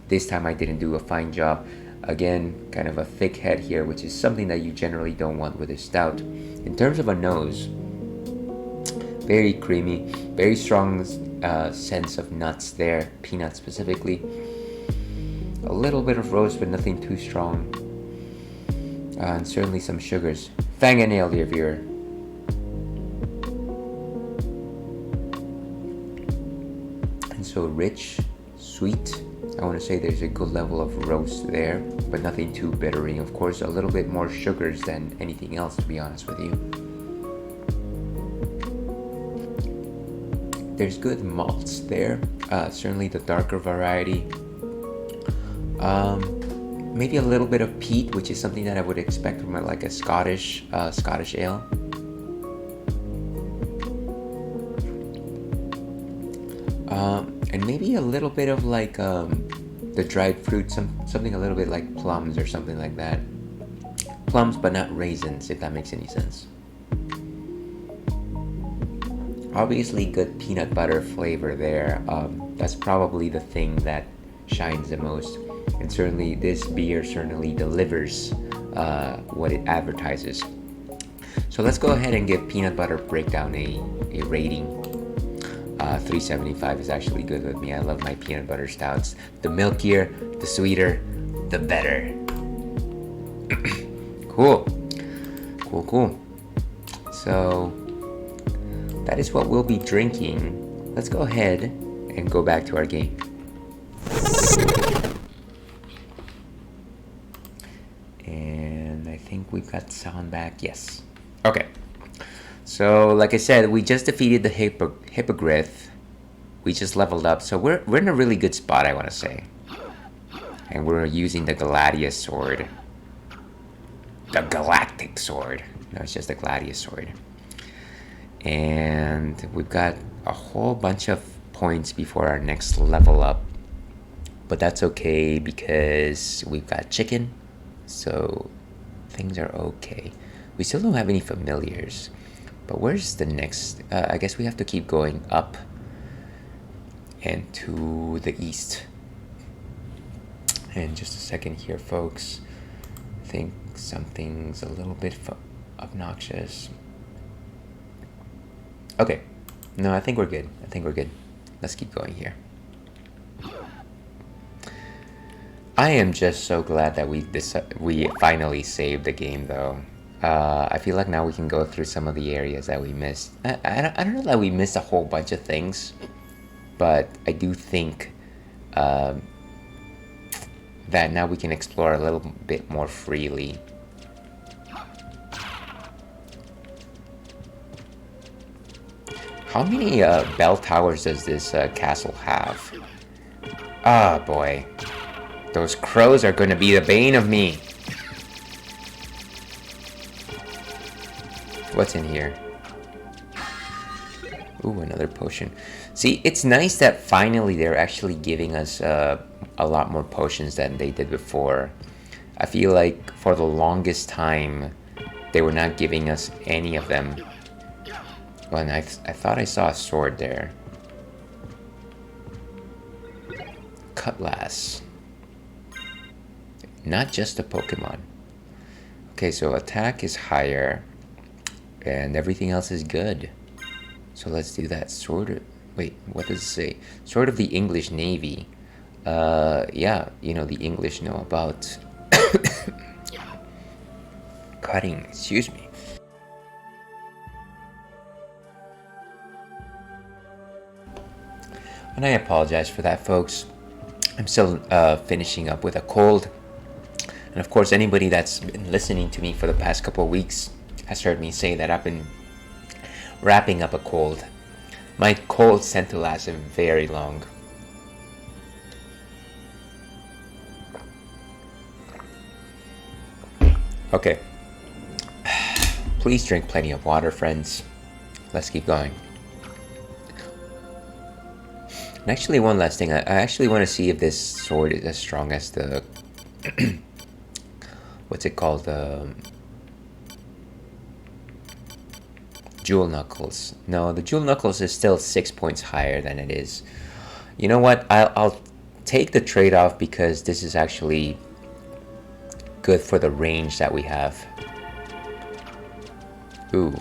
This time I didn't do a fine job. Again, kind of a thick head here, which is something that you generally don't want with a stout. In terms of a nose, very creamy, very strong sense of nuts there, peanuts specifically. A little bit of roast, but nothing too strong. And certainly some sugars. Fang a nail, dear viewer. And so rich, sweet. I want to say there's a good level of roast there, but nothing too bittery. Of course, a little bit more sugars than anything else, to be honest with you. There's good malts there. Certainly the darker variety. Maybe a little bit of peat, which is something that I would expect from like a Scottish ale. And maybe a little bit of like the dried fruit, something a little bit like plums or something like that. Plums, but not raisins, if that makes any sense. Obviously, good peanut butter flavor there. That's probably the thing that shines the most. And certainly, this beer certainly delivers what it advertises. So let's go ahead and give Peanut Butter Breakdown a rating. 375 is actually good with me. I love my peanut butter stouts. The milkier, the sweeter, the better. Cool. So that is what we'll be drinking. Let's go ahead and go back to our game. And I think we've got sound back. Yes. Okay. So, like I said, we just defeated the Hippogriff. We just leveled up. So we're in a really good spot, I want to say. And we're using the Gladius sword. The Galactic sword. No, it's just the Gladius sword. And we've got a whole bunch of points before our next level up. But that's okay because we've got chicken. So things are okay. We still don't have any familiars. But where's the next? I guess we have to keep going up and to the east. And just a second here, folks. I think something's a little bit obnoxious. Okay. No, I think we're good. Let's keep going here. I am just so glad that we finally saved the game, though. I feel like now we can go through some of the areas that we missed. I don't know that we missed a whole bunch of things, but I do think that now we can explore a little bit more freely. How many bell towers does this castle have? Ah, boy. Those crows are going to be the bane of me. What's in here? Ooh, another potion. See, it's nice that finally they're actually giving us a lot more potions than they did before. I feel like for the longest time, they were not giving us any of them. Well, and I thought I saw a sword there. Cutlass. Not just a Pokemon. Okay, so attack is higher and everything else is good. So let's do that. Wait, what does it say? Sword of the English Navy. Yeah, you know, the English know about cutting, excuse me. And I apologize for that, folks. I'm still finishing up with a cold. And of course, anybody that's been listening to me for the past couple of weeks has heard me say that I've been wrapping up a cold. My colds tend to last very long. Okay. Please drink plenty of water, friends. Let's keep going. And actually, one last thing. I actually want to see if this sword is as strong as the... what's it called? Jewel Knuckles. No, the Jewel Knuckles is still 6 points higher than it is. You know what? I'll take the trade-off because this is actually good for the range that we have. Ooh.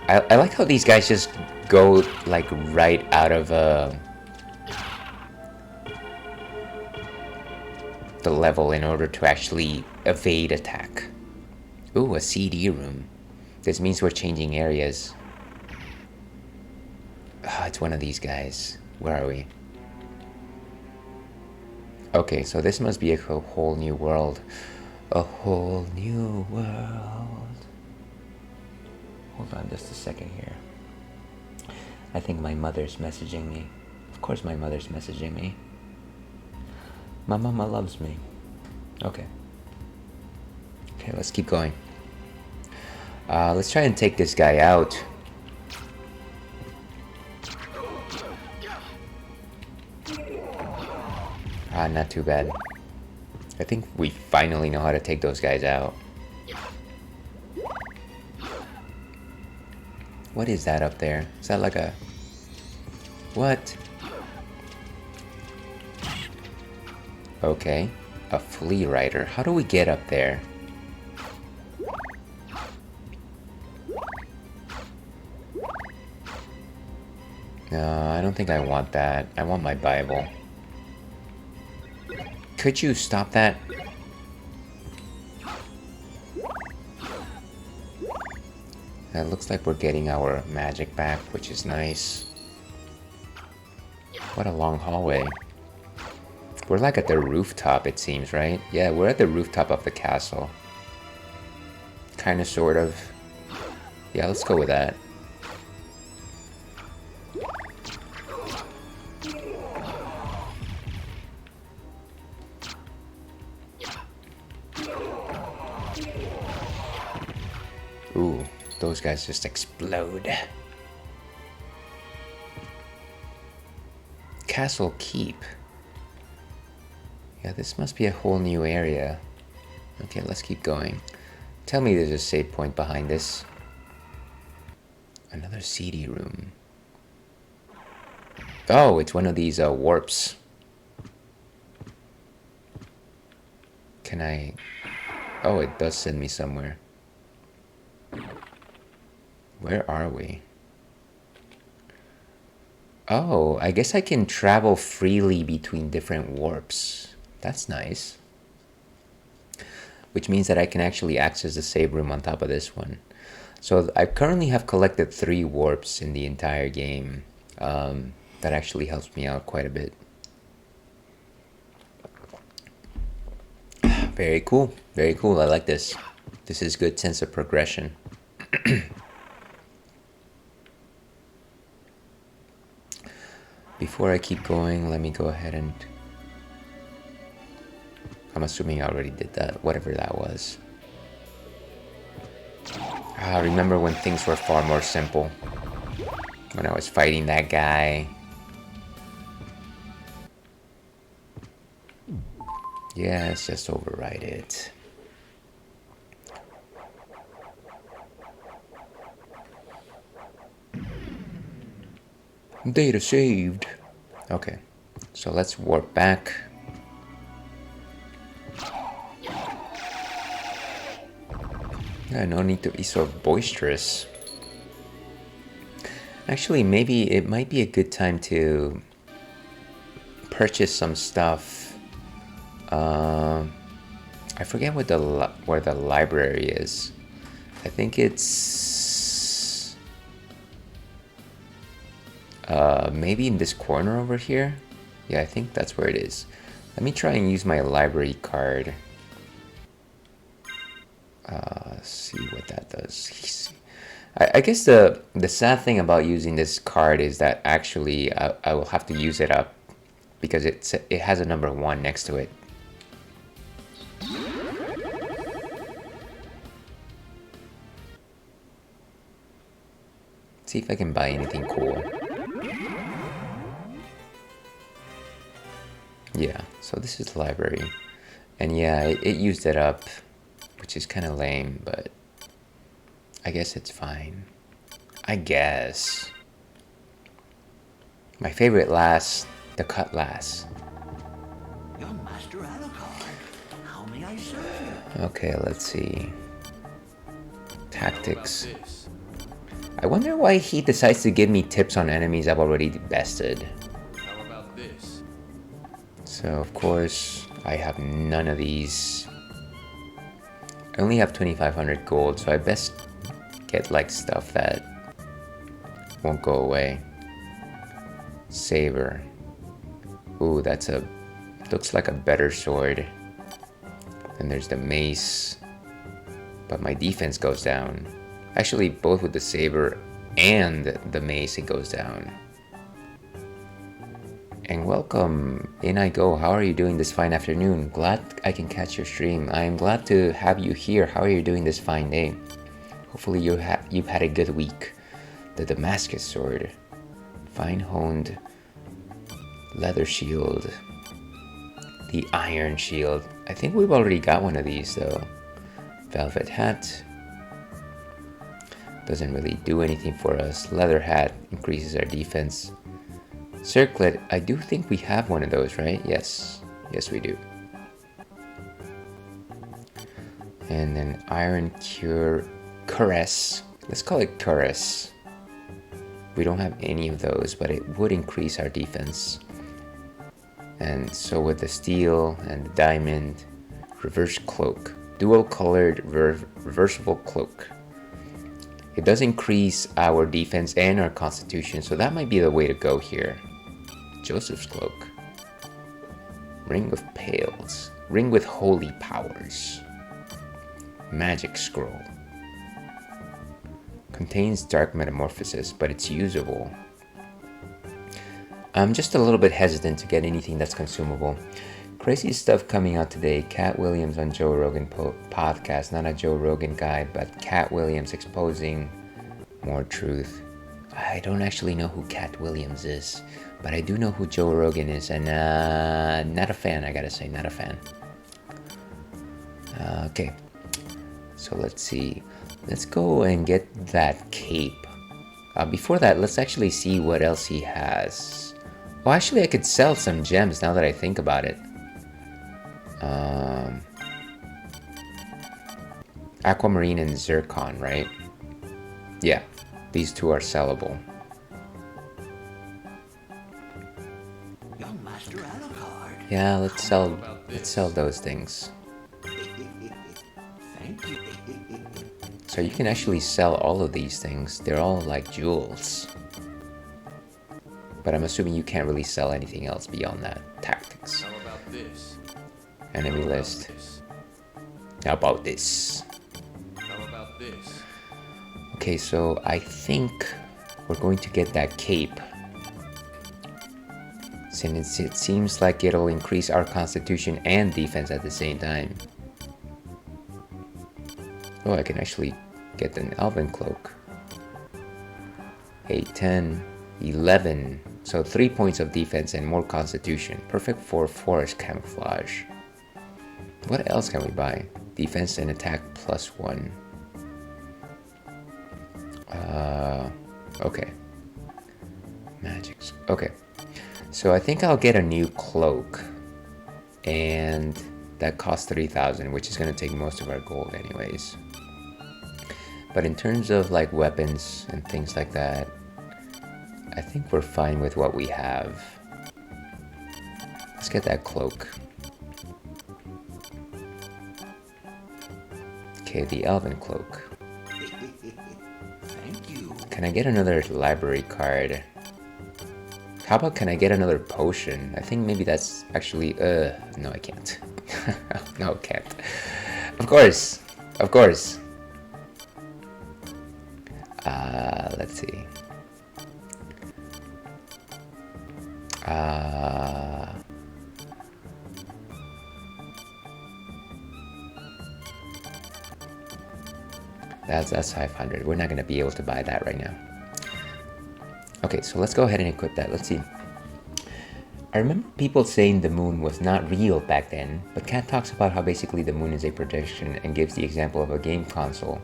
I like how these guys just go like right out of the level in order to actually evade attack. Ooh, a CD room. This means we're changing areas. Ah, it's one of these guys. Where are we? Okay, so this must be a whole new world. A whole new world. Hold on just a second here. I think my mother's messaging me. Of course my mother's messaging me. My mama loves me. Okay. Okay, let's keep going. Let's try and take this guy out. Ah, not too bad. I think we finally know how to take those guys out. What is that up there? Is that like a... what? Okay. A flea rider. How do we get up there? No, I don't think I want that. I want my Bible. Could you stop that? It looks like we're getting our magic back, which is nice. What a long hallway. We're like at the rooftop, it seems, right? Yeah, we're at the rooftop of the castle. Kinda, sort of. Yeah, let's go with that. Ooh, those guys just explode. Castle Keep. Yeah, this must be a whole new area. Okay, let's keep going. Tell me there's a save point behind this. Another CD room. Oh, it's one of these warps. Can I... oh, it does send me somewhere. Where are we? Oh, I guess I can travel freely between different warps. That's nice. Which means that I can actually access the save room on top of this one. So I currently have collected 3 warps in the entire game. That actually helps me out quite a bit. Very cool. Very cool. I like this. This is good sense of progression. Before I keep going, let me go ahead and... I'm assuming I already did that, whatever that was. Ah, remember when things were far more simple? When I was fighting that guy. Yeah, let's just override it. Data saved. Okay, so let's warp back. Yeah, no need to be so boisterous. Actually, maybe it might be a good time to purchase some stuff. I forget what where the library is. I think it's maybe in this corner over here. Yeah, I think that's where it is. Let me try and use my library card. See what that does. I guess the sad thing about using this card is that actually I will have to use it up because it has a number 1 next to it. See if I can buy anything cool. Yeah, so this is the library. And yeah, it used it up, which is kind of lame, but I guess it's fine. I guess. My favorite lass, the cutlass. Young Master Alucard, how may I serve you? Okay, let's see. Tactics. I wonder why he decides to give me tips on enemies I've already bested. How about this? So, of course, I have none of these. I only have 2,500 gold, so I best get like stuff that won't go away. Saber. Ooh, looks like a better sword. Then there's the mace, but my defense goes down. Actually, both with the saber and the mace, it goes down. And welcome, in I go. How are you doing this fine afternoon? Glad I can catch your stream. I am glad to have you here. How are you doing this fine day? Hopefully you've had a good week. The Damascus sword, fine honed leather shield, the iron shield. I think we've already got one of these though. Velvet hat. Doesn't really do anything for us. Leather hat increases our defense. Circlet, I do think we have one of those, right? Yes. Yes, we do. And then iron cuirass. Let's call it cuirass. We don't have any of those, but it would increase our defense. And so with the steel and the diamond, reverse cloak. Dual colored reversible cloak. It does increase our defense and our constitution, so that might be the way to go here. Joseph's cloak. Ring of Pails. Ring with holy powers. Magic scroll. Contains dark metamorphosis, but it's usable. I'm just a little bit hesitant to get anything that's consumable. Crazy stuff coming out today. Cat Williams on Joe Rogan podcast. Not a Joe Rogan guy, but Cat Williams exposing more truth. I don't actually know who Cat Williams is, but I do know who Joe Rogan is, and not a fan, I gotta say, not a fan. Okay, so let's see. Let's go and get that cape. Before that, let's actually see what else he has. Oh, actually, I could sell some gems now that I think about it. Aquamarine and Zircon, right? Yeah, these two are sellable. Young Master Alucard. Yeah, let's sell those things. Thank you. So you can actually sell all of these things. They're all like jewels. But I'm assuming you can't really sell anything else beyond that. Tactics. How about this? Enemy list. How about this? How about this? Okay, so I think we're going to get that cape. Since it seems like it'll increase our constitution and defense at the same time. Oh, I can actually get an elven cloak. 8, 10, 11. So 3 points of defense and more constitution. Perfect for forest camouflage. What else can we buy? Defense and attack +1. Okay. Magics. Okay. So I think I'll get a new cloak, and that costs 3,000, which is going to take most of our gold anyways. But in terms of like weapons and things like that, I think we're fine with what we have. Let's get that cloak. Okay, the elven cloak. Thank you. Can I get another library card? How about can I get another potion? I think maybe that's actually, no I can't. No, I can't. Of course, of course. Let's see. That's 500. We're not gonna be able to buy that right now. Okay, so let's go ahead and equip that. Let's see. I remember people saying the moon was not real back then, but Kat talks about how basically the moon is a projection and gives the example of a game console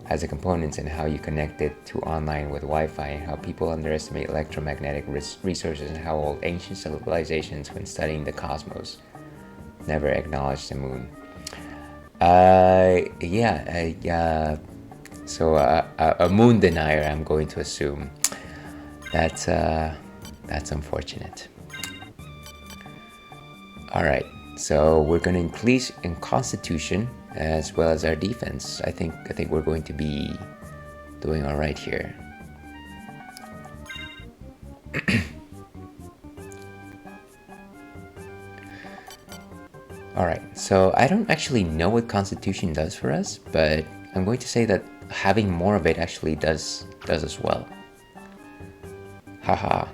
as the components and how you connect it to online with Wi-Fi, and how people underestimate electromagnetic resources and how old ancient civilizations, when studying the cosmos, never acknowledged the moon. So a moon denier, I'm going to assume. That's unfortunate. Alright, so we're going to increase in constitution as well as our defense. I think we're going to be doing alright here. Alright, so I don't actually know what constitution does for us, but I'm going to say that having more of it actually does as well. Haha.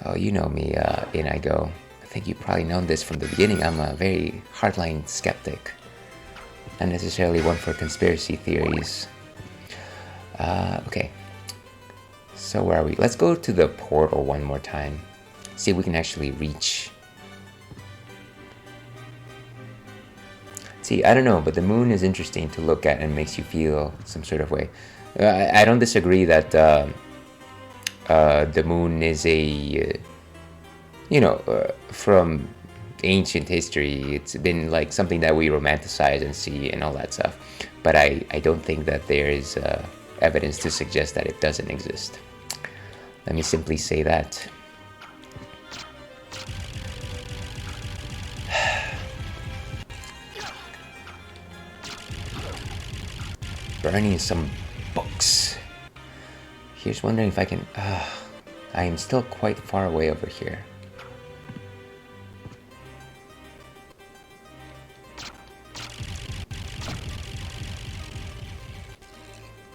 Oh, you know me, in I go. I think you've probably known this from the beginning. I'm a very hardline skeptic. Not necessarily one for conspiracy theories. Okay. So where are we? Let's go to the portal one more time. See if we can actually reach. See, I don't know, but the moon is interesting to look at and makes you feel some sort of way. I don't disagree that the moon is a, from ancient history, it's been like something that we romanticize and see and all that stuff. But I don't think that there is evidence to suggest that it doesn't exist. Let me simply say that. Burning some books. Here's wondering if I can... I am still quite far away over here.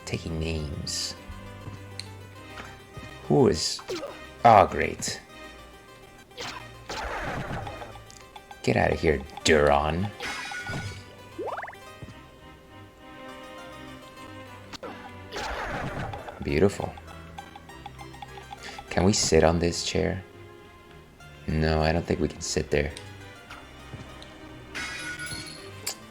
Taking names. Who is... Oh, great. Get out of here, Duron. Beautiful. Can we sit on this chair? No, I don't think we can sit there.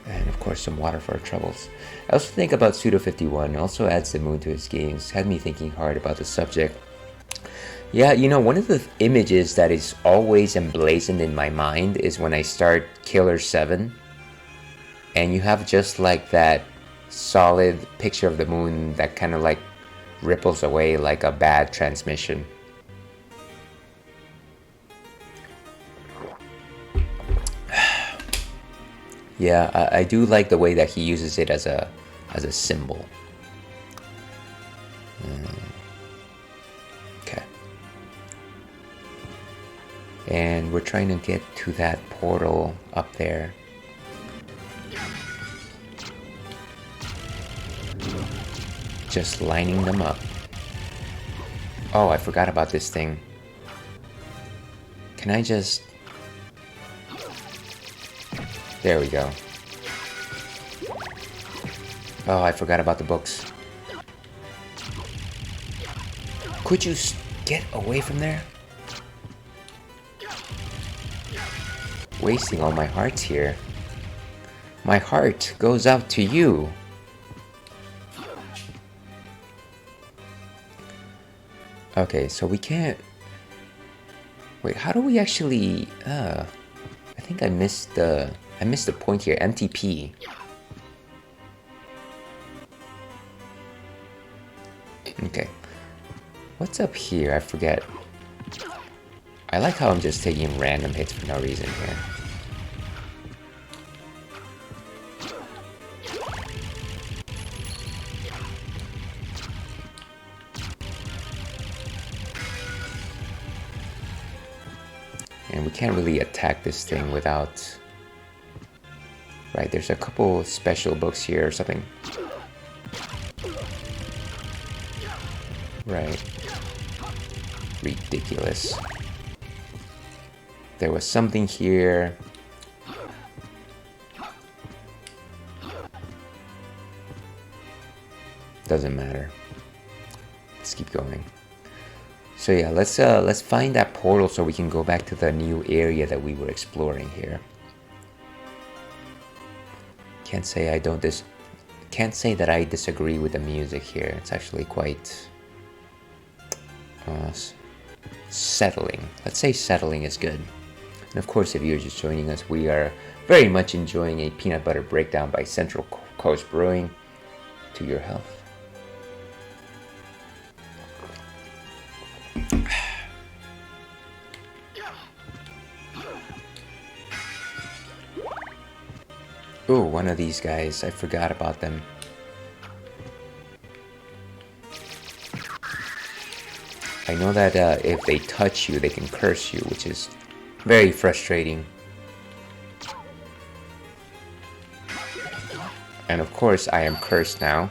And of course some water for our troubles. I also think about Pseudo51, also adds the moon to his games, had me thinking hard about the subject. Yeah, one of the images that is always emblazoned in my mind is when I start Killer 7, and you have just like that solid picture of the moon that kind of like ripples away like a bad transmission. Yeah, I do like the way that he uses it as a symbol. Okay. And we're trying to get to that portal up there. Just lining them up. Oh, I forgot about this thing. Can I just... There we go. Oh, I forgot about the books. Could you get away from there? Wasting all my hearts here. My heart goes out to you. Okay, so we can't... Wait, how do we actually... I think I missed the point here. MTP. Okay. What's up here? I forget. I like how I'm just taking random hits for no reason here. And we can't really attack this thing without... Right, there's a couple special books here or something. Right. Ridiculous. There was something here. Doesn't matter. Let's keep going. So yeah, let's find that portal so we can go back to the new area that we were exploring here. Can't say that I disagree with the music here. It's actually quite settling. Let's say settling is good. And of course, if you're just joining us, we are very much enjoying a peanut butter breakdown by Central Coast Brewing. To your health. Oh, one of these guys. I forgot about them. I know that if they touch you, they can curse you, which is very frustrating. And of course, I am cursed now,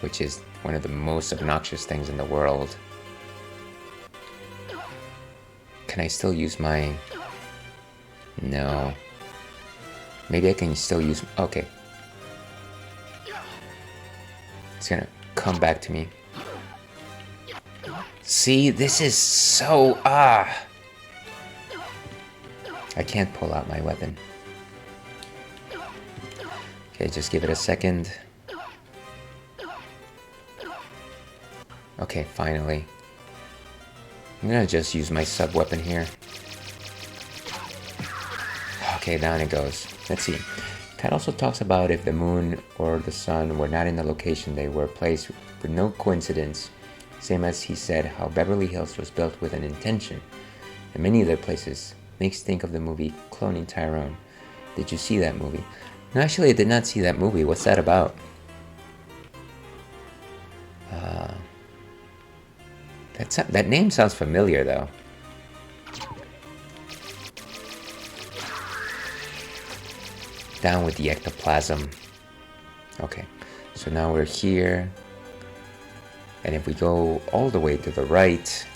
which is one of the most obnoxious things in the world. Can I still use my... No. Maybe I can still use... Okay. It's gonna come back to me. See, this is so... I can't pull out my weapon. Okay, just give it a second. Okay, finally. I'm gonna just use my sub-weapon here. Okay, down it goes. Let's see. Kat also talks about if the moon or the sun were not in the location they were placed with no coincidence. Same as he said how Beverly Hills was built with an intention. And many other places makes think of the movie Cloning Tyrone. Did you see that movie? No, actually I did not see that movie. What's that about? That name sounds familiar though. Down with the ectoplasm. Okay, so now we're here. And if we go all the way to the right,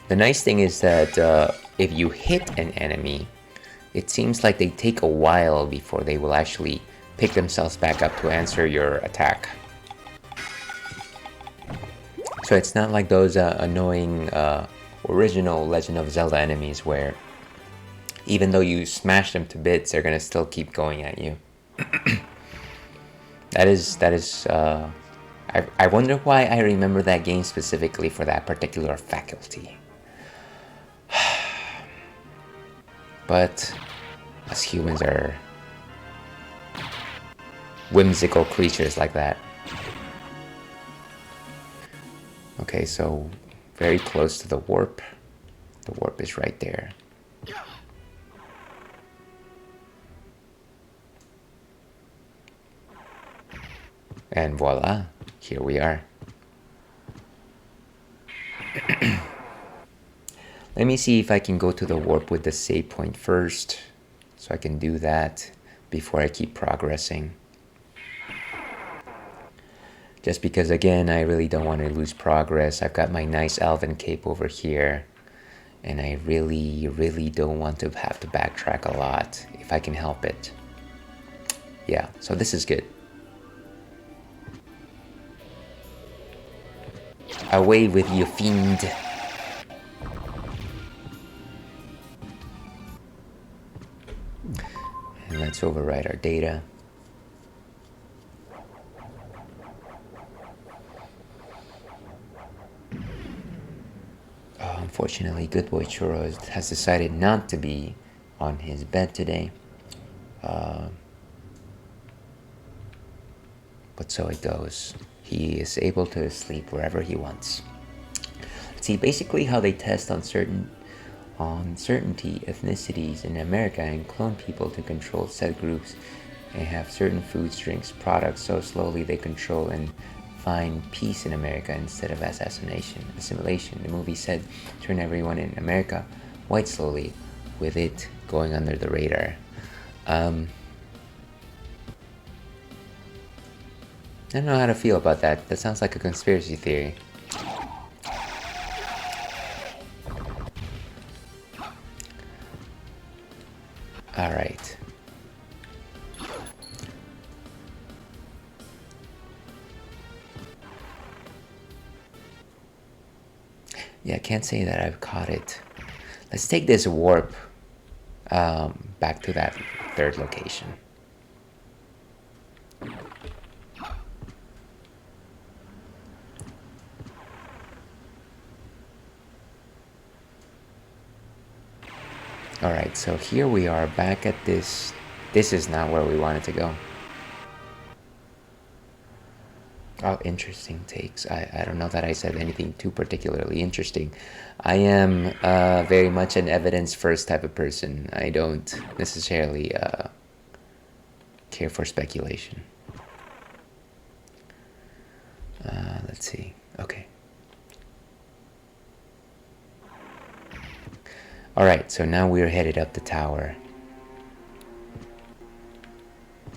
the nice thing is that if you hit an enemy, it seems like they take a while before they will actually pick themselves back up to answer your attack. So it's not like those annoying original Legend of Zelda enemies where even though you smash them to bits, they're gonna still keep going at you. That is I wonder why I remember that game specifically for that particular faculty. But us humans are whimsical creatures like that. Okay, so very close to the warp. The warp is right there. And voila, here we are. Let me see if I can go to the warp with the save point first, so I can do that before I keep progressing. Just because, again, I really don't want to lose progress. I've got my nice elven cape over here, and I really, really don't want to have to backtrack a lot if I can help it. Yeah, so this is good. Away with you, fiend! Let's override our data. Oh, unfortunately, Good Boy Churro has decided not to be on his bed today. But so it goes. He is able to sleep wherever he wants. See, basically how they test on certainty ethnicities in America and clone people to control said groups and have certain foods, drinks, products so slowly they control and find peace in America instead of assimilation. The movie said turn everyone in America white slowly, with it going under the radar. I don't know how to feel about that. That sounds like a conspiracy theory. Alright. Yeah, I can't say that I've caught it. Let's take this warp back to that third location. Alright, so here we are back at this. This is not where we wanted to go. Oh, interesting takes. I don't know that I said anything too particularly interesting. I am very much an evidence first type of person. I don't necessarily care for speculation. Let's see. Okay. Alright, so now we're headed up the tower.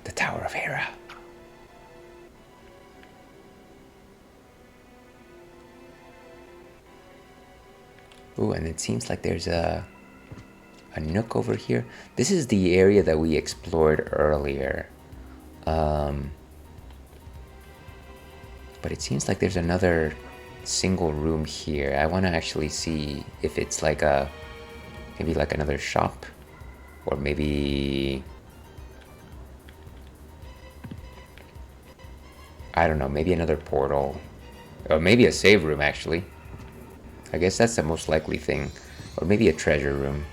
The Tower of Hera. Ooh, and it seems like there's a nook over here. This is the area that we explored earlier. But it seems like there's another single room here. I want to actually see if it's like a... maybe like another shop, or maybe, I don't know, maybe another portal, or maybe a save room actually. I guess that's the most likely thing, or maybe a treasure room.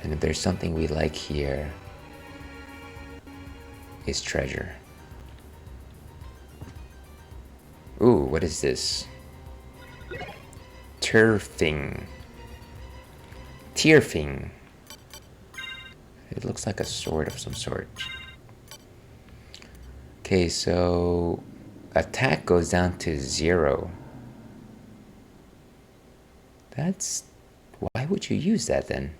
And if there's something we like here, it's treasure. Ooh, what is this? Tyrfing. It looks like a sword of some sort. Okay, so attack goes down to 0. That's... why would you use that then?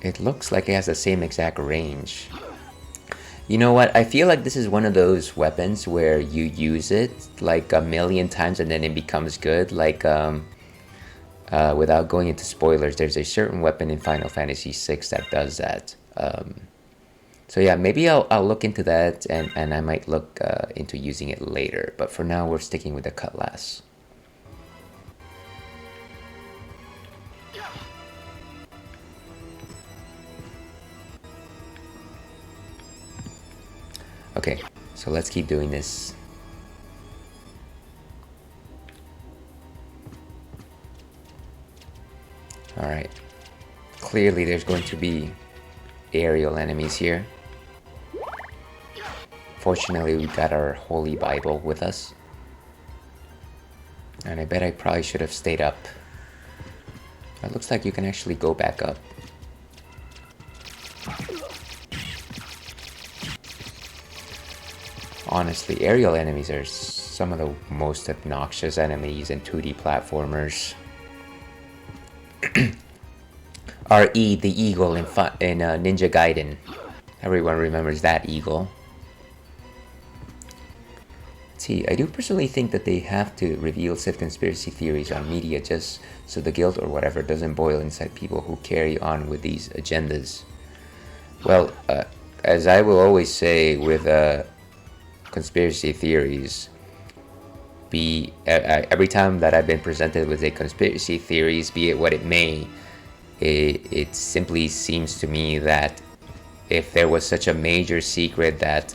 It looks like it has the same exact range. You know what? I feel like this is one of those weapons where you use it like a million times and then it becomes good. Like, without going into spoilers, there's a certain weapon in Final Fantasy VI that does that. So yeah, maybe I'll look into that and I might look into using it later. But for now, we're sticking with the cutlass. Okay, so let's keep doing this. Alright. Clearly there's going to be aerial enemies here. Fortunately, we got our Holy Bible with us. And I bet I probably should have stayed up. It looks like you can actually go back up. Honestly, aerial enemies are some of the most obnoxious enemies in 2D platformers. R.E. the eagle in Ninja Gaiden. Everyone remembers that eagle. See, I do personally think that they have to reveal Sith conspiracy theories on media just so the guilt or whatever doesn't boil inside people who carry on with these agendas. Well, as I will always say with conspiracy theories, be every time that I've been presented with a conspiracy theories, be it what it may, it simply seems to me that if there was such a major secret that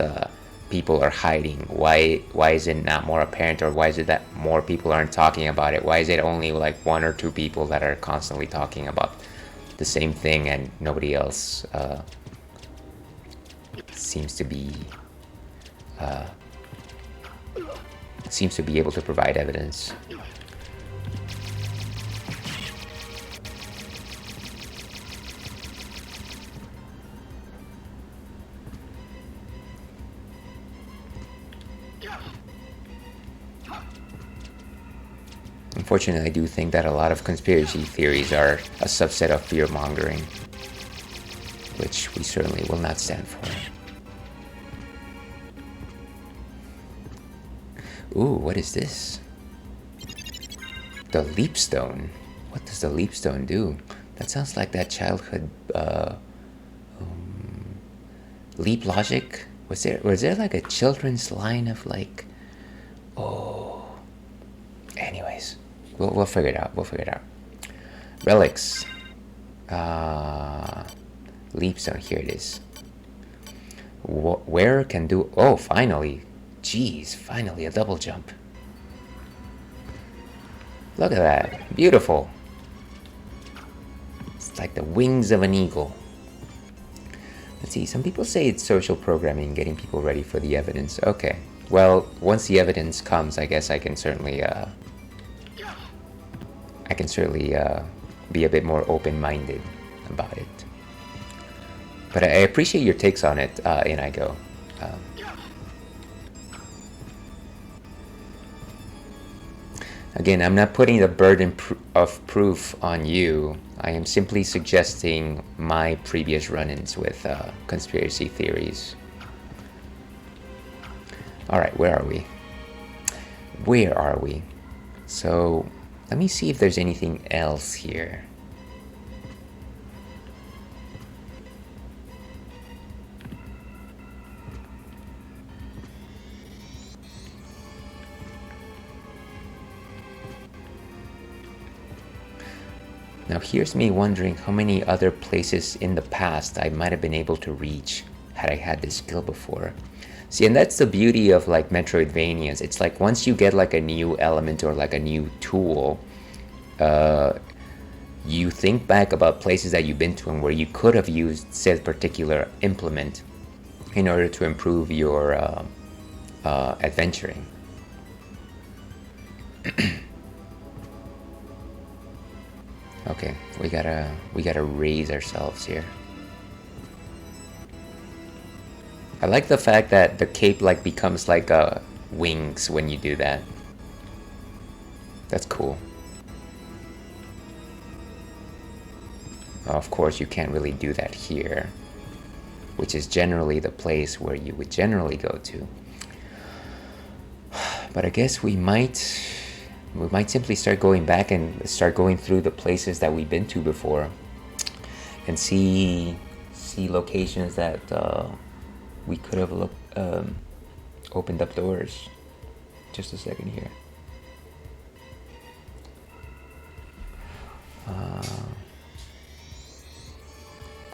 people are hiding, why is it not more apparent, or why is it that more people aren't talking about it? Why is it only like 1 or 2 people that are constantly talking about the same thing and nobody else seems to be able to provide evidence? Unfortunately, I do think that a lot of conspiracy theories are a subset of fear-mongering, which we certainly will not stand for. Ooh, what is this? The Leapstone. What does the Leapstone do? That sounds like that childhood Leap Logic. Was there like a children's line of like, oh, anyways, we'll figure it out. We'll figure it out. Relics. Leapstone. Here it is. Where can do? Oh, finally. Jeez, finally a double jump. Look at that. Beautiful. It's like the wings of an eagle. Let's see, some people say it's social programming, getting people ready for the evidence. Okay. Well, once the evidence comes, I guess I can certainly be a bit more open-minded about it. But I appreciate your takes on it, in I go. Again, I'm not putting the burden of proof on you. I am simply suggesting my previous run-ins with conspiracy theories. Alright, where are we? Where are we? So, let me see if there's anything else here. Now here's me wondering how many other places in the past I might have been able to reach had I had this skill before. See, and that's the beauty of like Metroidvanias. It's like once you get like a new element or like a new tool, you think back about places that you've been to and where you could have used said particular implement in order to improve your adventuring. Okay, we gotta raise ourselves here. I like the fact that the cape like becomes like wings when you do that. That's cool. Of course, you can't really do that here, which is generally the place where you would generally go to. But I guess we might simply start going back and start going through the places that we've been to before and see locations that we could have opened up doors. Just a second here.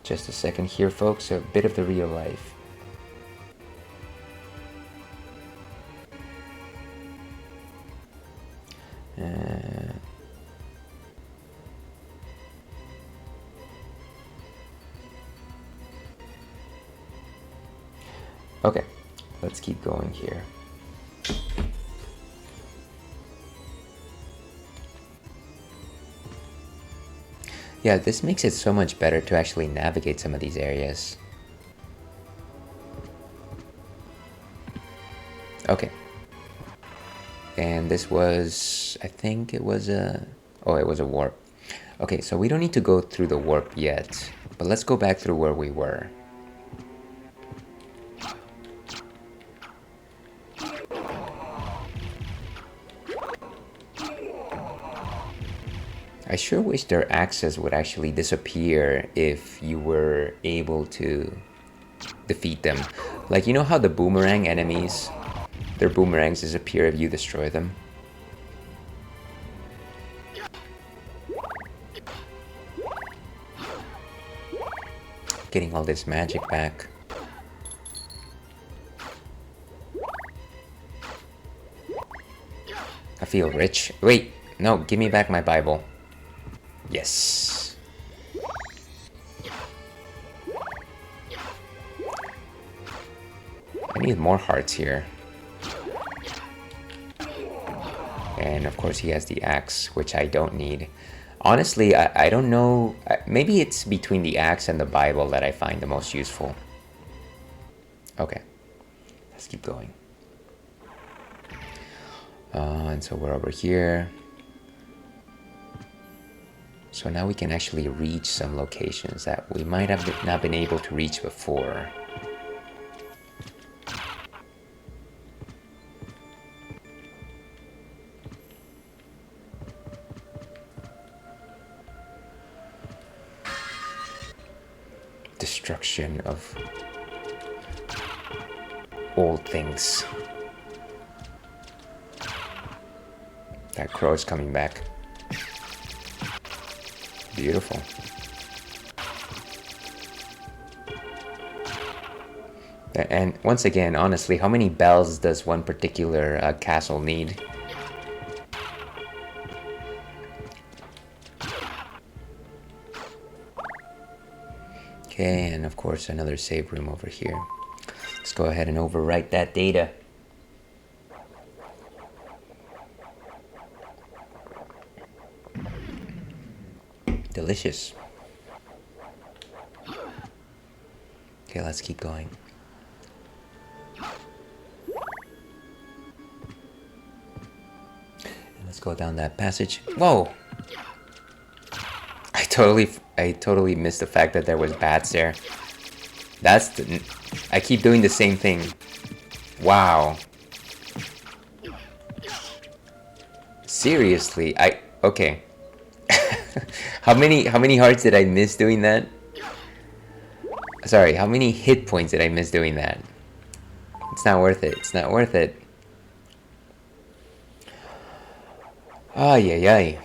Just a second here, folks. A bit of the real life. Okay, let's keep going here. Yeah, this makes it so much better to actually navigate some of these areas. Okay. And this was, I think it was a warp. Okay, so we don't need to go through the warp yet, but let's go back through where we were. I sure wish their axes would actually disappear if you were able to defeat them. Like, you know how the boomerang enemies, their boomerangs disappear if you destroy them? Getting all this magic back. I feel rich. Wait, no, give me back my Bible. Yes. I need more hearts here. And of course he has the axe, which I don't need. Honestly, I don't know. Maybe it's between the axe and the Bible that I find the most useful. Okay, let's keep going. And so we're over here. So now we can actually reach some locations that we might have not been able to reach before. Destruction of old things. That crow is coming back. Beautiful. And once again, honestly, how many bells does one particular castle need? Okay, and of course another save room over here. Let's go ahead and overwrite that data. Delicious. Okay, let's keep going. And let's go down that passage. Whoa! I totally missed the fact that there was bats there. I keep doing the same thing. Wow. Seriously, okay. How many hearts did I miss doing that? Sorry, how many hit points did I miss doing that? It's not worth it. It's not worth it. Ay, ay, ay.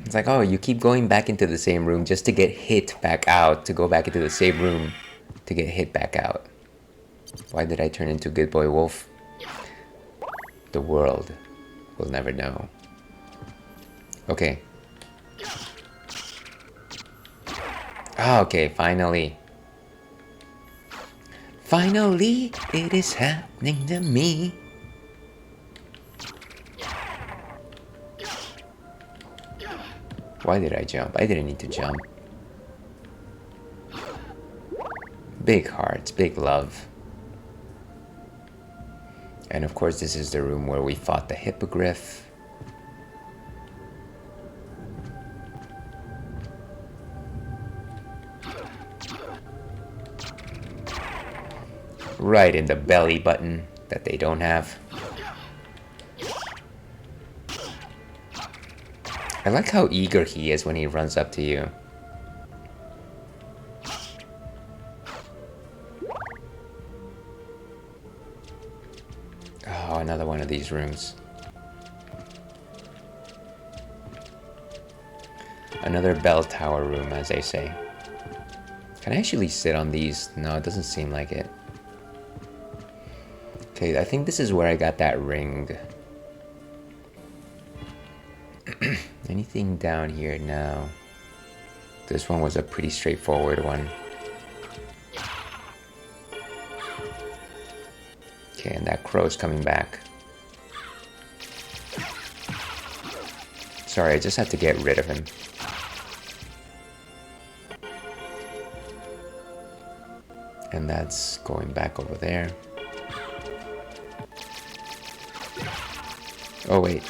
It's like, oh, you keep going back into the same room just to get hit back out, to go back into the same room to get hit back out. Why did I turn into Good Boy Wolf? The world will never know. Okay. Oh, okay, finally. Finally, it is happening to me. Why did I jump? I didn't need to jump. Big hearts, big love. And of course, this is the room where we fought the hippogriff. Right in the belly button that they don't have. I like how eager he is when he runs up to you. Oh, another one of these rooms. Another bell tower room, as they say. Can I actually sit on these? No, it doesn't seem like it. Okay, I think this is where I got that ring. Anything down here now? This one was a pretty straightforward one. Okay, and that crow's coming back. Sorry, I just had to get rid of him. And that's going back over there. Oh, wait.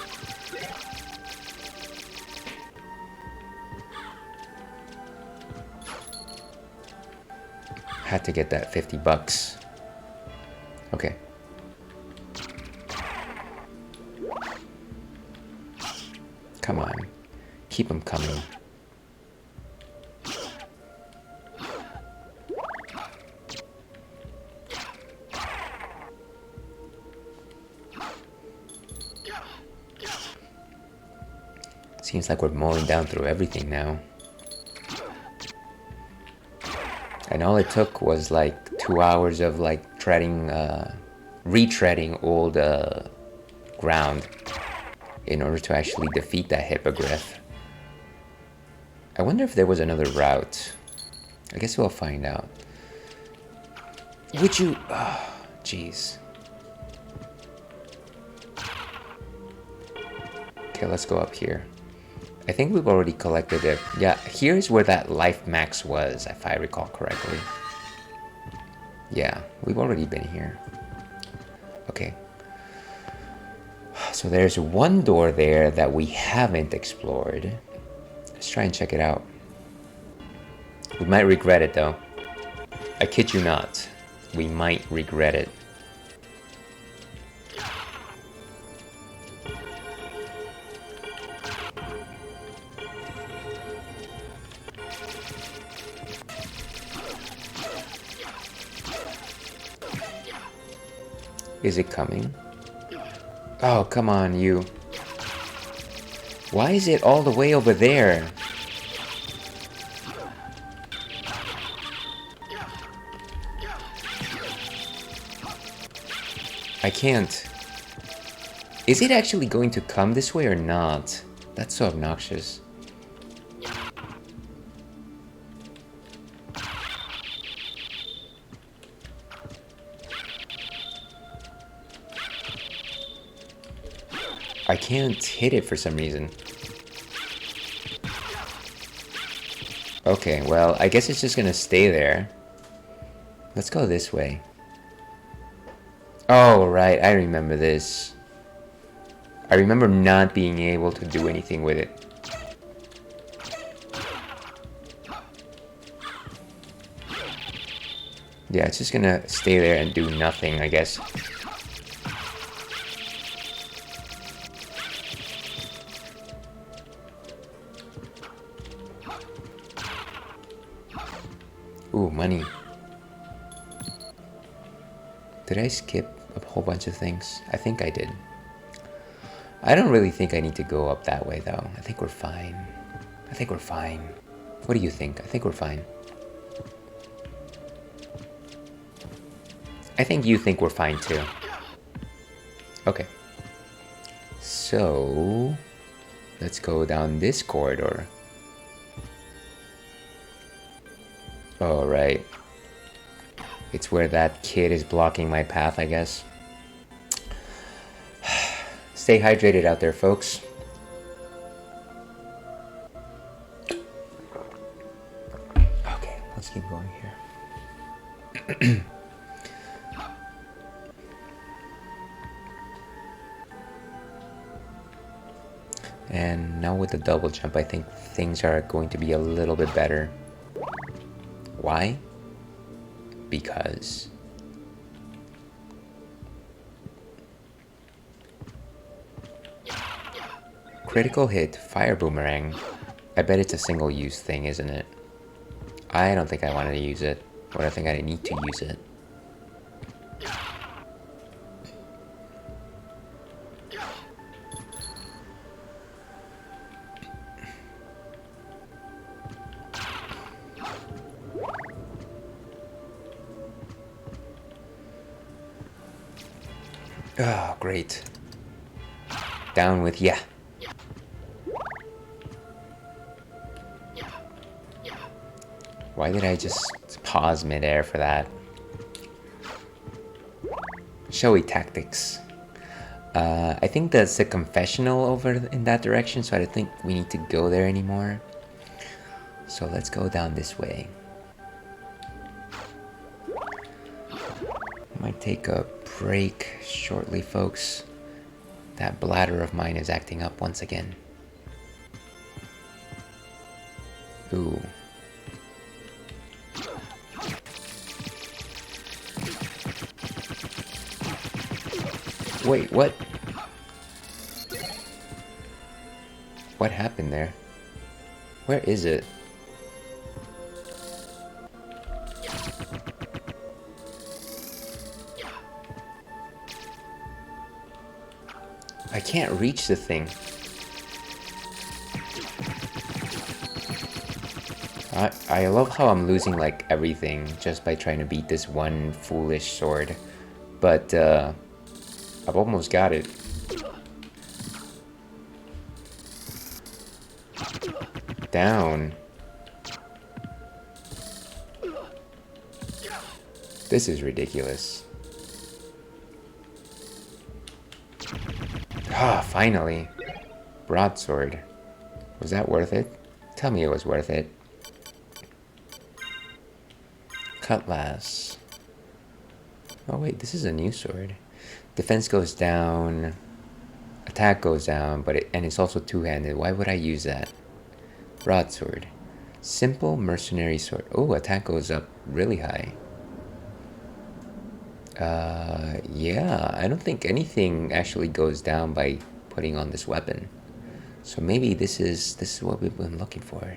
Had to get that 50 bucks. Okay. Come on. Keep them coming. Seems like we're mowing down through everything now. And all it took was like 2 hours of like retreading old ground in order to actually defeat that hippogriff. I wonder if there was another route. I guess we'll find out. Would you... Oh, jeez. Okay, let's go up here. I think we've already collected it. Yeah, here's where that life max was, if I recall correctly. Yeah, we've already been here. Okay. So there's one door there that we haven't explored. Let's try and check it out. We might regret it though. I kid you not. We might regret it. Is it coming? Oh, come on, you. Why is it all the way over there? I can't. Is it actually going to come this way or not? That's so obnoxious. I can't hit it for some reason. Okay, well, I guess it's just gonna stay there. Let's go this way. Oh, right, I remember this. I remember not being able to do anything with it. Yeah, it's just gonna stay there and do nothing, I guess. Ooh, money. Did I skip a whole bunch of things? I think I did. I don't really think I need to go up that way though. I think we're fine. I think we're fine. What do you think? I think we're fine. I think you think we're fine too. Okay. So, let's go down this corridor. Oh, right. It's where that kid is blocking my path, I guess. Stay hydrated out there, folks. Okay, let's keep going here. And now with the double jump, I think things are going to be a little bit better. Why? Because critical hit, fire boomerang. I bet it's a single use thing, isn't it? I don't think I wanted to use it, or I don't think I need to use it. Oh, great. Down with ya. Why did I just pause midair for that? Showy tactics. I think that's a confessional over in that direction, so I don't think we need to go there anymore. So let's go down this way. Might take a break shortly, folks. That bladder of mine is acting up once again. Ooh. Wait, what? What happened there? Where is it? I can't reach the thing. I love how I'm losing like everything just by trying to beat this one foolish sword. But I've almost got it. Down. This is ridiculous. Ah, finally. Broadsword. Was that worth it? Tell me it was worth it. Cutlass. Oh wait, this is a new sword. Defense goes down. Attack goes down, but it's also two-handed. Why would I use that? Broadsword. Simple mercenary sword. Oh, attack goes up really high. Yeah, I don't think anything actually goes down by putting on this weapon. So maybe this is what we've been looking for.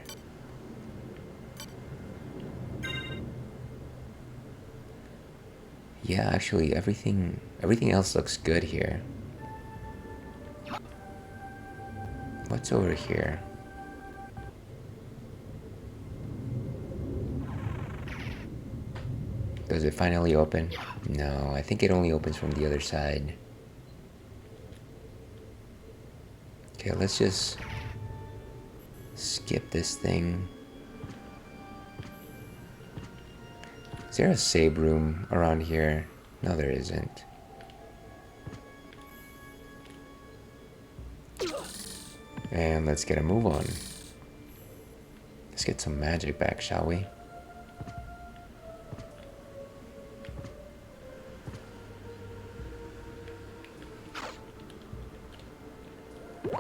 Yeah, actually everything else looks good here. What's over here? Does it finally open? No, I think it only opens from the other side. Okay, let's just skip this thing. Is there a save room around here? No, there isn't. And let's get a move on. Let's get some magic back, shall we?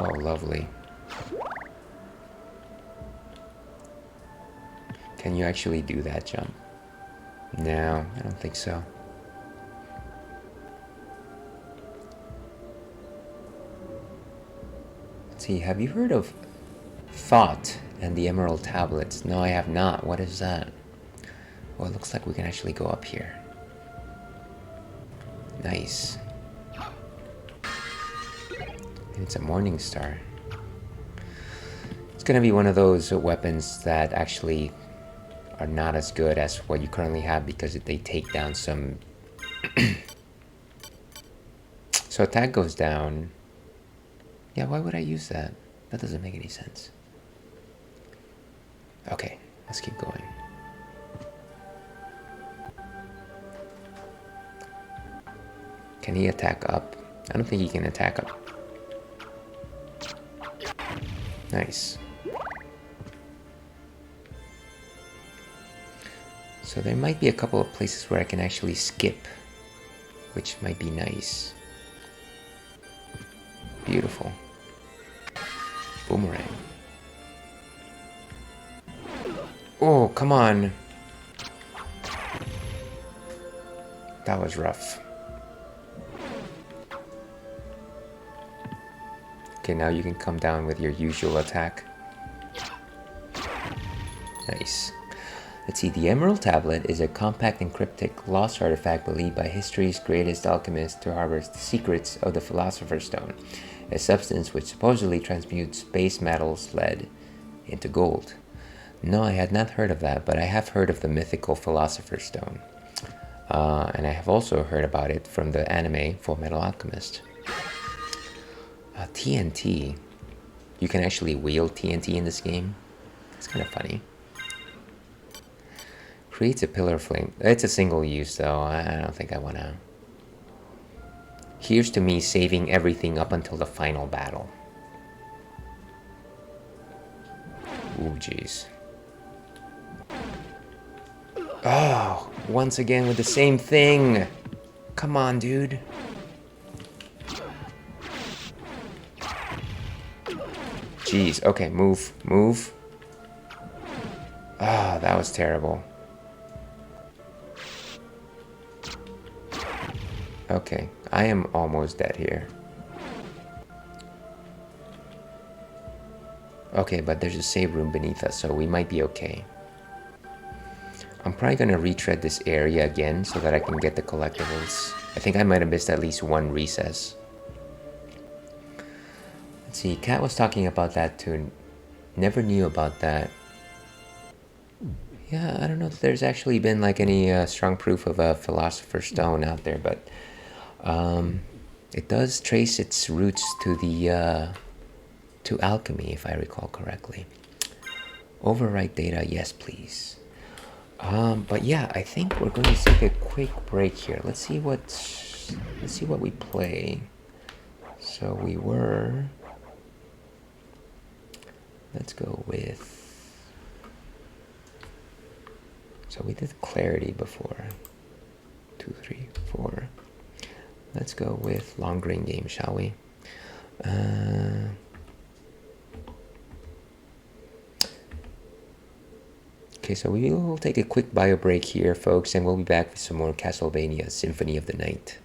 Oh, lovely. Can you actually do that jump? No, I don't think so. Let's see, have you heard of Thought and the Emerald Tablets? No, I have not. What is that? Well, it looks like we can actually go up here. Nice. It's a Morning Star. It's gonna be one of those weapons that actually are not as good as what you currently have because they take down some... So attack goes down. Yeah, why would I use that? That doesn't make any sense. Okay, let's keep going. Can he attack up? I don't think he can attack up. Nice. So there might be a couple of places where I can actually skip, which might be nice. Beautiful. Boomerang. Oh, come on. That was rough. Okay, now you can come down with your usual attack. Nice. Let's see, the Emerald Tablet is a compact and cryptic lost artifact believed by history's greatest alchemist to harbor the secrets of the Philosopher's Stone, a substance which supposedly transmutes base metals lead into gold. No, I had not heard of that, but I have heard of the mythical Philosopher's Stone. And I have also heard about it from the anime Fullmetal Alchemist. TNT. You can actually wield TNT in this game. It's kind of funny. Creates a pillar of flame. It's a single use though. I don't think I want to. Here's to me saving everything up until the final battle. Ooh, jeez. Oh, once again with the same thing. Come on, dude. Jeez, okay, move, move. Ah, that was terrible. Okay, I am almost dead here. Okay, but there's a save room beneath us, so we might be okay. I'm probably gonna retread this area again so that I can get the collectibles. I think I might have missed at least one recess. Let's see, Kat was talking about that too. Never knew about that. Yeah, I don't know if there's actually been like any strong proof of a philosopher's stone out there, but it does trace its roots to the to alchemy, if I recall correctly. Overwrite data, yes, please. But yeah, I think we're going to take a quick break here. Let's see what we play. So we were. Let's go with. So we did clarity before. 2, 3, 4. Let's go with long green game, shall we? Okay, so we will take a quick bio break here, folks, and we'll be back with some more Castlevania Symphony of the Night.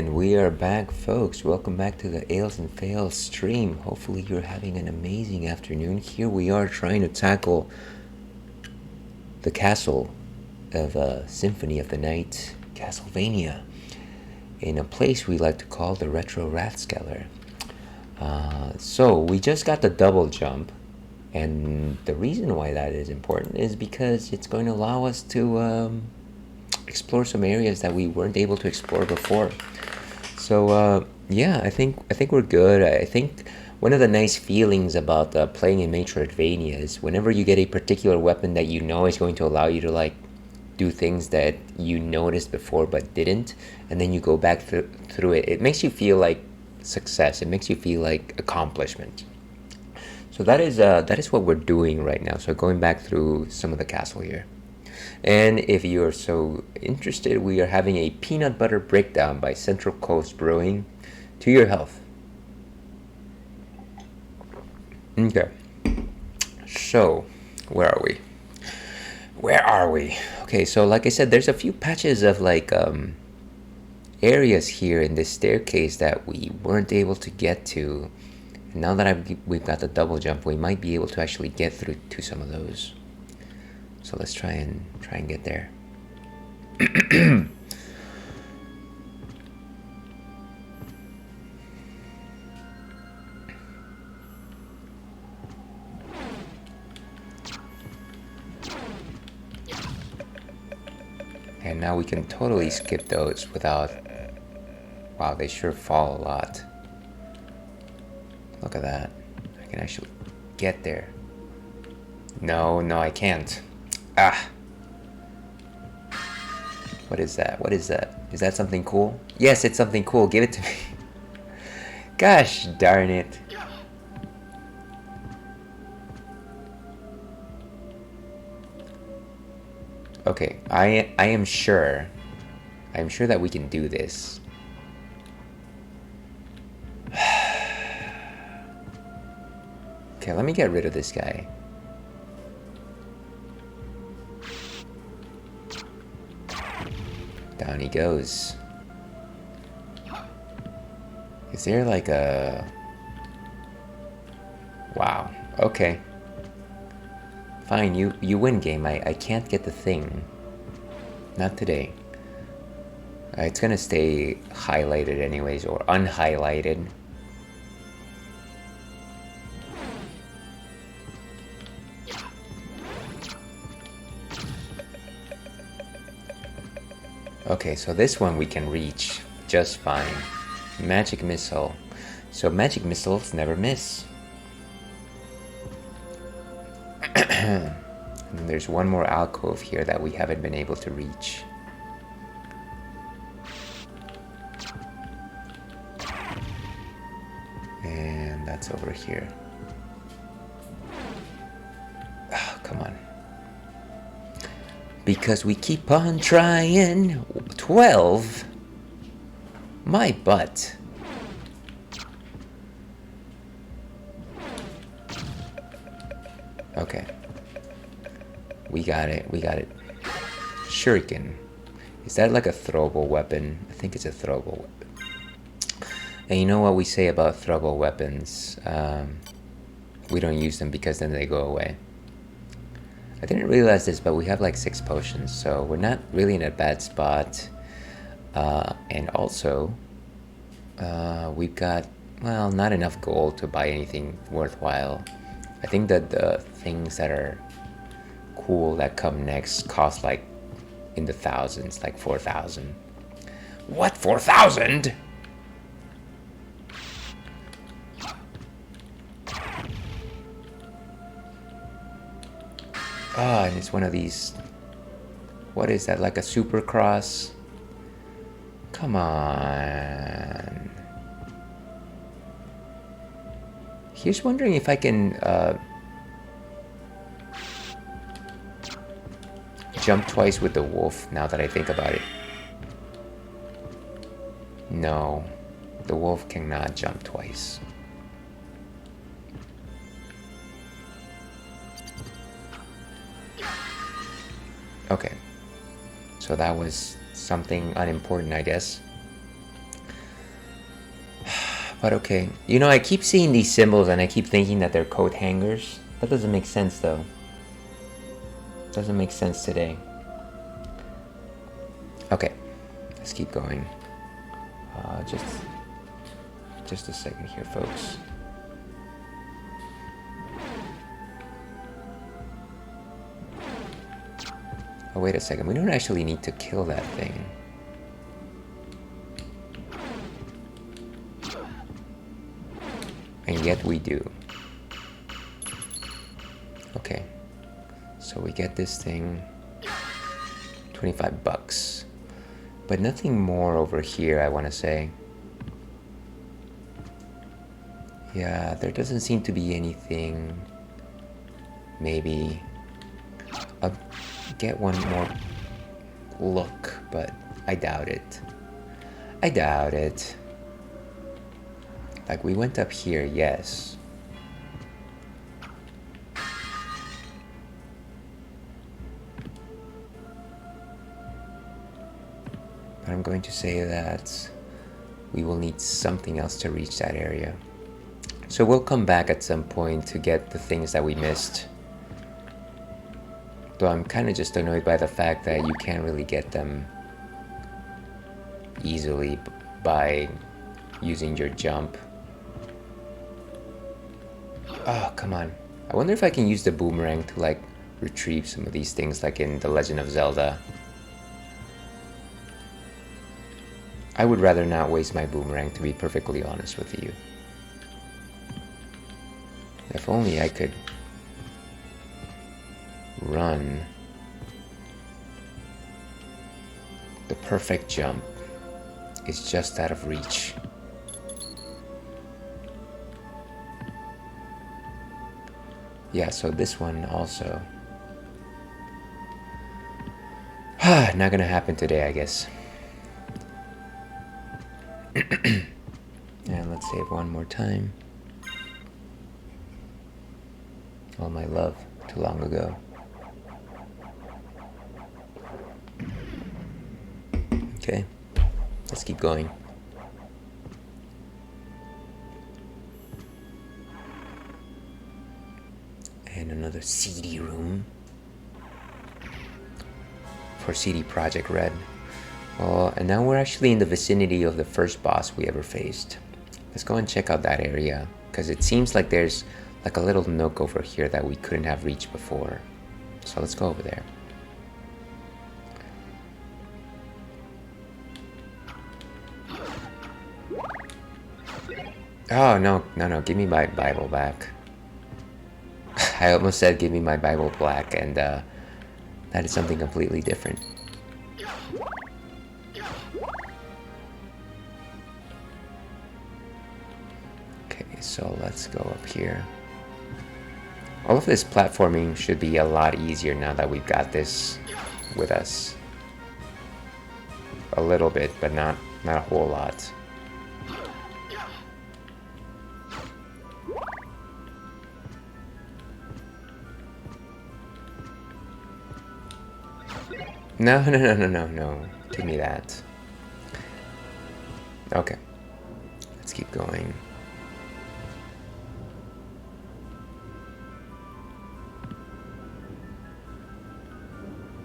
And we are back, folks. Welcome back to the Ales and Fails stream. Hopefully you're having an amazing afternoon. Here we are trying to tackle the castle of Symphony of the Night, Castlevania, in a place we like to call the Retro Rathskeller. So we just got the double jump, and the reason why that is important is because it's going to allow us to explore some areas that we weren't able to explore before. So yeah, I think we're good. I think one of the nice feelings about playing in Metroidvania is whenever you get a particular weapon that you know is going to allow you to like do things that you noticed before but didn't, and then you go back through it, it makes you feel like success. It makes you feel like accomplishment. So that is what we're doing right now. So going back through some of the castle here. And if you're so interested, we are having a peanut butter breakdown by Central Coast Brewing. To your health. Okay. So, where are we? Where are we? Okay, so like I said, there's a few patches of like areas here in this staircase that we weren't able to get to. And now that we've got the double jump, we might be able to actually get through to some of those. So let's try and get there. And now we can totally skip those without... Wow, they sure fall a lot. Look at that. I can actually get there. No, I can't. Ah. What is that? What is that? Is that something cool? Yes, it's something cool. Give it to me. Gosh darn it. Okay, I am sure that we can do this. Okay, let me get rid of this guy. Down he goes. Is there like a... Wow, okay. Fine, you win, game. I can't get the thing. Not today. It's gonna stay highlighted anyways, or unhighlighted. Okay, so this one we can reach just fine. Magic missile. So magic missiles never miss. And there's one more alcove here that we haven't been able to reach. And that's over here. Oh, come on. Because we keep on trying. 12? My butt. Okay. We got it. Shuriken. Is that like a throwable weapon? I think it's a throwable weapon. And you know what we say about throwable weapons? We don't use them because then they go away. I didn't realize this, but we have like 6 potions, so we're not really in a bad spot. And also, we've got, well, not enough gold to buy anything worthwhile. I think that the things that are cool that come next cost like in the thousands, like 4,000. What, 4,000? Ah, and it's one of these... What is that, like a supercross? Come on. Here's wondering if I can jump twice with the wolf, now that I think about it. No, the wolf cannot jump twice. Okay, so that was something unimportant, I guess. But okay. You know, I keep seeing these symbols and I keep thinking that they're coat hangers. That doesn't make sense though. Doesn't make sense today. Okay. Let's keep going. Just a second here, folks. Oh, wait a second. We don't actually need to kill that thing. And yet we do. Okay. So we get this thing. 25 bucks. But nothing more over here, I want to say. Yeah, there doesn't seem to be anything. Maybe I'll get one more look, but I doubt it. I doubt it. Like, we went up here, yes. But I'm going to say that we will need something else to reach that area. So we'll come back at some point to get the things that we missed. Though I'm kind of just annoyed by the fact that you can't really get them easily by using your jump. Oh, come on. I wonder if I can use the boomerang to, like, retrieve some of these things like in The Legend of Zelda. I would rather not waste my boomerang, to be perfectly honest with you. If only I could run the perfect jump. It's just out of reach. Yeah, so this one also. Not gonna happen today, I guess. And let's save one more time. All my love, too long ago. Okay, let's keep going. And another CD room for CD Projekt Red. Well, and now we're actually in the vicinity of the first boss we ever faced. Let's go and check out that area, because it seems like there's like a little nook over here that we couldn't have reached before. So let's go over there. Oh, no, give me my Bible back. I almost said give me my Bible back, and that is something completely different. Okay, so let's go up here. All of this platforming should be a lot easier now that we've got this with us. A little bit, but not a whole lot. No. Give me that. Okay. Let's keep going.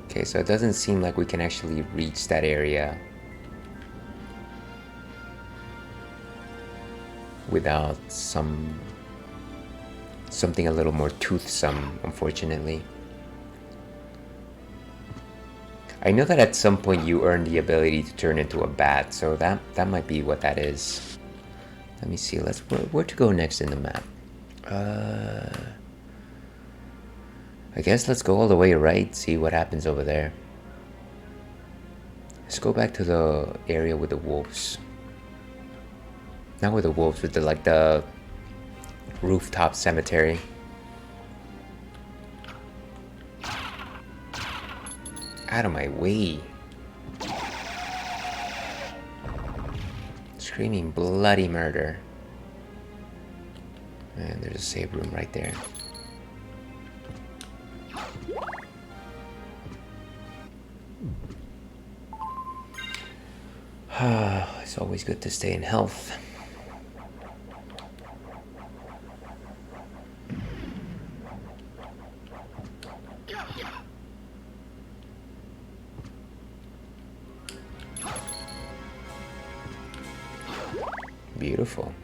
Okay, so it doesn't seem like we can actually reach that area without something a little more toothsome, unfortunately. I know that at some point you earn the ability to turn into a bat, so that might be what that is. Let me see, where to go next in the map? I guess let's go all the way right, see what happens over there. Let's go back to the area with the wolves. Not with the wolves, with the rooftop cemetery. Out of my way. Screaming bloody murder. And there's a save room right there. It's always good to stay in health. Beautiful.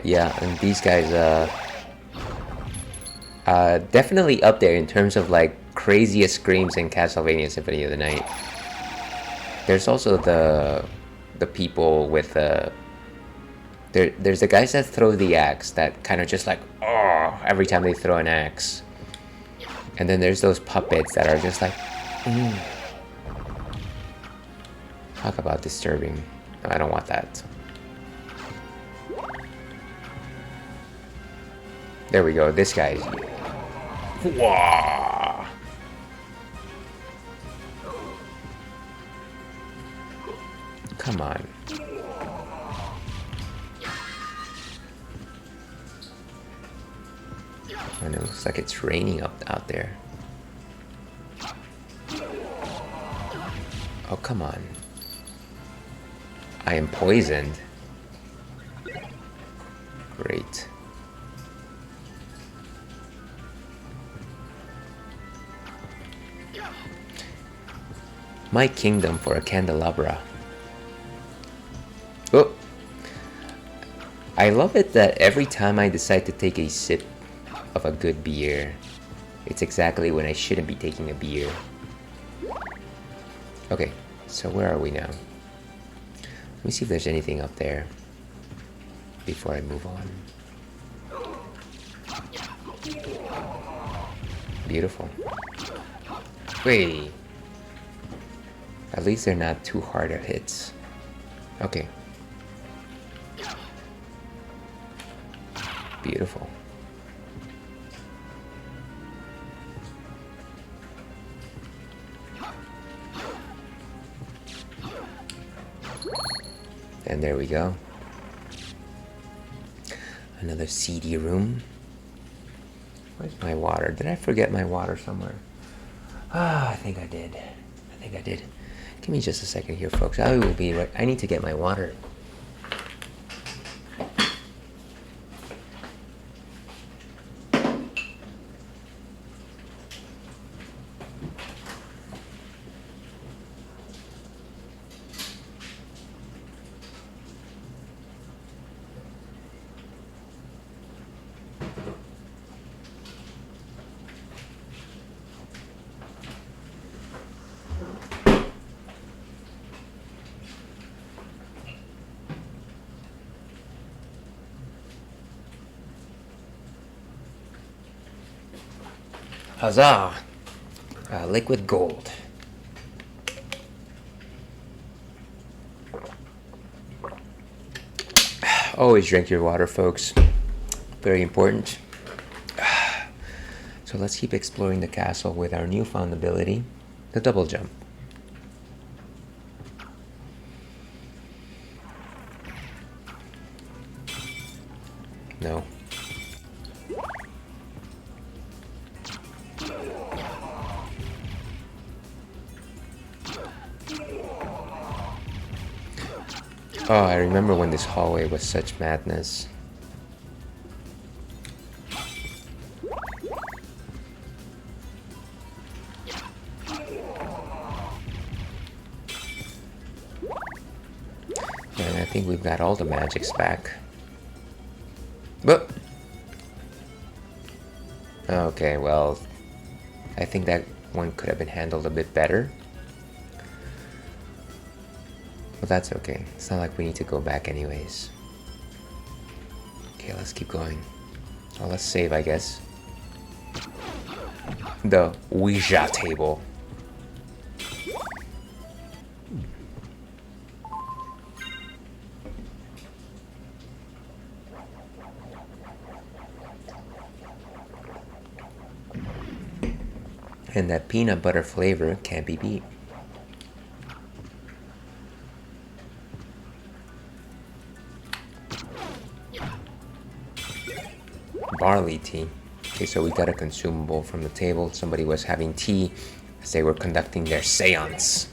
Yeah, and these guys, definitely up there in terms of like craziest screams in Castlevania Symphony of the Night. There's also the people with there's the guys that throw the axe that kind of just like every time they throw an axe, and then there's those puppets that are just like talk about disturbing. I don't want that. There we go. This guy's whoa. Come on. And it looks like it's raining out there. Oh, come on. I am poisoned. Great. My kingdom for a candelabra. Oh! I love it that every time I decide to take a sip of a good beer, it's exactly when I shouldn't be taking a beer. Okay, so where are we now? Let me see if there's anything up there before I move on. Beautiful. Wait. At least they're not too hard at hits. Okay. Beautiful. And there we go. Another seedy room. Where's my water? Did I forget my water somewhere? Ah, I think I did. Give me just a second here, folks. I will be right. I need to get my water. Huzzah! Liquid gold. Always drink your water, folks. Very important. So let's keep exploring the castle with our newfound ability, the double jump. No. Oh, I remember when this hallway was such madness. And I think we've got all the magics back. But okay, well, I think that one could have been handled a bit better. But that's okay. It's not like we need to go back anyways. Okay, let's keep going. Oh, let's save, I guess. The Ouija table. And that peanut butter flavor can't be beat. Barley tea. Okay, so we got a consumable from the table. Somebody was having tea as they were conducting their seance.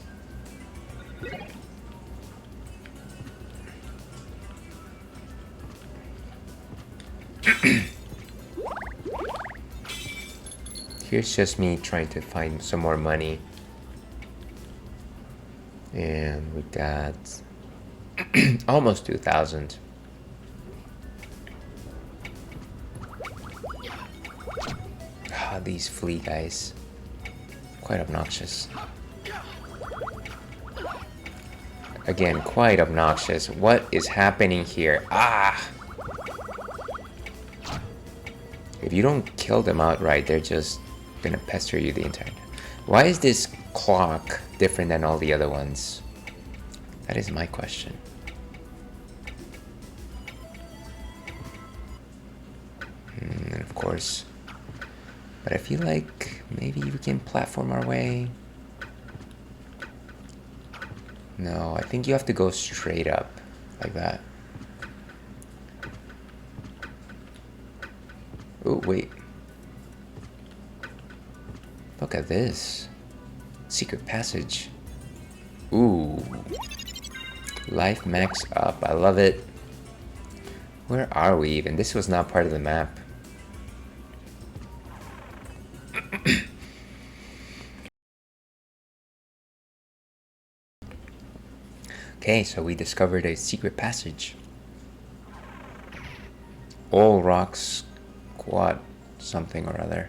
Here's just me trying to find some more money. And we got almost 2,000. Ah, these flea guys. Quite obnoxious. Again, quite obnoxious. What is happening here? Ah! If you don't kill them outright, they're just gonna pester you the entire time. Why is this clock different than all the other ones? That is my question. And of course, but I feel like maybe we can platform our way. No, I think you have to go straight up like that. Oh, wait. Look at this. Secret passage. Ooh. Life max up. I love it. Where are we even? This was not part of the map. Okay, so we discovered a secret passage. All rocks quad something or other.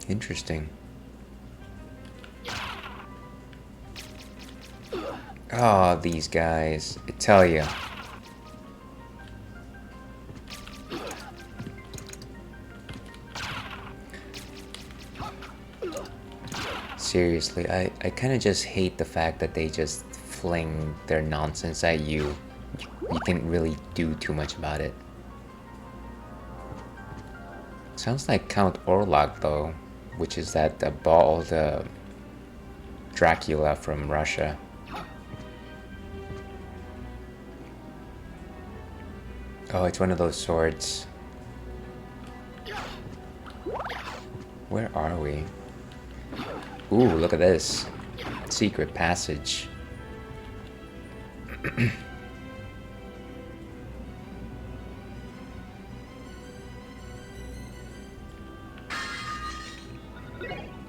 Interesting. Oh, these guys. I tell ya. Seriously, I kind of just hate the fact that they just fling their nonsense at you. You can't really do too much about it. Sounds like Count Orlok though, which is that the Dracula from Russia. Oh, it's one of those swords. Where are we? Ooh, look at this. Secret passage.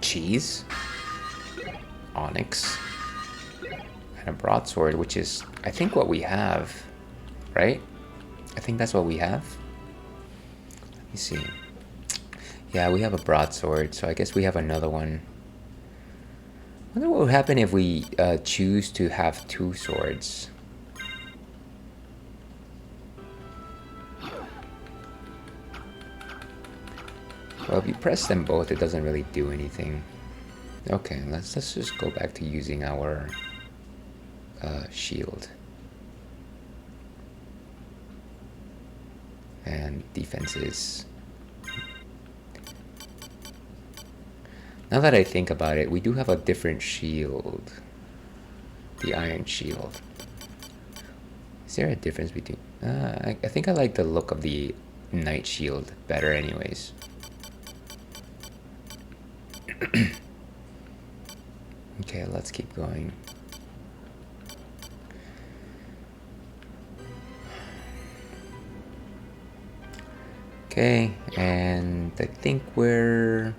Cheese. Onyx. And a broadsword, which is, I think, what we have. Right? I think that's what we have. Let me see. Yeah, we have a broadsword, so I guess we have another one. I wonder what would happen if we choose to have two swords. Well, if you press them both, it doesn't really do anything. Okay, let's just go back to using our shield. And defenses. Now that I think about it, we do have a different shield. The iron shield. Is there a difference between... I think I like the look of the knight shield better anyways. Okay, let's keep going. Okay, and I think we're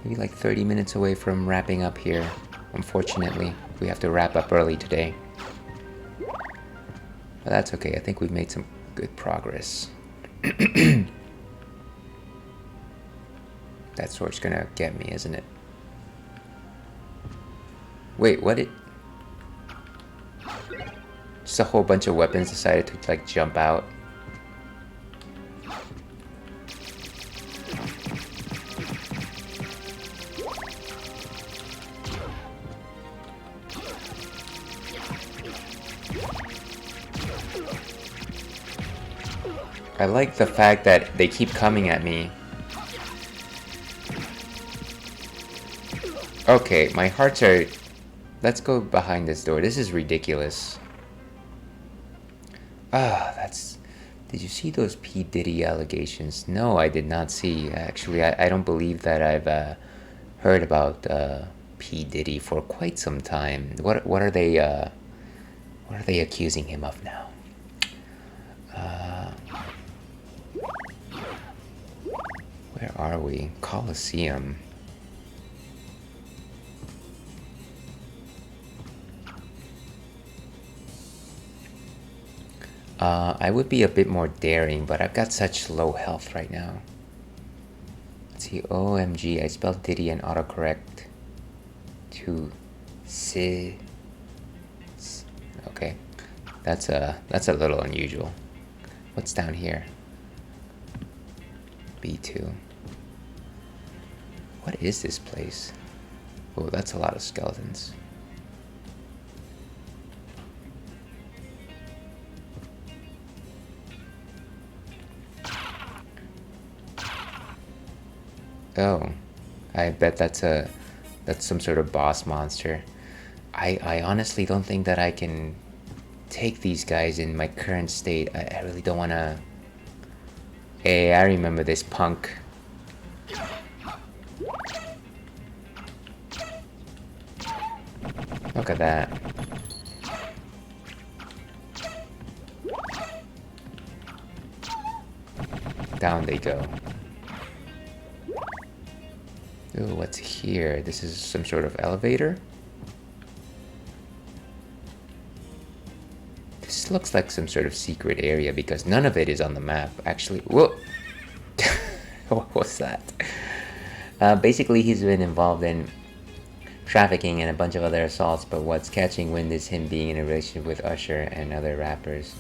maybe like 30 minutes away from wrapping up here. Unfortunately, we have to wrap up early today. But that's okay, I think we've made some good progress. That sword's gonna get me, isn't it? Wait, what it... Just a whole bunch of weapons decided to like jump out. I like the fact that they keep coming at me. Okay, my hearts are... Let's go behind this door. This is ridiculous. Ah, that's... Did you see those P. Diddy allegations? No, I did not see. Actually, I don't believe that I've heard about P. Diddy for quite some time. What are they accusing him of now? Where are we? Colosseum. I would be a bit more daring, but I've got such low health right now. Let's see, OMG, I spelled Diddy and autocorrect to si. Okay, that's a little unusual. What's down here? B2. What is this place? Oh, that's a lot of skeletons. Oh, I bet that's some sort of boss monster. I honestly don't think that I can take these guys in my current state. I really don't want to. Hey, I remember this punk. Look at that. Down they go. Ooh, what's here? This is some sort of elevator? This looks like some sort of secret area because none of it is on the map. Actually, whoa! What was that? Basically, he's been involved in trafficking and a bunch of other assaults, but what's catching wind is him being in a relationship with Usher and other rappers.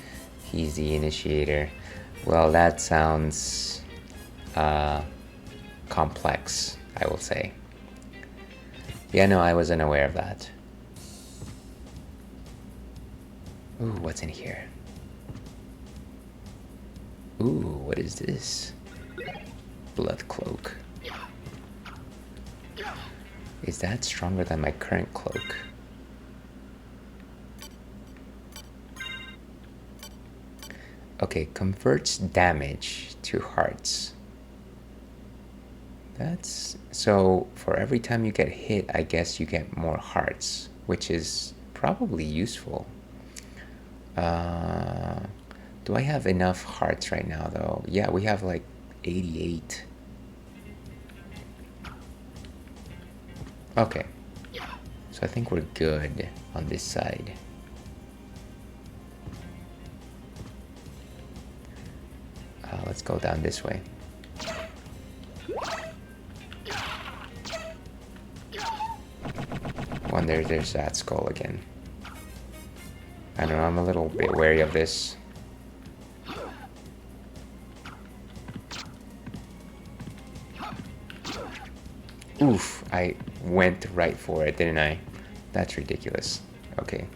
He's the initiator. Well, that sounds complex, I will say. Yeah, no, I wasn't aware of that. Ooh, what's in here? Ooh, what is this? Blood cloak. Is that stronger than my current cloak? Okay, converts damage to hearts. That's so for every time you get hit, I guess you get more hearts, which is probably useful. Do I have enough hearts right now though? Yeah, we have like 88. Okay, so I think we're good on this side. Let's go down this way. Wonder there's that skull again. I don't know, I'm a little bit wary of this. Oof, I went right for it, didn't I? That's ridiculous. Okay.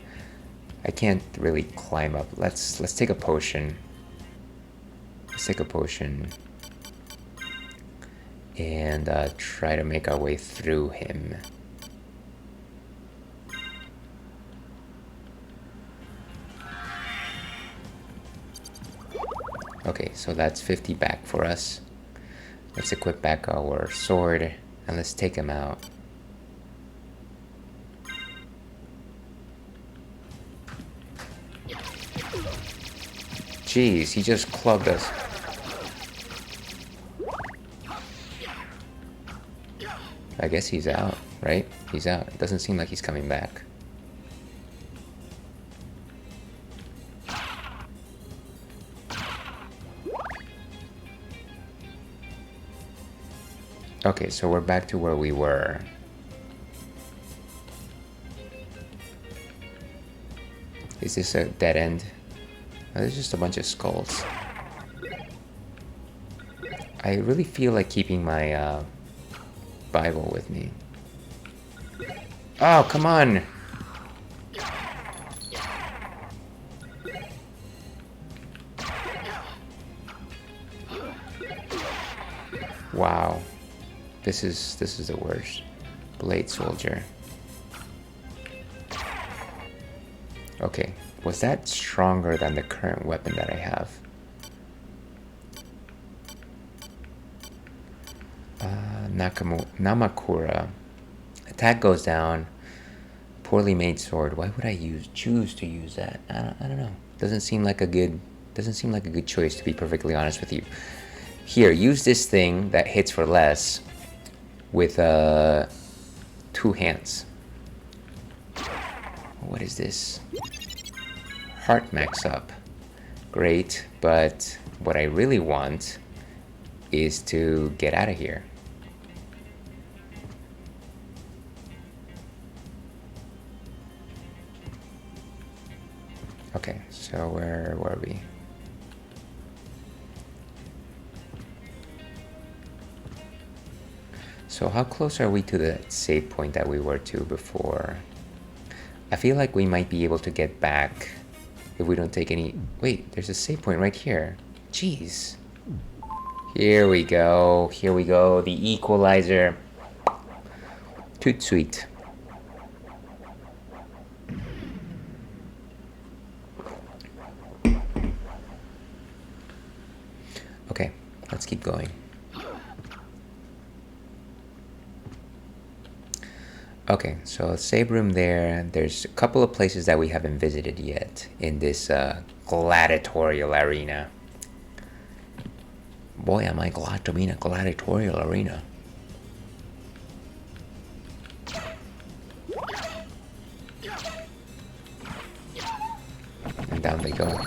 I can't really climb up. Let's take a potion. Let's take a potion. And try to make our way through him. Okay, so that's 50 back for us. Let's equip back our sword and let's take him out. Jeez, he just clubbed us. I guess he's out, right? He's out. It doesn't seem like he's coming back. Okay, so we're back to where we were. Is this a dead end? Oh, there's just a bunch of skulls. I really feel like keeping my Bible with me. Oh, come on! Wow. This is the worst. Blade soldier. Okay, was that stronger than the current weapon that I have? Namakura. Attack goes down. Poorly made sword. Why would I choose to use that? I don't know. Doesn't seem like a good choice, to be perfectly honest with you. Here, use this thing that hits for less with 2 hands. What is this? Heart max up. Great, but what I really want is to get out of here. Okay, so where were we? So how close are we to the save point that we were to before? I feel like we might be able to get back if we don't take any... Wait, there's a save point right here. Jeez. Here we go. Here we go. The equalizer. Toot sweet. Okay, let's keep going. Okay, so save room there. There's a couple of places that we haven't visited yet in this gladiatorial arena. Boy, am I glad to be in a gladiatorial arena. And down they go.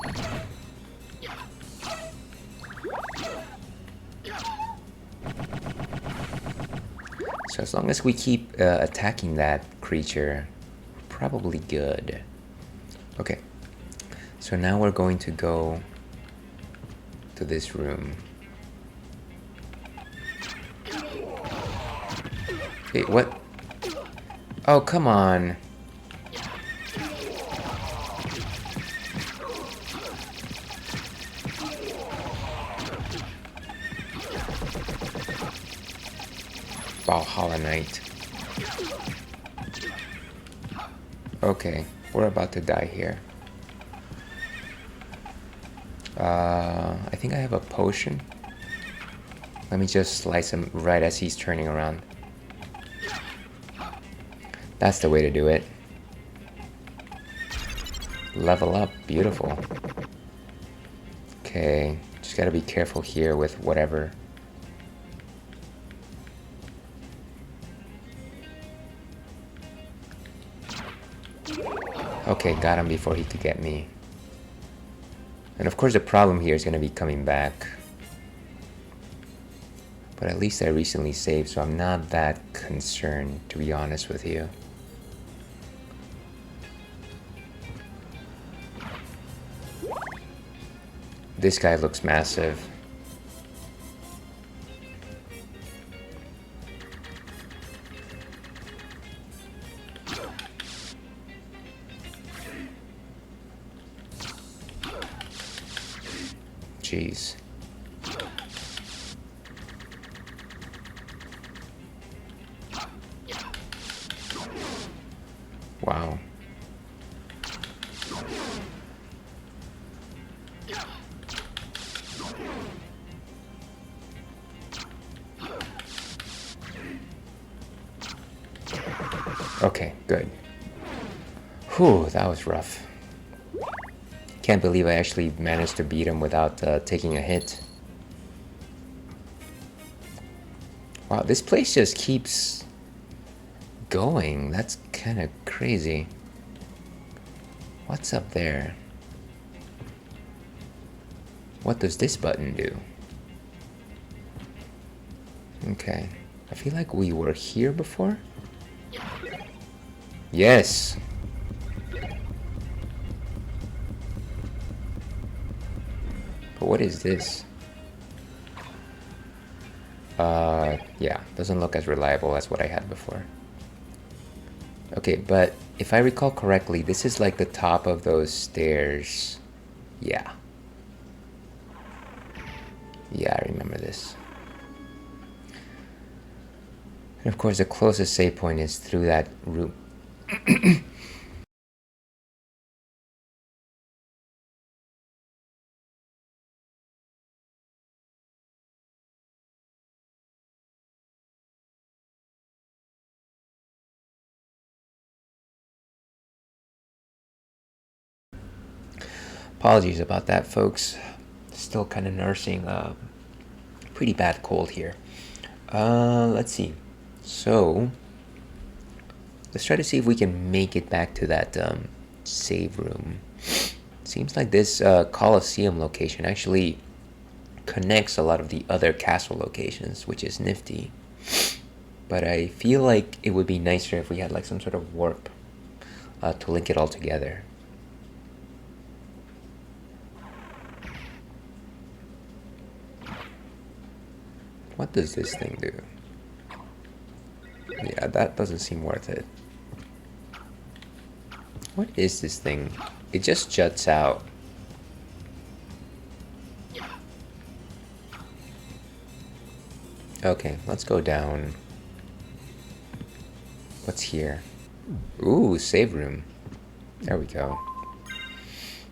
So as long as we keep attacking that creature, probably good. Okay, so now we're going to go to this room. Wait, what? Oh, come on. Valhalla Knight. Okay, we're about to die here. I think I have a potion. Let me just slice him right as he's turning around. That's the way to do it. Level up, beautiful. Okay, just gotta be careful here with whatever. Okay, got him before he could get me. And of course the problem here is going to be coming back. But at least I recently saved, so I'm not that concerned, to be honest with you. This guy looks massive. Jeez. Wow. Okay, good. Whew, that was rough. Can't believe I actually managed to beat him without taking a hit. Wow, this place just keeps going. That's kind of crazy. What's up there? What does this button do? Okay. I feel like we were here before. Yes. But what is this? Yeah, doesn't look as reliable as what I had before. Okay, but if I recall correctly, this is like the top of those stairs. Yeah. Yeah, I remember this. And of course, the closest save point is through that room. Apologies about that, folks. Still kind of nursing a pretty bad cold here. Let's see. So, let's try to see if we can make it back to that save room. Let's Seems like this Colosseum location actually connects a lot of the other castle locations, which is nifty. But I feel like it would be nicer if we had like some sort of warp to link it all together. What does this thing do? Yeah, that doesn't seem worth it. What is this thing? It just juts out. Okay, let's go down. What's here? Ooh, save room. There we go.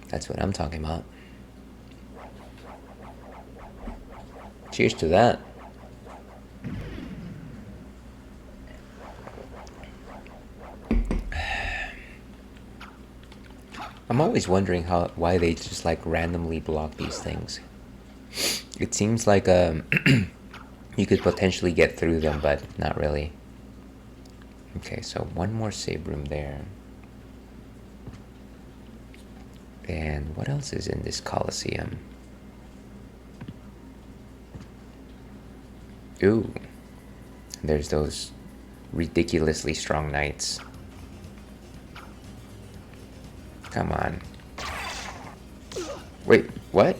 That's what I'm talking about. Cheers to that. I'm always wondering why they just like randomly block these things. It seems like you could potentially get through them, but not really. Okay, so one more save room there. And what else is in this Colosseum? Ooh, there's those ridiculously strong knights. Come on. Wait, what?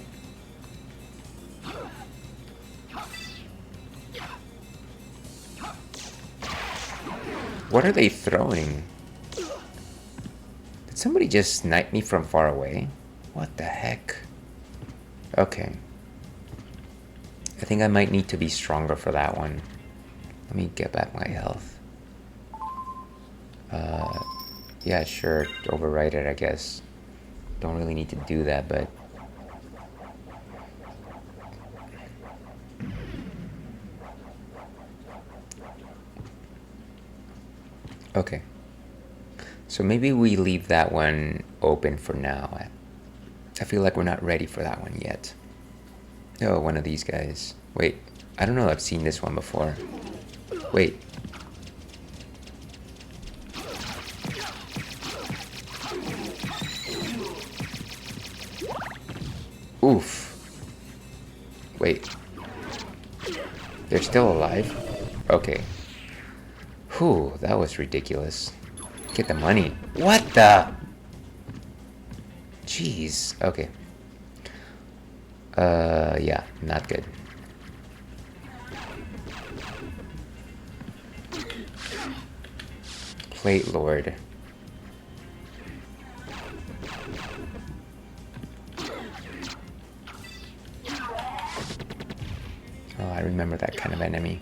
What are they throwing? Did somebody just snipe me from far away? What the heck? Okay. I think I might need to be stronger for that one. Let me get back my health. Yeah, sure, overwrite it, I guess. Don't really need to do that, but... Okay. So maybe we leave that one open for now. I feel like we're not ready for that one yet. Oh, one of these guys. Wait, I don't know, I've seen this one before. Wait. Oof. Wait. They're still alive? Okay. Whew, that was ridiculous. Get the money. What the? Jeez. Okay. Yeah, not good. Plate Lord. Oh, I remember that kind of enemy.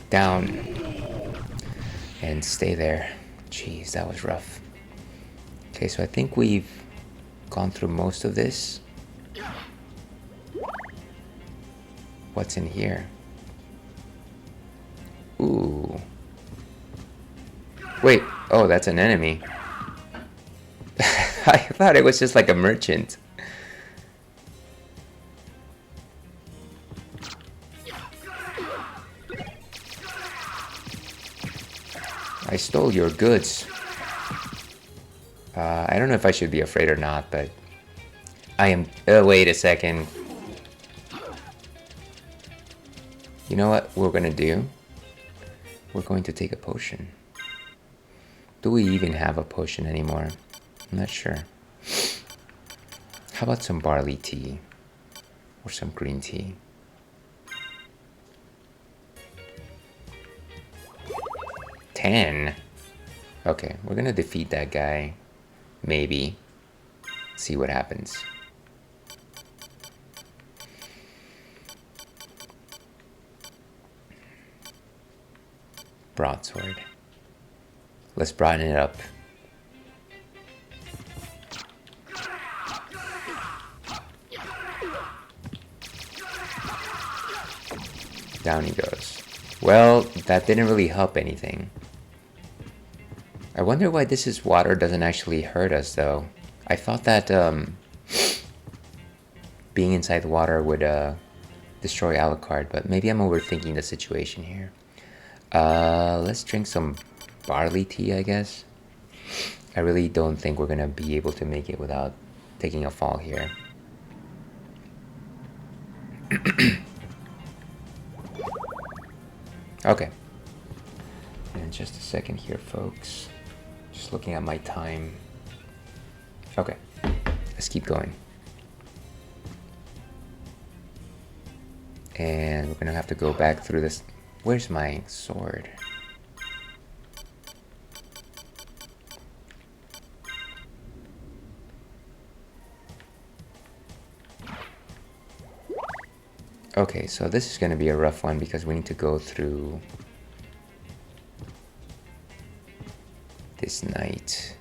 Down. And stay there. Jeez, that was rough. Okay, so I think we've gone through most of this. What's in here? Ooh. Wait, oh, that's an enemy. I thought it was just like a merchant. I stole your goods. I don't know if I should be afraid or not, but I am... wait a second. You know what we're gonna do? We're going to take a potion. Do we even have a potion anymore? I'm not sure. How about some barley tea? Or some green tea? $10. Okay, we're gonna defeat that guy. Maybe. See what happens. Broadsword. Let's broaden it up. Down he goes. Well, that didn't really help anything. I wonder why this is water doesn't actually hurt us though. I thought that being inside the water would destroy Alucard, but maybe I'm overthinking the situation here. Let's drink some barley tea, I guess. I really don't think we're gonna be able to make it without taking a fall here. Okay. And just a second here, folks. Just looking at my time. Okay. Let's keep going. And we're gonna have to go back through this. Where's my sword? Okay, so this is gonna be a rough one because we need to go through this night.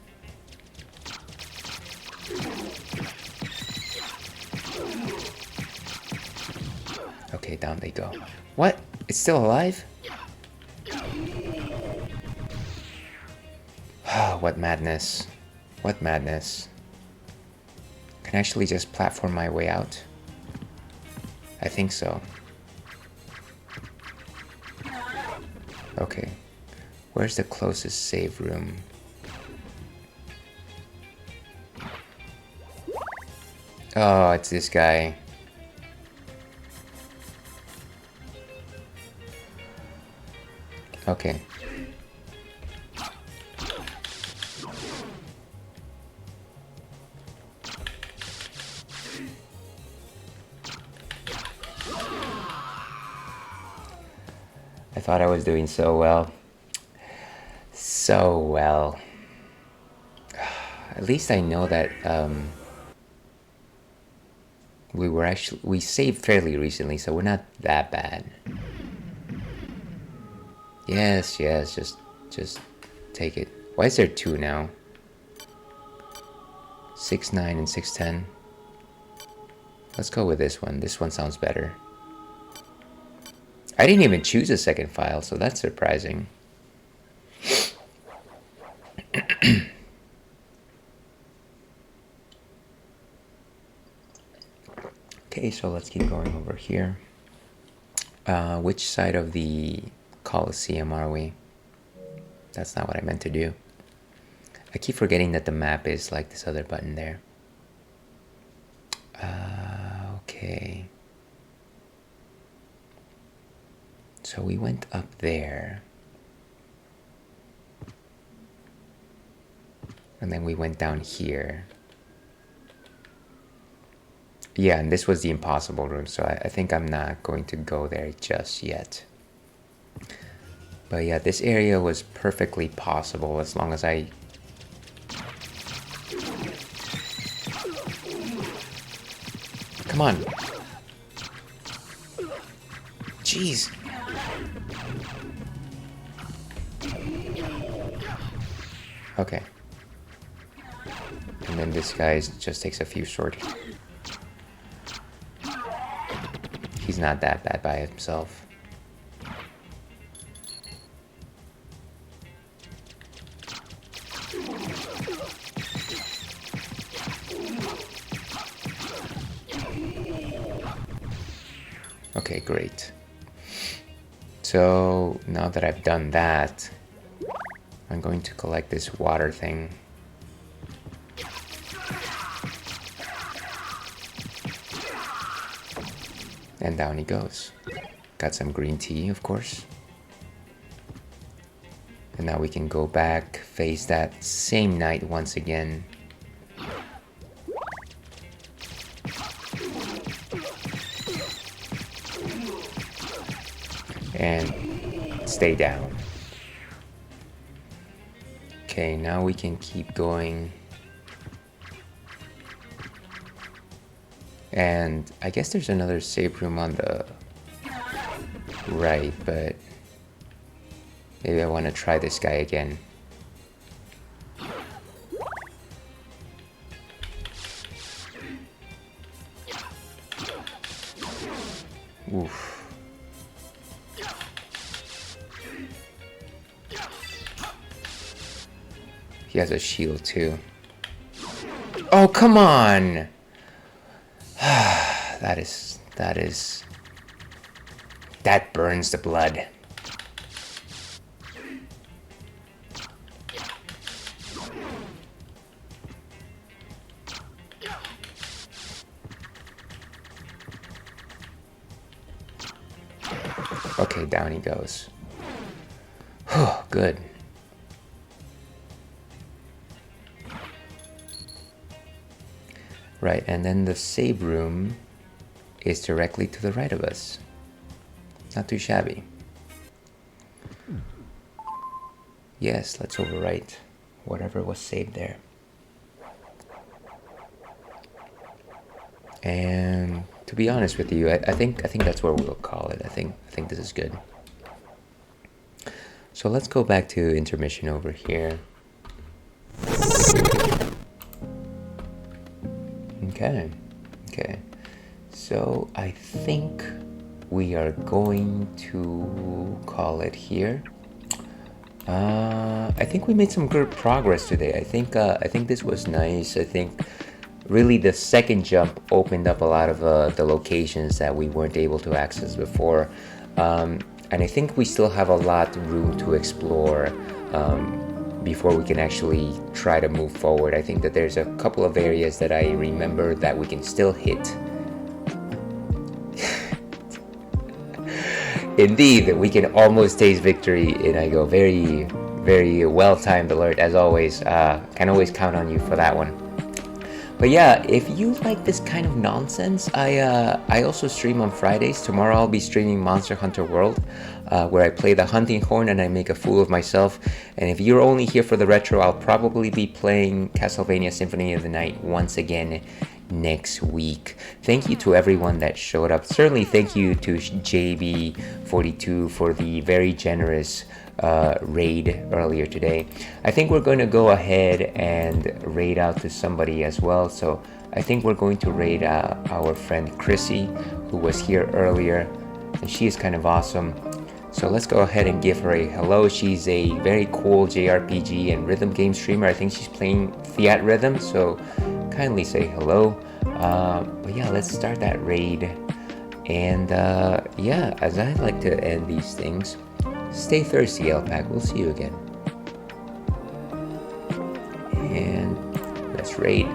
Okay, down they go. What? It's still alive? What madness. What madness. Can I actually just platform my way out? I think so. Okay. Where's the closest save room? Oh, it's this guy. Okay. I thought I was doing so well. So well. At least I know that we saved fairly recently, so we're not that bad. Yes, just take it. Why is there 2 now? 6-9 and 6-10. Let's go with this one. This one sounds better. I didn't even choose a second file, so that's surprising. Okay, so let's keep going over here. Which side of the Colosseum are we? That's not what I meant to do. I keep forgetting that the map is like this other button there. Okay. So we went up there. And then we went down here. Yeah, and this was the impossible room, so I think I'm not going to go there just yet. But yeah, this area was perfectly possible as long as I... Come on. Jeez. Okay. And then this guy just takes a few short. He's not that bad by himself. Okay, great. So now that I've done that, I'm going to collect this water thing. And down he goes. Got some green tea, of course. And now we can go back, face that same night once again. And stay down. Okay, now we can keep going. And I guess there's another save room on the right, but maybe I want to try this guy again. Oof. He has a shield too. Oh, come on! that burns the blood. Okay, down he goes. Oh, good. Right, and then the save room is directly to the right of us. Not too shabby. Yes, let's overwrite whatever was saved there. And to be honest with you, I think that's what we'll call it. I think this is good. So let's go back to intermission over here. Okay. So I think we are going to call it here. I think we made some good progress today. I think this was nice. I think really the second jump opened up a lot of the locations that we weren't able to access before. And I think we still have a lot of room to explore before we can actually try to move forward. I think that there's a couple of areas that I remember that we can still hit. Indeed, we can almost taste victory, and I go very, very well-timed alert as always. Can always count on you for that one. But yeah, if you like this kind of nonsense, I also stream on Fridays. Tomorrow I'll be streaming Monster Hunter World, where I play the hunting horn and I make a fool of myself. And if you're only here for the retro, I'll probably be playing Castlevania Symphony of the Night once again next week. Thank you to everyone that showed up. Certainly thank you to JB42 for the very generous raid earlier today. I think we're going to go ahead and raid out to somebody as well. So I think we're going to raid our friend Chrissy, who was here earlier, and she is kind of awesome. So let's go ahead and give her a hello. She's a very cool JRPG and rhythm game streamer. I think she's playing Fiat Rhythm, so kindly say hello. But yeah, let's start that raid. And yeah, as I like to end these things, stay thirsty, L-Pack. We'll see you again. And let's raid.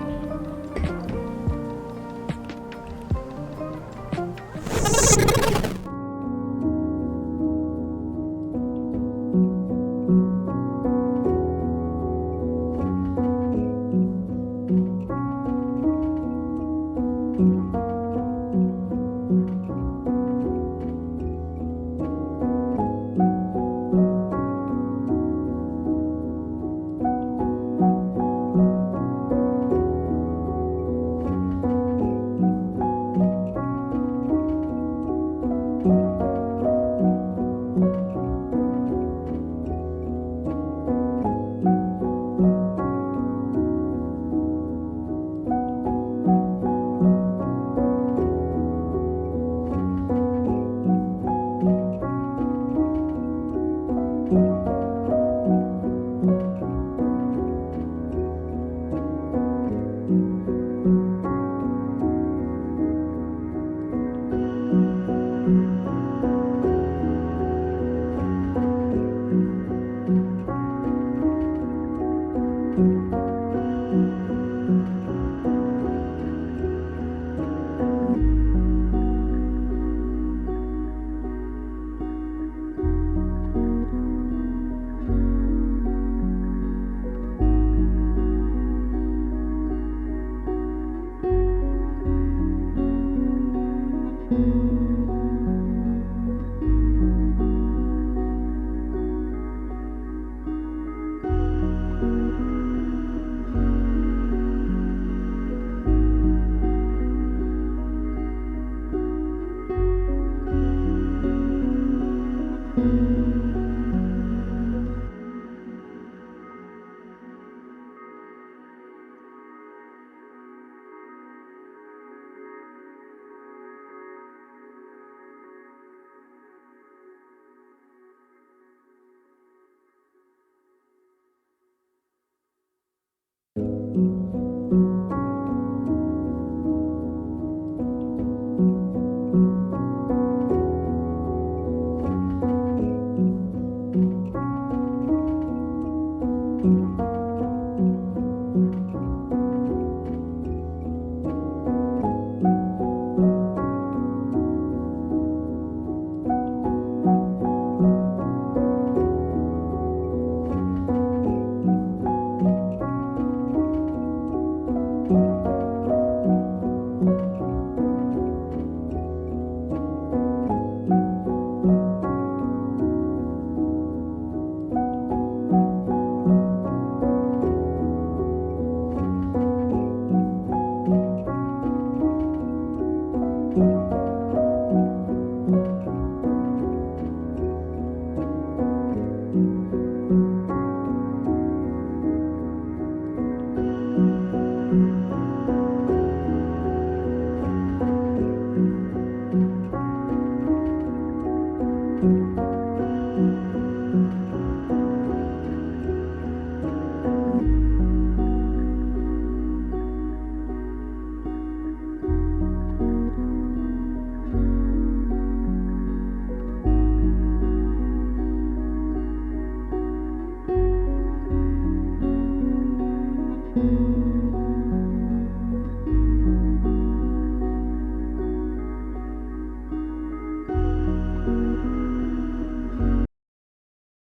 you.